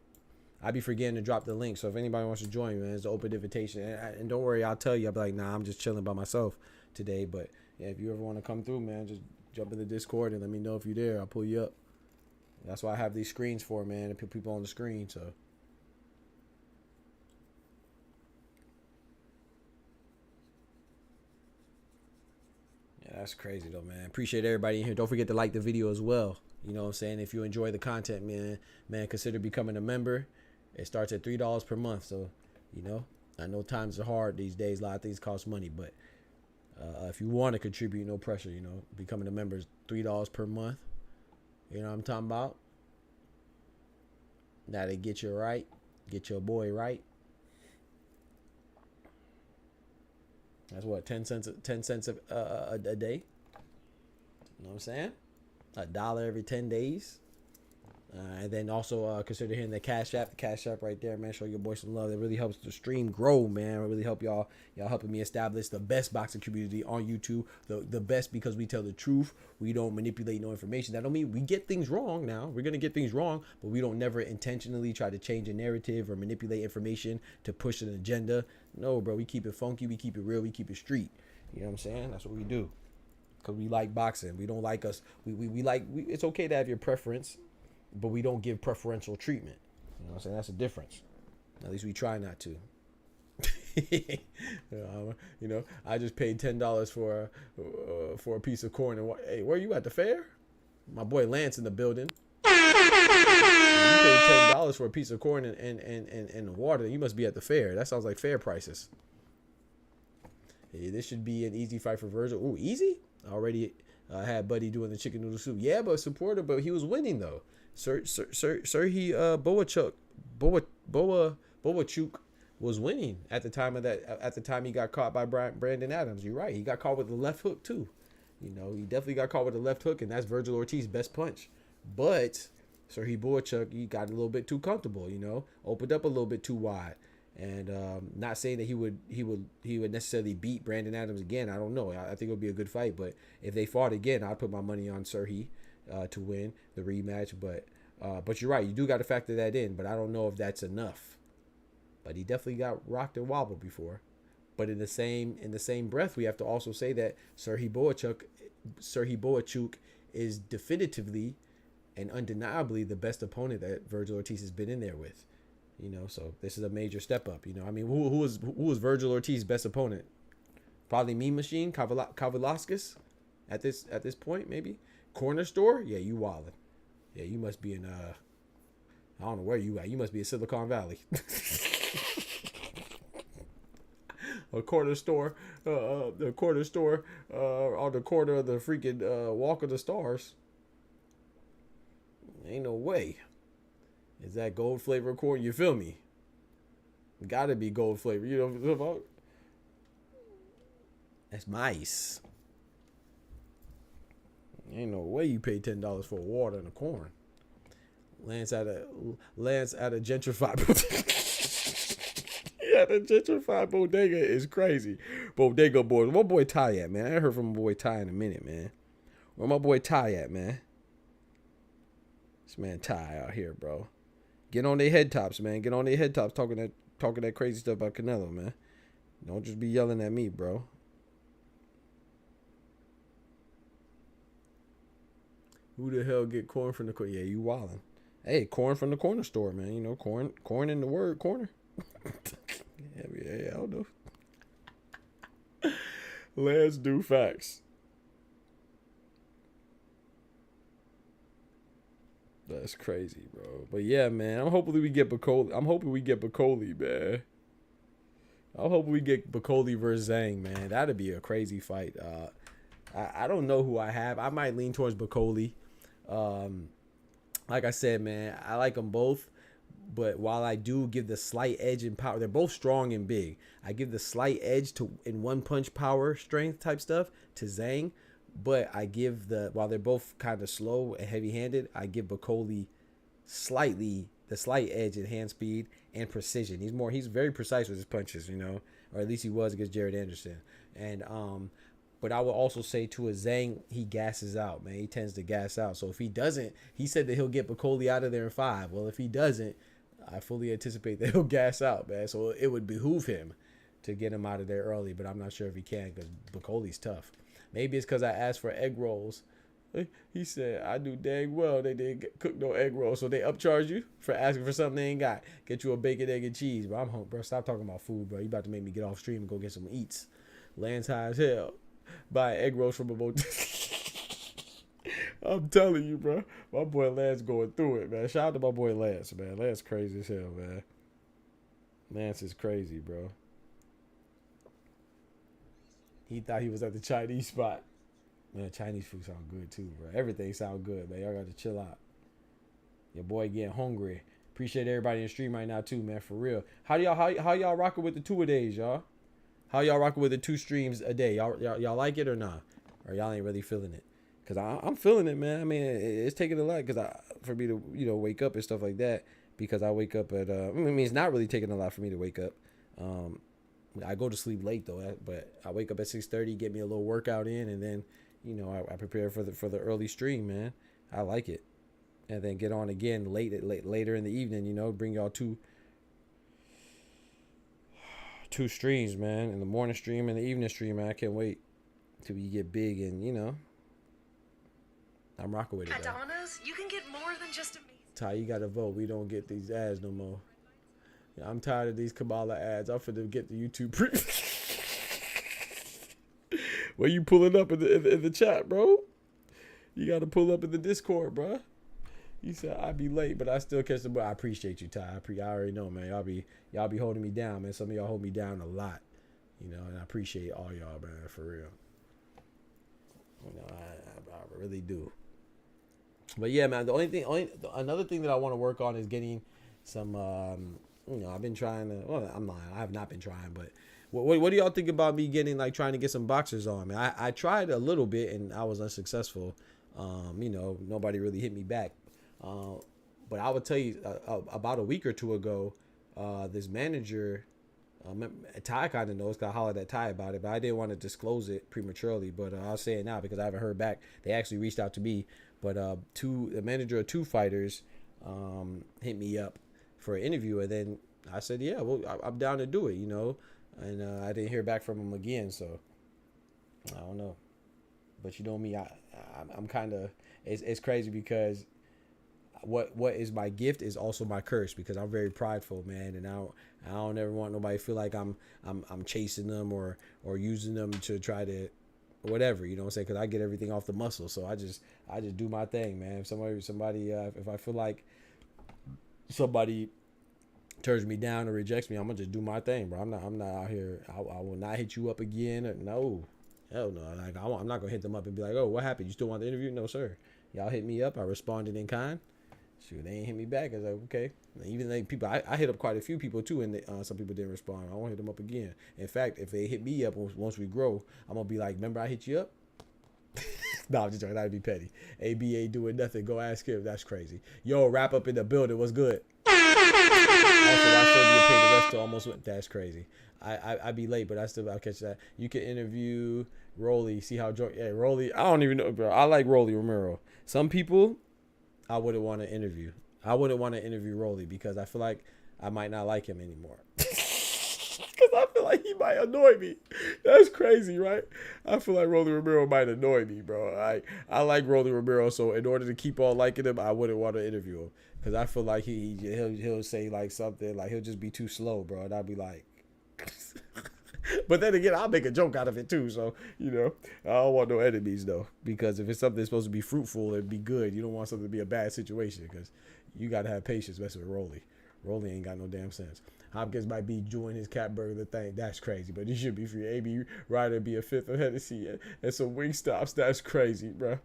I be forgetting to drop the link. So if anybody wants to join, man, it's an open invitation. And don't worry, I'll tell you. I'll be like, nah, I'm just chilling by myself today. But yeah, if you ever want to come through, man, just jump in the Discord and let me know if you're there. I'll pull you up. That's why I have these screens for, man, to put people on the screen. So yeah, that's crazy though, man. Appreciate everybody in here. Don't forget to like the video as well. You know what I'm saying? If you enjoy the content, man, consider becoming a member. It starts at $3 per month. So, you know, I know times are hard these days. A lot of things cost money, but if you want to contribute, no pressure, you know, becoming a member is $3 per month. You know what I'm talking about? That'll get you right. Get your boy right. That's what, 10 cents a day. You know what I'm saying? $1 every 10 days. And then also consider hitting the Cash App. The Cash App right there, man. Show your boy some love. That really helps the stream grow, man. It really help y'all. Y'all helping me establish the best boxing community on YouTube. The best because we tell the truth. We don't manipulate no information. That don't mean we get things wrong now. We're going to get things wrong, but we don't never intentionally try to change a narrative or manipulate information to push an agenda. No, bro. We keep it funky. We keep it real. We keep it street. You know what I'm saying? That's what we do. Because we like boxing. We don't like us. We like, it's okay to have your preference, but we don't give preferential treatment. You know what I'm saying? That's a difference. At least we try not to. You know, I just paid $10 for a piece of corn. And hey, where you at, the fair? My boy Lance in the building. You paid $10 for a piece of corn and the water. You must be at the fair. That sounds like fair prices. Hey, this should be an easy fight for Vergil. Ooh, easy? Already had Buddy doing the chicken noodle soup. Yeah, but supporter, but he was winning though. Serhii Bohachuk was winning at the time of that. At the time he got caught by Brandon Adams. You're right. He got caught with the left hook too. You know, he definitely got caught with the left hook, and that's Vergil Ortiz's best punch. But Serhii Bohachuk, he got a little bit too comfortable. You know, opened up a little bit too wide. And not saying that he would necessarily beat Brandon Adams again. I don't know. I think it would be a good fight. But if they fought again, I'd put my money on Serhii to win the rematch. But you're right. You do got to factor that in. But I don't know if that's enough. But he definitely got rocked and wobbled before. But in the same breath, we have to also say that Serhii Bohachuk is definitively and undeniably the best opponent that Vergil Ortiz has been in there with. You know, so this is a major step up. You know, I mean, who was Vergil Ortiz's best opponent? Probably Mean Machine, Kavalauskas at this point, maybe. Corner Store? Yeah, you wildin'. Yeah, you must be in I don't know where you at. You must be in Silicon Valley. A corner store, the corner store on the corner of the freaking Walk of the Stars. Ain't no way. Is that gold flavor corn? You feel me? Gotta be gold flavor. You know what I'm talking about? That's nice. Ain't no way you pay $10 for water and a corn. Lance at a gentrified. Yeah, the gentrified bodega is crazy. Bodega boys. Where my boy Ty at, man? I ain't heard from my boy Ty in a minute, man. Where my boy Ty at, man? This man Ty out here, bro. Get on their head tops, man. Get on their head tops talking that crazy stuff about Canelo, man. Don't just be yelling at me, bro. Who the hell get corn from the corner? Yeah, you wildin'. Hey, corn from the corner store, man. You know, corn in the word corner. yeah, I don't know. Let's do facts. That's crazy, bro. But yeah, man, I'm hoping we get Bakole, man. I'm hoping we get Bakole versus Zhang, man. That'd be a crazy fight. I don't know who I have. I might lean towards Bakole. Like I said, man, I like them both. But while I do give the slight edge in power, they're both strong and big. I give the slight edge in one punch power strength type stuff to Zhang. But I give while they're both kind of slow and heavy-handed, I give Bakole the slight edge in hand speed and precision. He's very precise with his punches, or at least he was against Jared Anderson. And but I would also say to a Zhang, he gasses out, man. He tends to gas out. So if he doesn't, he said that he'll get Bakole out of there in 5. Well, if he doesn't, I fully anticipate that he'll gas out, man. So it would behoove him to get him out of there early, but I'm not sure if he can because Bakole's tough. Maybe it's because I asked for egg rolls. He said, I knew dang well they didn't cook no egg rolls, so they upcharge you for asking for something they ain't got. Get you a bacon, egg, and cheese, bro. I'm hungry, bro. Stop talking about food, bro. You about to make me get off stream and go get some eats. Land's high as hell. Buy egg rolls from a motel. I'm telling you, bro. My boy Lance going through it, man. Shout out to my boy Lance, man. Lance crazy as hell, man. Lance is crazy, bro. He thought he was at the Chinese spot. Man, Chinese food sound good too, bro. Everything sound good, man. Y'all got to chill out. Your boy getting hungry. Appreciate everybody in the stream right now too, man. For real. How y'all rocking with the 2-a-days, y'all? How y'all rocking with the 2 streams a day? Y'all like it or not? Or y'all ain't really feeling it? Cause I'm feeling it, man. I mean, it's taking a lot for me to wake up and stuff like that. Because I wake up at I mean, it's not really taking a lot for me to wake up. I go to sleep late though, but I wake up at 6:30, get me a little workout in, and then I prepare for the early stream, man. I like it, and then get on again later in the evening. Bring y'all two streams, man. In the morning stream and the evening stream, man. I can't wait till we get big, and I'm rocking with it. At Donna's, you can get more than just a meat. Ty, you gotta vote. We don't get these ads no more. Yeah, I'm tired of these Kamala ads. I'm finna get the YouTube pre. Where you pulling up in the chat, bro? You gotta pull up in the Discord, bro. You said I'd be late, but I still catch the. But I appreciate you, Ty. I already know, man. Y'all be holding me down, man. Some of y'all hold me down a lot, and I appreciate all y'all, man, for real. I really do. But yeah, man. Another thing that I want to work on is getting some. I've been trying to. Well, I'm lying. I have not been trying, but what do y'all think about me trying to get some boxers on, man? I tried a little bit and I was unsuccessful. Nobody really hit me back. But I would tell you about a week or two ago, this manager, Ty kind of knows, 'cause I hollered at Ty about it, but I didn't want to disclose it prematurely. But I'll say it now because I haven't heard back. They actually reached out to me, but the manager of 2 fighters hit me up for an interview, and then I said, yeah, well, I'm down to do it, and I didn't hear back from him again, so I don't know. But me, I'm kind of, it's crazy because what is my gift is also my curse, because I'm very prideful, man, and I don't ever want nobody to feel like I'm chasing them or using them to try to whatever, you know what I'm saying? Because I get everything off the muscle, so I just do my thing, man. If somebody if I feel like somebody turns me down or rejects me, I'm gonna just do my thing, bro. I'm not out here. I will not hit you up again. No, hell no. Like I'm not gonna hit them up and be like, oh, what happened? You still want the interview? No, sir. Y'all hit me up. I responded in kind. Shoot, they ain't hit me back. I was like, okay. And even like people, I hit up quite a few people too, and some people didn't respond. I won't hit them up again. In fact, if they hit me up once we grow, I'm gonna be like, remember I hit you up? No, I'm just joking. That'd be petty. ABA doing nothing. Go ask him. That's crazy. Yo, wrap up in the building. What's good? Also, I still get paid the rest to almost went. That's crazy. I'd be late, but I'll catch that. You can interview Rolly. See how Rolly. I don't even know, bro. I like Rolly Romero. Some people I wouldn't want to interview. I wouldn't want to interview Rolly because I feel like I might not like him anymore. Because I feel like he might annoy me. That's crazy, right? I feel like Rolly Romero might annoy me, bro. I like Rolly Romero, so in order to keep on liking him, I wouldn't want to interview him. Because I feel like he'll say like something, like he'll just be too slow, bro. And I'll be like... But then again, I'll make a joke out of it too. So, I don't want no enemies though. Because if it's something that's supposed to be fruitful and be good, you don't want something to be a bad situation. Because you got to have patience messing with Rolly. Rolly ain't got no damn sense. Hopkins might be doing his cat burger thing. That's crazy. But he should be free. AB Ryder be a 5th of Hennessy and some wing stops. That's crazy, bro.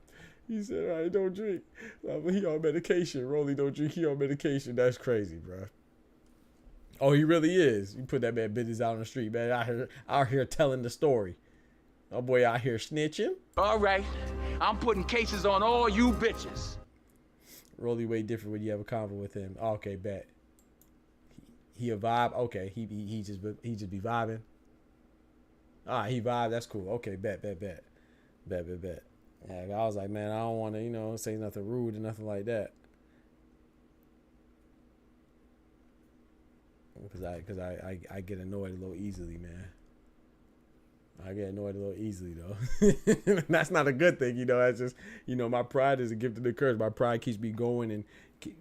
He said, all right, don't drink. He on medication. Rolly don't drink. He on medication. That's crazy, bro. Oh, he really is. You put that man business out on the street, man. Out here telling the story. My boy out here snitching. All right, I'm putting cases on all you bitches. Rolly way different when you have a convo with him. Okay, bet. He a vibe. Okay, he just be vibing. All right, he vibe. That's cool. Okay, bet. Yeah, I was like, man, I don't want to, say nothing rude or nothing like that. Because I get annoyed a little easily, man. I get annoyed a little easily, though. That's not a good thing, That's just, my pride is a gift of the curse. My pride keeps me going, and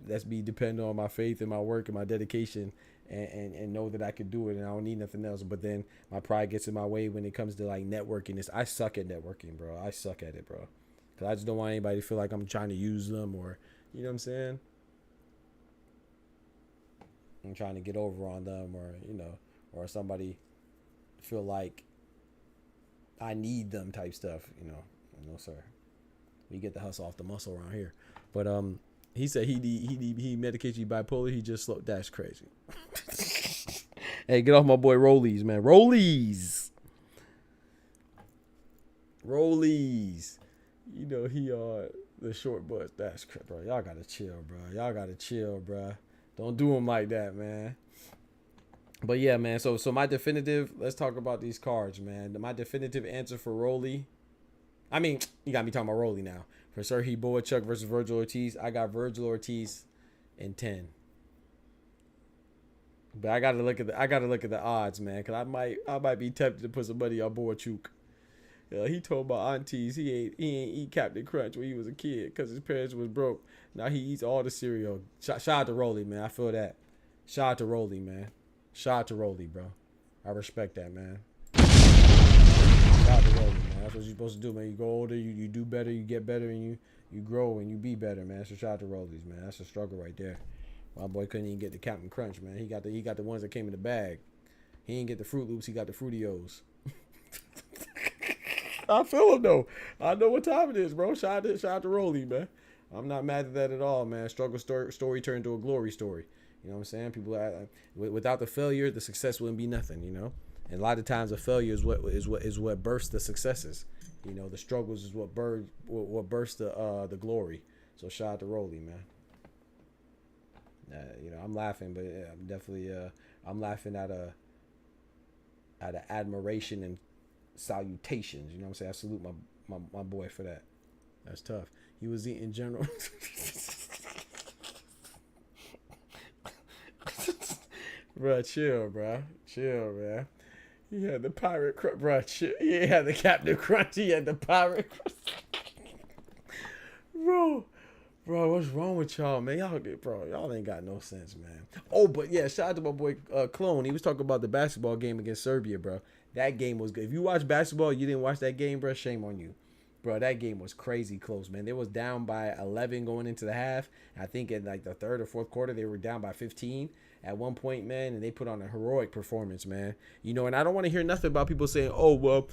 lets me depend on my faith and my work and my dedication, and know that I can do it, and I don't need nothing else. But then my pride gets in my way when it comes to like networking. I suck at networking, bro. I suck at it, bro. Because I just don't want anybody to feel like I'm trying to use them, or, you know what I'm saying? I'm trying to get over on them, or somebody feel like I need them type stuff, No, sir. We get the hustle off the muscle around here. But he said he medicates you bipolar. He just slow. That's crazy. Hey, get off my boy Rollies, man. Rollies. He the short butts. That's crazy, bro. Y'all gotta chill, bro. Don't do him like that, man. But yeah, man. So my definitive. Let's talk about these cards, man. My definitive answer for Rolly. I mean, you got me talking about Rolly now. For Serhii Bohachuk versus Vergil Ortiz, I got Vergil Ortiz in 10. But I gotta look at the odds, man, because I might be tempted to put some money on Bohachuk. He told my aunties he ain't eat Captain Crunch when he was a kid because his parents was broke. Now he eats all the cereal. Shout out to Rolly, man. I feel that. Shout out to Rolly, man. Shout out to Rolly, bro. I respect that, man. Shout out to Rolly, man. That's what you're supposed to do, man. You go older, you do better, you get better, and you grow and you be better, man. So shout out to Rollies, man. That's a struggle right there. My boy couldn't even get the Captain Crunch, man. He got the ones that came in the bag. He didn't get the Fruit Loops. He got the Fruity-O's. I feel him though. I know what time it is, bro. Shout out to Rolly, man. I'm not mad at that at all, man. Struggle story turned to a glory story. You know what I'm saying? People, without the failure, the success wouldn't be nothing. And a lot of times, the failure is what bursts the successes. The struggles is what bursts the glory. So shout out to Rolly, man. I'm laughing, but yeah, I'm definitely I'm laughing at an admiration and salutations. You know what I'm saying? I salute my boy for that. That's tough. He was eating general. Bro, chill, man. He had the pirate crunch, bro. Chill. He had the Captain Crunch. He had the pirate crunch. Bro, what's wrong with y'all, man? Y'all ain't got no sense, man. Oh, but yeah, shout out to my boy Clone. He was talking about the basketball game against Serbia, bro. That game was good. If you watch basketball, you didn't watch that game, bro, shame on you. Bro, that game was crazy close, man. They was down by 11 going into the half. I think in like the third or fourth quarter, they were down by 15 at one point, man, and they put on a heroic performance, man. And I don't want to hear nothing about people saying, oh, well,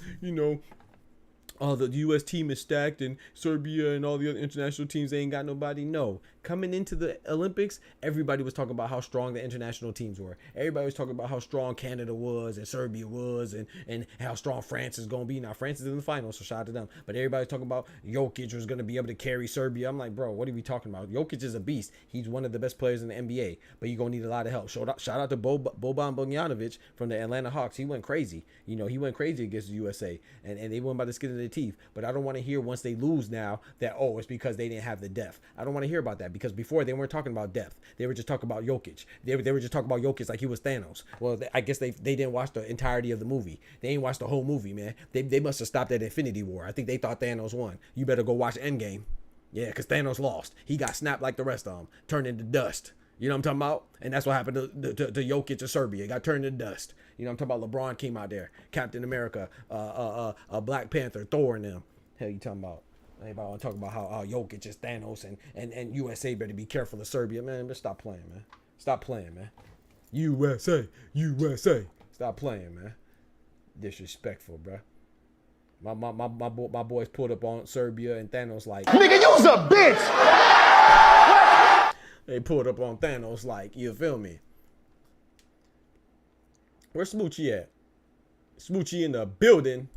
the U.S. team is stacked and Serbia and all the other international teams, they ain't got nobody. No. Coming into the Olympics, everybody was talking about how strong the international teams were. Everybody was talking about how strong Canada was and Serbia was and how strong France is going to be. Now, France is in the finals, so shout out to them. But everybody's talking about Jokic was going to be able to carry Serbia. I'm like, bro, what are we talking about? Jokic is a beast. He's one of the best players in the NBA, but you're going to need a lot of help. Shout out to Boban Bogdanovic from the Atlanta Hawks. He went crazy. He went crazy against the USA, and they went by the skin of their teeth. But I don't want to hear once they lose now that, oh, it's because they didn't have the depth. I don't want to hear about that, because before they weren't talking about depth. They were just talking about Jokic. They were just talking about Jokic like he was Thanos. Well, I guess they didn't watch the entirety of the movie. They ain't watched the whole movie, man. They must have stopped at Infinity War. I think they thought Thanos won. You better go watch Endgame. Yeah, because Thanos lost. He got snapped like the rest of them, turned into dust. You know what I'm talking about? And that's what happened to Jokic of Serbia. He got turned into dust. You know what I'm talking about? LeBron came out there, Captain America, Black Panther, Thor, and them. Hell you talking about? Anybody want to talk about how Jokic is Thanos and USA better be careful of Serbia, man? Just stop playing, man. Stop playing, man. USA. Stop playing, man. Disrespectful, bro. My boys pulled up on Serbia and Thanos like, nigga, you's a bitch. They pulled up on Thanos like, you feel me? Where's Smoochie at? Smoochie in the building.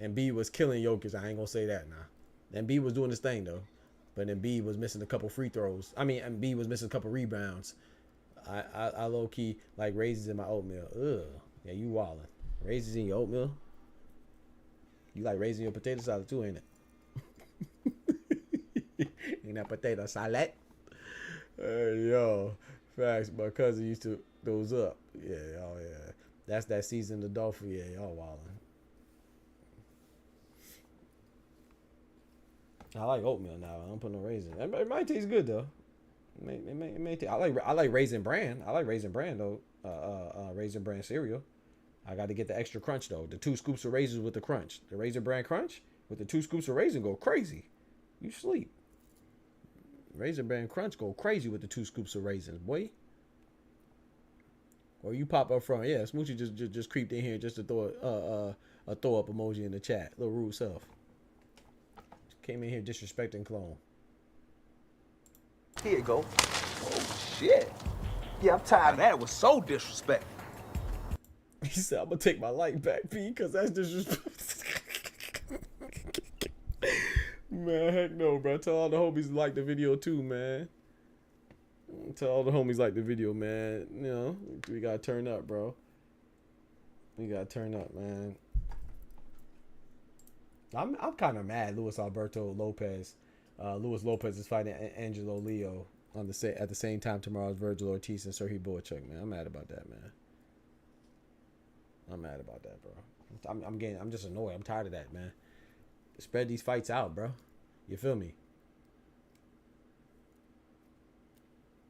Embiid was killing Jokic. I ain't gonna say that now. Embiid was doing his thing though, but Embiid was missing a couple free throws. I mean, Embiid was missing a couple rebounds. I low key like raisins in my oatmeal. Ugh, yeah, you wildin'. Raisins in your oatmeal. You like raisins in your potato salad too, ain't it? Ain't that potato salad? Yo, facts. My cousin used to those up. Yeah, oh yeah. That's that seasoned adult food. Yeah, y'all wildin'. I like oatmeal now. I don't put no raisin. It might taste good though. It may taste. I like Raisin Bran. I like Raisin Bran though. Raisin Bran cereal. I got to get the extra crunch though. The 2 scoops of raisins with the crunch. The Raisin Bran crunch with the 2 scoops of raisin go crazy. You sleep. Raisin Bran crunch go crazy with the 2 scoops of raisins, boy. Or you pop up front. Yeah, Smoochie just creeped in here just to throw a throw up emoji in the chat. Little rude self. Came in here disrespecting Clone. Here you go. Oh, shit. Yeah, I'm tired of that. It was so disrespectful. He said, I'm going to take my life back, P, because that's disrespectful. Man, heck no, bro. Tell all the homies to like the video, too, man. Tell all the homies like the video, man. You know, we got to turn up, bro. We got to turn up, man. I'm kind of mad. Luis Alberto Lopez, Luis Lopez is fighting Angelo Leo at the same time tomorrow as Vergil Ortiz and Serhii Bohachuk. Man, I'm mad about that, man. I'm mad about that, bro. I'm just annoyed. I'm tired of that, man. Spread these fights out, bro. You feel me?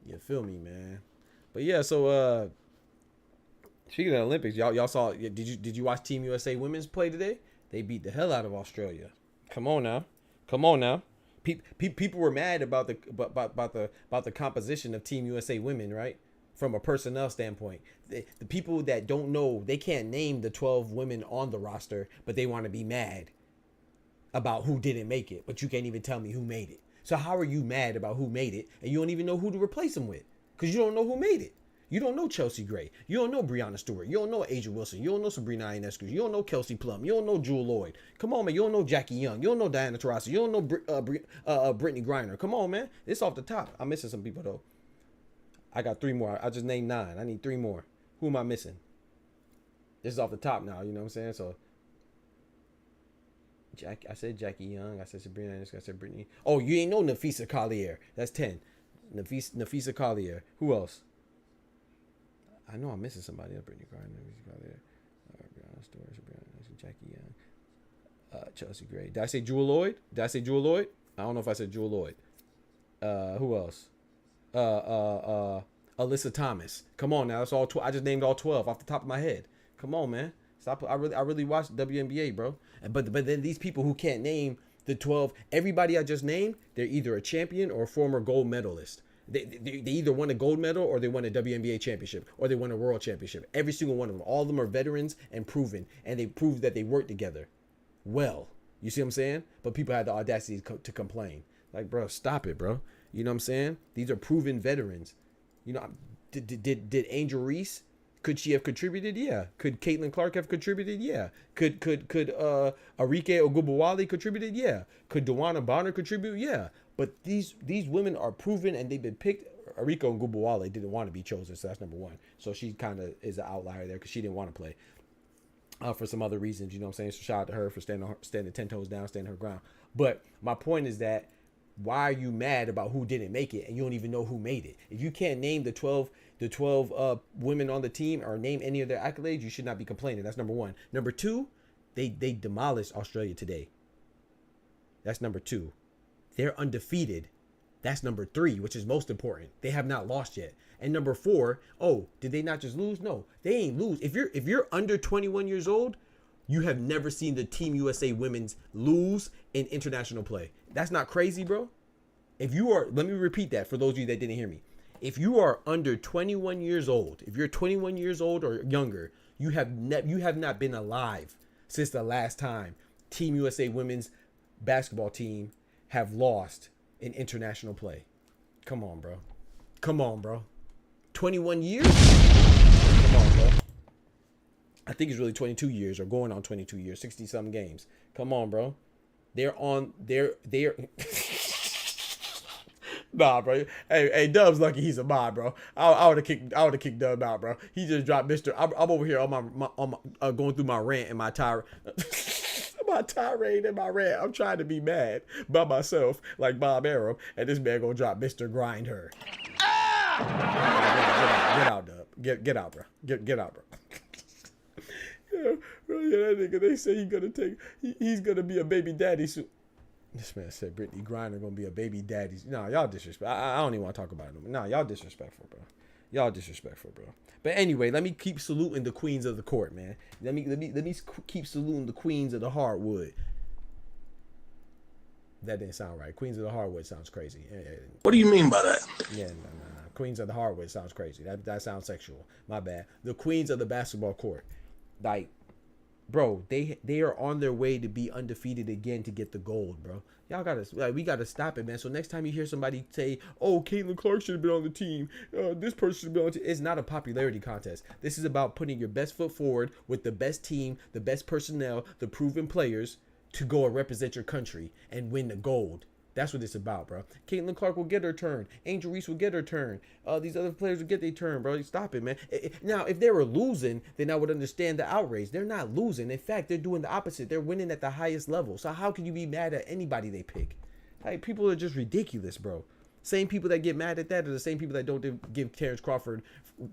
You feel me, man? But yeah, so speaking of the Olympics, y'all saw? Did you watch Team USA women's play today? They beat the hell out of Australia. Come on now. People were mad about the composition of Team USA women, right? From a personnel standpoint, the people that don't know, they can't name the 12 women on the roster, but they want to be mad about who didn't make it. But you can't even tell me who made it. So how are you mad about who made it, and you don't even know who to replace them with? Because you don't know who made it. You don't know Chelsea Gray. You don't know Breonna Stewart. You don't know Asia Wilson. You don't know Sabrina Ionescu. You don't know Kelsey Plum. You don't know Jewel Lloyd. Come on, man. You don't know Jackie Young. You don't know Diana Taurasi. You don't know Brittany Griner. Come on, man. It's off the top. I'm missing some people, though. I got 3 more. I just named 9. I need 3 more. Who am I missing? This is off the top now. You know what I'm saying? So, I said Jackie Young. I said Sabrina Ionescu. I said Brittany. Oh, you ain't know Nafisa Collier. That's 10. Nafisa Collier. Who else? I know I'm missing somebody. Brittany Griner, Breonna Stewart, Jackie Young, Chelsea Gray. Did I say Jewel Lloyd? I don't know if I said Jewel Lloyd. Who else? Alyssa Thomas. Come on now. That's all. I just named all 12 off the top of my head. Come on, man. Stop. I really watched WNBA, bro. But then these people who can't name the 12, everybody I just named, they're either a champion or a former gold medalist. They either won a gold medal or they won a WNBA championship or they won a world championship. Every single one of them. All of them are veterans and proven. And they proved that they work together well. You see what I'm saying? But people had the audacity to complain. Like, bro, stop it, bro. You know what I'm saying? These are proven veterans. You know, did Angel Reese, could she have contributed? Yeah. Could Caitlin Clark have contributed? Yeah. Could Arike Ogunbowale contributed? Yeah. Could Dewana Bonner contribute? Yeah. But these women are proven and they've been picked. Arike Ogunbowale didn't want to be chosen, so that's number 1. So she kind of is an outlier there because she didn't want to play for some other reasons. You know what I'm saying? So shout out to her for standing 10 toes down, standing her ground. But my point is that why are you mad about who didn't make it and you don't even know who made it? If you can't name the 12 women on the team or name any of their accolades, you should not be complaining. That's number 1. Number 2, they demolished Australia today. That's number 2. They're undefeated. That's number 3, which is most important. They have not lost yet. And number 4, oh, did they not just lose? No, they ain't lose. If you're under 21 years old, you have never seen the Team USA women's lose in international play. That's not crazy, bro. If you are, let me repeat that for those of you that didn't hear me. If you are under 21 years old, if you're 21 years old or younger, you have not been alive since the last time Team USA women's basketball team have lost in international play. Come on, bro. 21 years? Come on, bro. I think it's really 22 years or going on 22 years, 60 some games. Come on, bro. They're Nah, bro. Hey, Dub's lucky he's a mod, bro. I would have kicked Dub out, bro. He just dropped Mr. I'm over here on my going through my rant and my tirade. My tirade and my rant. I'm trying to be mad by myself, like Bob Arrow, and this man gonna drop Mr. Grind Her. Get out, Dub. Get out, bro. Get out, bro. Yeah, that nigga. They say he's gonna be a baby daddy soon. This man said Brittany Griner gonna be a baby daddy. Nah, y'all disrespect. I don't even want to talk about it. Nah, y'all disrespectful, bro. Y'all disrespectful, bro. But anyway, let me keep saluting the queens of the court, man. Let me keep saluting the queens of the hardwood. That didn't sound right. Queens of the hardwood sounds crazy. What do you mean by that? Yeah, nah. Queens of the hardwood sounds crazy. That sounds sexual. My bad. The queens of the basketball court, like. Bro, they are on their way to be undefeated again to get the gold, bro. Y'all we gotta stop it, man. So next time you hear somebody say, "Oh, Caitlin Clark should have been on the team," this person should have been on the team. It's not a popularity contest. This is about putting your best foot forward with the best team, the best personnel, the proven players to go and represent your country and win the gold. That's what it's about, bro. Caitlin Clark will get her turn. Angel Reese will get her turn. These other players will get their turn, bro. Stop it, man. Now, if they were losing, then I would understand the outrage. They're not losing. In fact, they're doing the opposite. They're winning at the highest level. So how can you be mad at anybody they pick? Like, people are just ridiculous, bro. Same people that get mad at that are the same people that don't give Terrence Crawford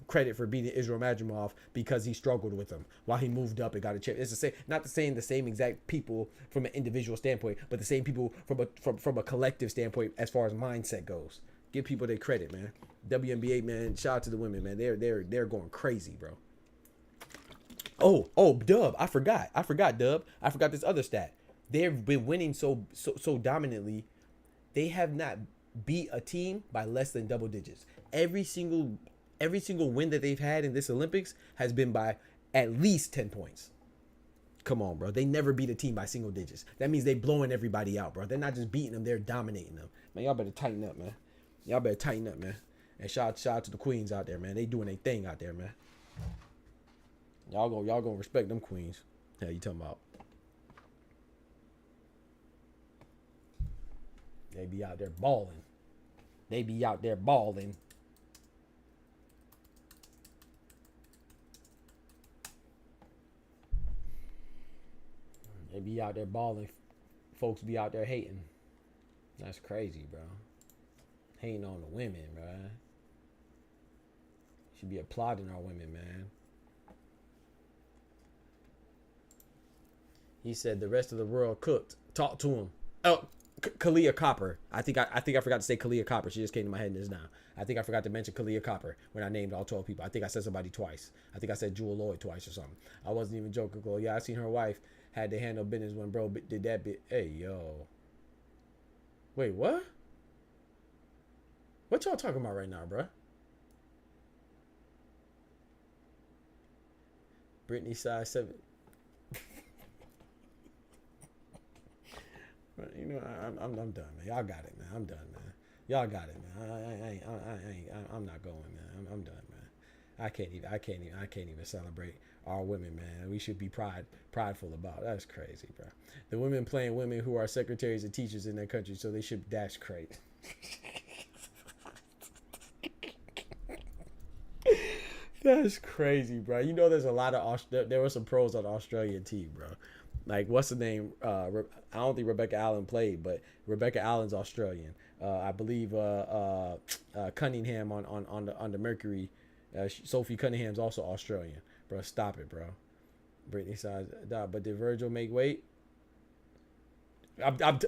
credit for beating Israel Madrimov because he struggled with him while he moved up and got a chip. It's the same, not the same exact people from an individual standpoint, but the same people from a collective standpoint as far as mindset goes. Give people their credit, man. WNBA, man. Shout out to the women, man. They're going crazy, bro. Oh, Dub. I forgot, Dub. I forgot this other stat. They've been winning so dominantly. They have not beat a team by less than double digits. Every single win that they've had in this Olympics has been by at least 10 points. Come on, bro. They never beat a team by single digits. That means they blowing everybody out, bro. They're not just beating them, they're dominating them. Man, y'all better tighten up, man. Y'all better tighten up, man. And shout out to the queens out there, man. They doing their thing out there, man. Y'all gonna respect them queens. Hell you talking about? They be out there balling. They be out there balling. They be out there balling. Folks be out there hating. That's crazy, bro. Hating on the women, bro. Should be applauding our women, man. He said the rest of the world cooked. Talk to him. Oh, Kalia Copper. I think I forgot to say Kalia Copper. She just came to my head just now. I think I forgot to mention Kalia Copper when I named all 12 people. I think I said somebody twice. I think I said Jewel Lloyd twice or something. I wasn't even joking. Yeah, I seen her wife had to handle business when bro did that bit. Hey, yo. Wait, what? What y'all talking about right now, bro? Brittany size 7. You know, I'm done, man. Y'all got it, man. I'm done, man. Y'all got it, man. I'm not going, man. I'm done, man. I can't even celebrate our women, man. We should be prideful about it. That's crazy, bro. The women playing women who are secretaries and teachers in their country, so they should dash crate. That's crazy, bro. You know, there's a lot of there were some pros on the Australian team, bro. Like, what's the name? I don't think Rebecca Allen played, but Rebecca Allen's Australian. I believe Cunningham on the Mercury. Sophie Cunningham's also Australian. Bro, stop it, bro. Brittany size, but did Vergil make weight?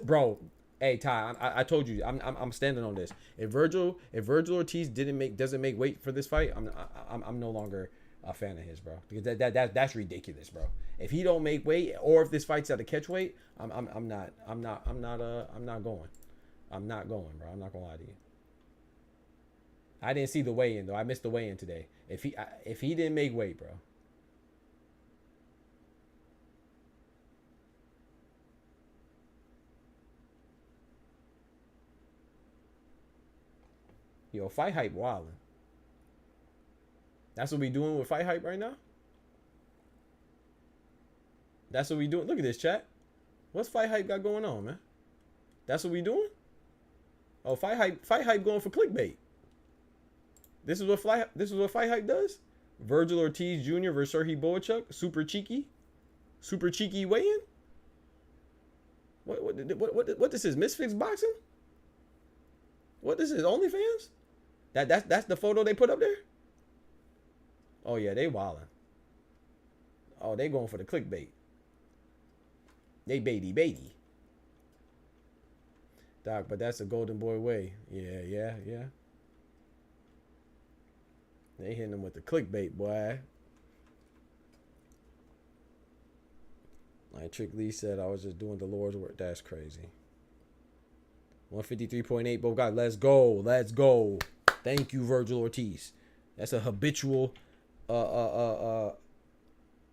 Bro. Hey Ty, I told you I'm standing on this. If Vergil Ortiz doesn't make weight for this fight, I'm no longer a fan of his, bro. Because that's ridiculous, bro. If he don't make weight, or if this fight's at a catch weight, I'm not going. I'm not going, bro. I'm not gonna lie to you. I didn't see the weigh-in though. I missed the weigh-in today. If he didn't make weight, bro. Yo, fight hype wildin'. That's what we doing with fight hype right now? That's what we doing. Look at this, chat. What's Fight Hype got going on, man? That's what we doing? Oh, Fight Hype going for clickbait. This is what Fight Hype does? Vergil Ortiz Jr. versus Serhii Bohachuk. Super cheeky weigh-in? What this is? Misfits boxing? What this is? OnlyFans? That's the photo they put up there? Oh yeah, they wildin'. Oh, they going for the clickbait. They baity. Doc, but that's a golden boy way. Yeah. They hitting him with the clickbait, boy. Like Trick Lee said, I was just doing the Lord's work. That's crazy. 153.8, both guys. Let's go. Thank you, Vergil Ortiz. That's a habitual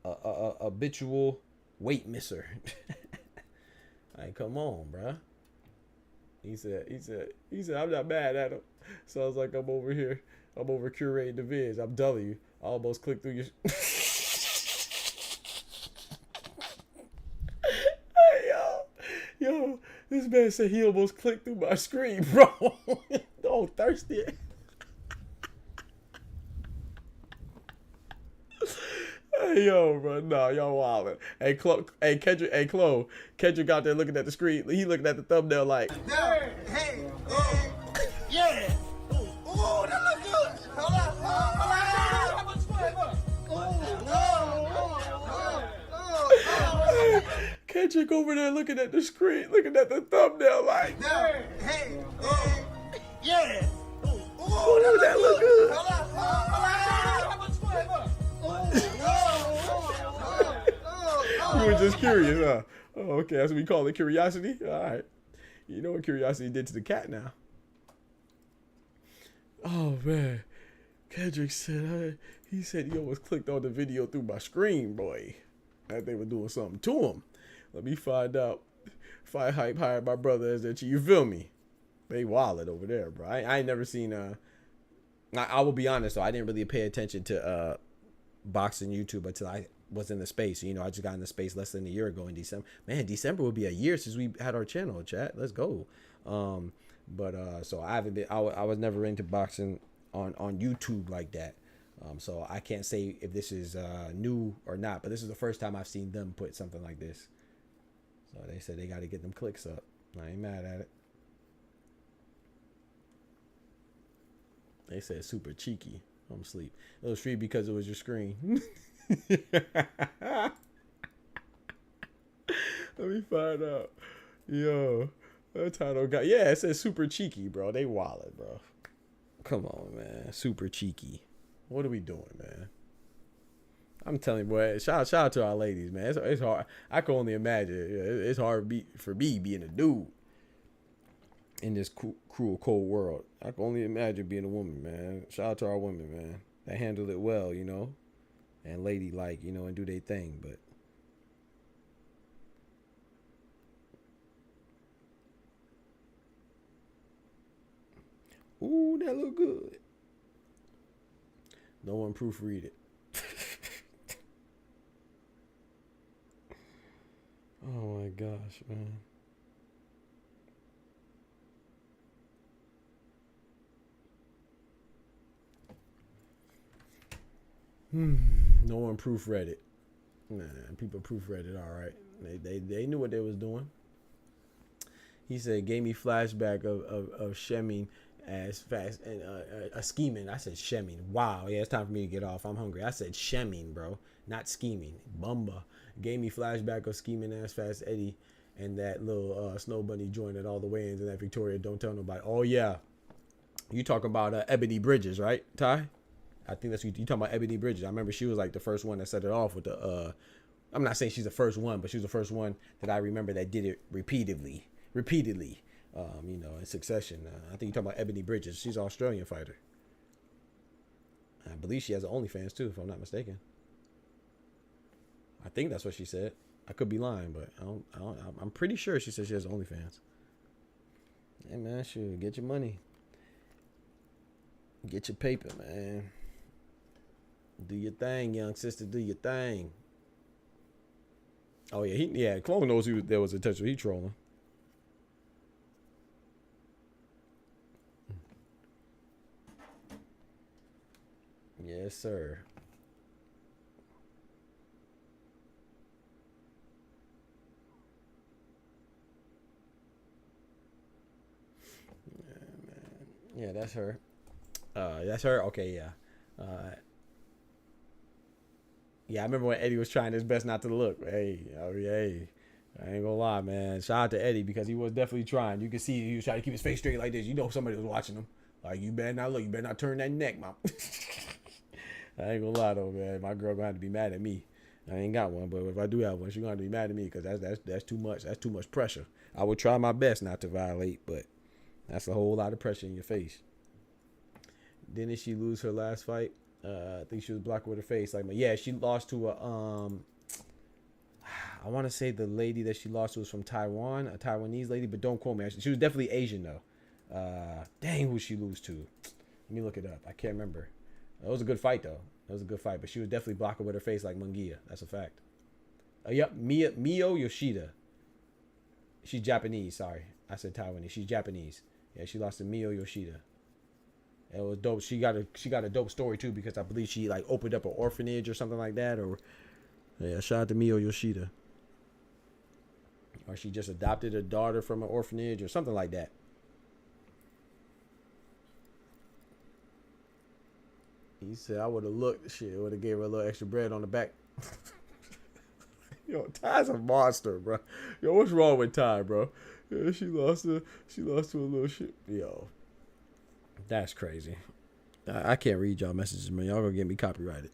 habitual weight misser. Like, come on, bruh. He said, I'm not mad at him. Sounds like I'm over here. I'm over curating the vids. I'm telling you. I almost clicked through your... Hey, yo, this man said he almost clicked through my screen, bro. Oh, thirsty. Hey, yo, bro. Nah, y'all wildin'. Hey, Kendrick out there looking at the screen. He looking at the thumbnail like... Yeah. Ooh, that look good. Hold on. Kendrick over there looking at the screen, looking at the thumbnail like... Yeah. Ooh, that look good. You were just curious, huh? Oh, okay. That's what we call it, curiosity? All right. You know what curiosity did to the cat now. Oh, man. Kendrick said, he said he almost clicked on the video through my screen, boy. That they were doing something to him. Let me find out. Fight Hype hired my brother as that you feel me? They wilded over there, bro. I ain't never seen, I will be honest, though. I didn't really pay attention to boxing YouTube until I was in the space. You know, I just got in the space less than a year ago in December. Man, December would be a year since we had our channel, chat. Let's go. So I haven't been, I was never into boxing on YouTube like that. So I can't say if this is new or not, but this is the first time I've seen them put something like this. So they said they got to get them clicks up. I ain't mad at it. They said super cheeky. I'm asleep. It was free because it was your screen. Let me find out. Yo, that title got... Yeah, it says super cheeky, bro. They wildin', bro. Come on, man. Super cheeky. What are we doing, man? I'm telling you, boy. Shout out to our ladies, man. It's hard. I can only imagine. It's hard for me being a dude in this cruel, cold world. I can only imagine being a woman, man. Shout out to our women, man. They handle it well, you know, and ladylike, you know, and do their thing. But ooh, that look good. No one proofread it. Oh my gosh, man. No one proofread it. Man, people proofread it all right. They knew what they was doing. He said, gave me flashback of shemming as fast and scheming. I said shemming. Wow, yeah, it's time for me to get off. I'm hungry. I said shemming, bro, not scheming. Bumba. Gave me flashback of scheming as fast Eddie and that little Snow Bunny joint at all the weigh-ins in that Victoria. Don't tell nobody. Oh yeah, you talking about Ebony Bridges, right, Ty? I think that's you talking about Ebony Bridges. I remember she was like the first one that set it off with the. I'm not saying she's the first one, but she was the first one that I remember that did it repeatedly. You know, in succession. I think you're talking about Ebony Bridges. She's an Australian fighter. I believe she has an OnlyFans too, if I'm not mistaken. I think that's what she said. I could be lying, but I'm pretty sure she said she has OnlyFans. Hey man, shoot, get your money, get your paper, man. Do your thing, young sister. Do your thing. Oh yeah, Clone knows there was intentional. He trolling. Yes, sir. Yeah, that's her. That's her. Okay, yeah. Yeah, I remember when Eddie was trying his best not to look. Hey, hey, I ain't gonna lie, man. Shout out to Eddie because he was definitely trying. You can see he was trying to keep his face straight like this. You know somebody was watching him. Like, you better not look. You better not turn that neck, mom. I ain't gonna lie though, man. My girl gonna have to be mad at me. I ain't got one, but if I do have one, she's gonna have to be mad at me because that's too much. That's too much pressure. I would try my best not to violate, but that's a whole lot of pressure in your face. Didn't she lose her last fight? I think she was blocked with her face. Like, yeah, she lost to a I want to say the lady that she lost to was from Taiwan, a Taiwanese lady, but don't quote me. She was definitely Asian though. Dang, who she lose to? Let me look it up. I can't remember. It was a good fight though. It was a good fight, but she was definitely blocked with her face like Munguia. That's a fact. Yep, Mio Yoshida. She's Japanese. Sorry, I said Taiwanese. She's Japanese. Yeah, she lost to Mio Yoshida. It was dope. She got a dope story too because I believe she like opened up an orphanage or something like that. Or yeah, shout out to Mio Yoshida. Or she just adopted a daughter from an orphanage or something like that. He said I would have looked. Shit, would have gave her a little extra bread on the back. Yo, Ty's a monster, bro. Yo, what's wrong with Ty, bro? Yeah, she lost to a little shit. Yo. That's crazy. I can't read y'all messages, man. Y'all gonna get me copyrighted.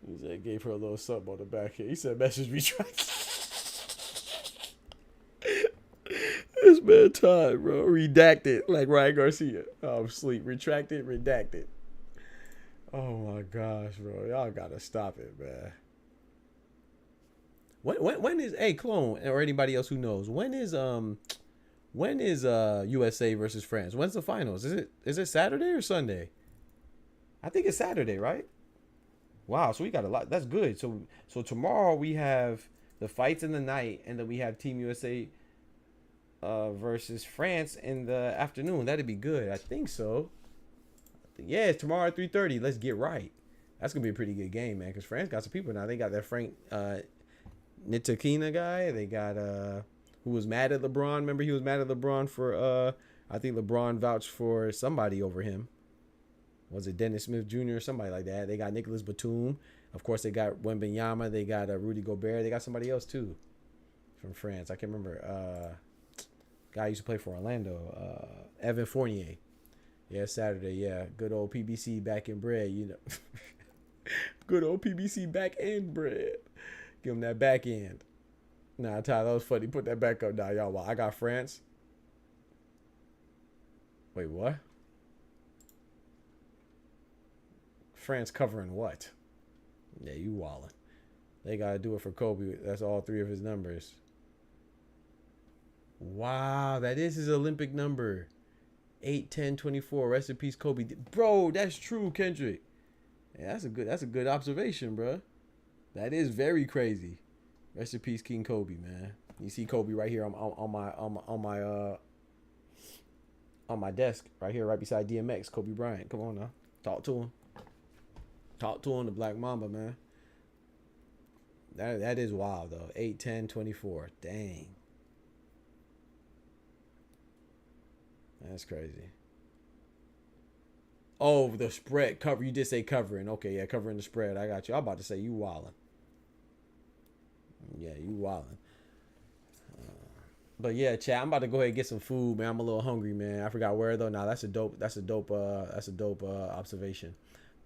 He said, gave her a little something on the back here. He said, message retracted. This man time, bro. Redacted, like Ryan Garcia. Oh, I'm asleep. Retracted, redacted. Oh my gosh, bro. Y'all gotta stop it, man. When is, hey, Clone, or anybody else who knows, when is USA versus France? When's the finals? Is it Saturday or Sunday? I think it's Saturday, right? Wow, so we got a lot. That's good. So tomorrow we have the fights in the night, and then we have Team USA versus France in the afternoon. That'd be good. I think so. Yeah, it's tomorrow at 3:30. Let's get right. That's gonna be a pretty good game, man. Because France got some people now. They got that Frank Nitakina guy. They got who was mad at LeBron. Remember, he was mad at LeBron for I think LeBron vouched for somebody over him. Was it Dennis Smith Jr. or somebody like that? They got Nicholas Batum. Of course, they got Wembanyama. They got Rudy Gobert. They got somebody else too from France. I can't remember. Guy used to play for Orlando. Evan Fournier. Yeah, Saturday. Yeah, good old PBC back in bread. You know, good old PBC back end bread. Give him that back end. Nah, Ty, that was funny. Put that back up now, y'all. Well, I got France. Wait, what? France covering what? Yeah, you wildin'. They got to do it for Kobe. That's all three of his numbers. Wow, that is his Olympic number. 8, 10, 24. Rest in peace, Kobe. Bro, that's true, Kendrick. Yeah, that's a good observation, bro. That is very crazy. Rest in peace, King Kobe, man. You see Kobe right here on my desk, right here, right beside DMX. Kobe Bryant. Come on now, talk to him. Talk to him, the Black Mamba, man. That is wild though. 8, 10, 24. Dang. That's crazy. Oh, the spread cover. You did say covering. Okay, yeah, covering the spread. I got you. I'm about to say you wildin'. Yeah, you wildin'. But yeah, chat. I'm about to go ahead and get some food, man. I'm a little hungry, man. I forgot where though. Nah, that's a dope observation.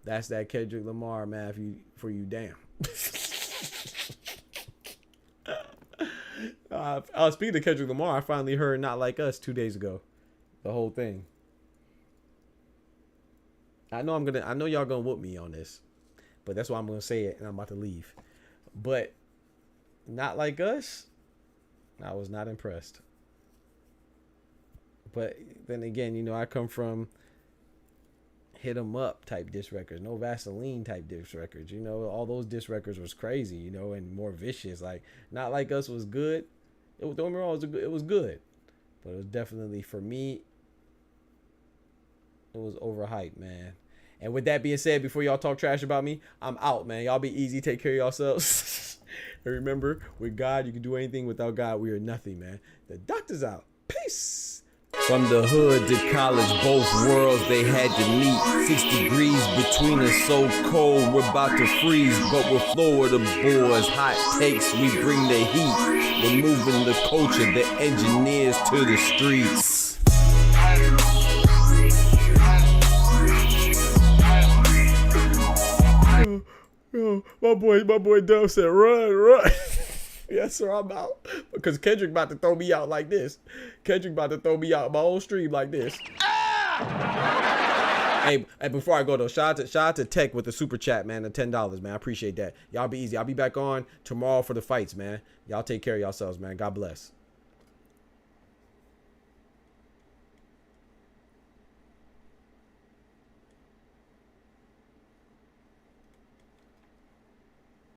That's that Kendrick Lamar, man. For you, damn. Speaking of Kendrick Lamar, I finally heard "Not Like Us" 2 days ago. The whole thing. I know y'all gonna whoop me on this, but that's why I'm gonna say it, and I'm about to leave. But "Not Like Us," I was not impressed. But then again, you know, I come from hit 'em up type diss records, no Vaseline type diss records. You know, all those diss records was crazy, you know, and more vicious. Like, Not Like Us was good. Don't get me wrong, it was good, but it was definitely, for me, it was overhyped, man. And with that being said, before y'all talk trash about me, I'm out, man. Y'all be easy, take care of yourselves. And remember, with God, you can do anything. Without God, we are nothing, man. The doctor's out. Peace. From the hood to college, both worlds they had to meet. 6 degrees between us, so cold we're about to freeze. But we're Florida boys, hot takes, we bring the heat. We're moving the culture, the engineers to the streets. Yo, my boy Dub said, run. Yes, sir, I'm out. Because Kendrick about to throw me out like this. Kendrick about to throw me out my whole stream like this. Hey, before I go though, shout out to Tech with the super chat, man, the $10, man. I appreciate that. Y'all be easy. I'll be back on tomorrow for the fights, man. Y'all take care of yourselves, man. God bless.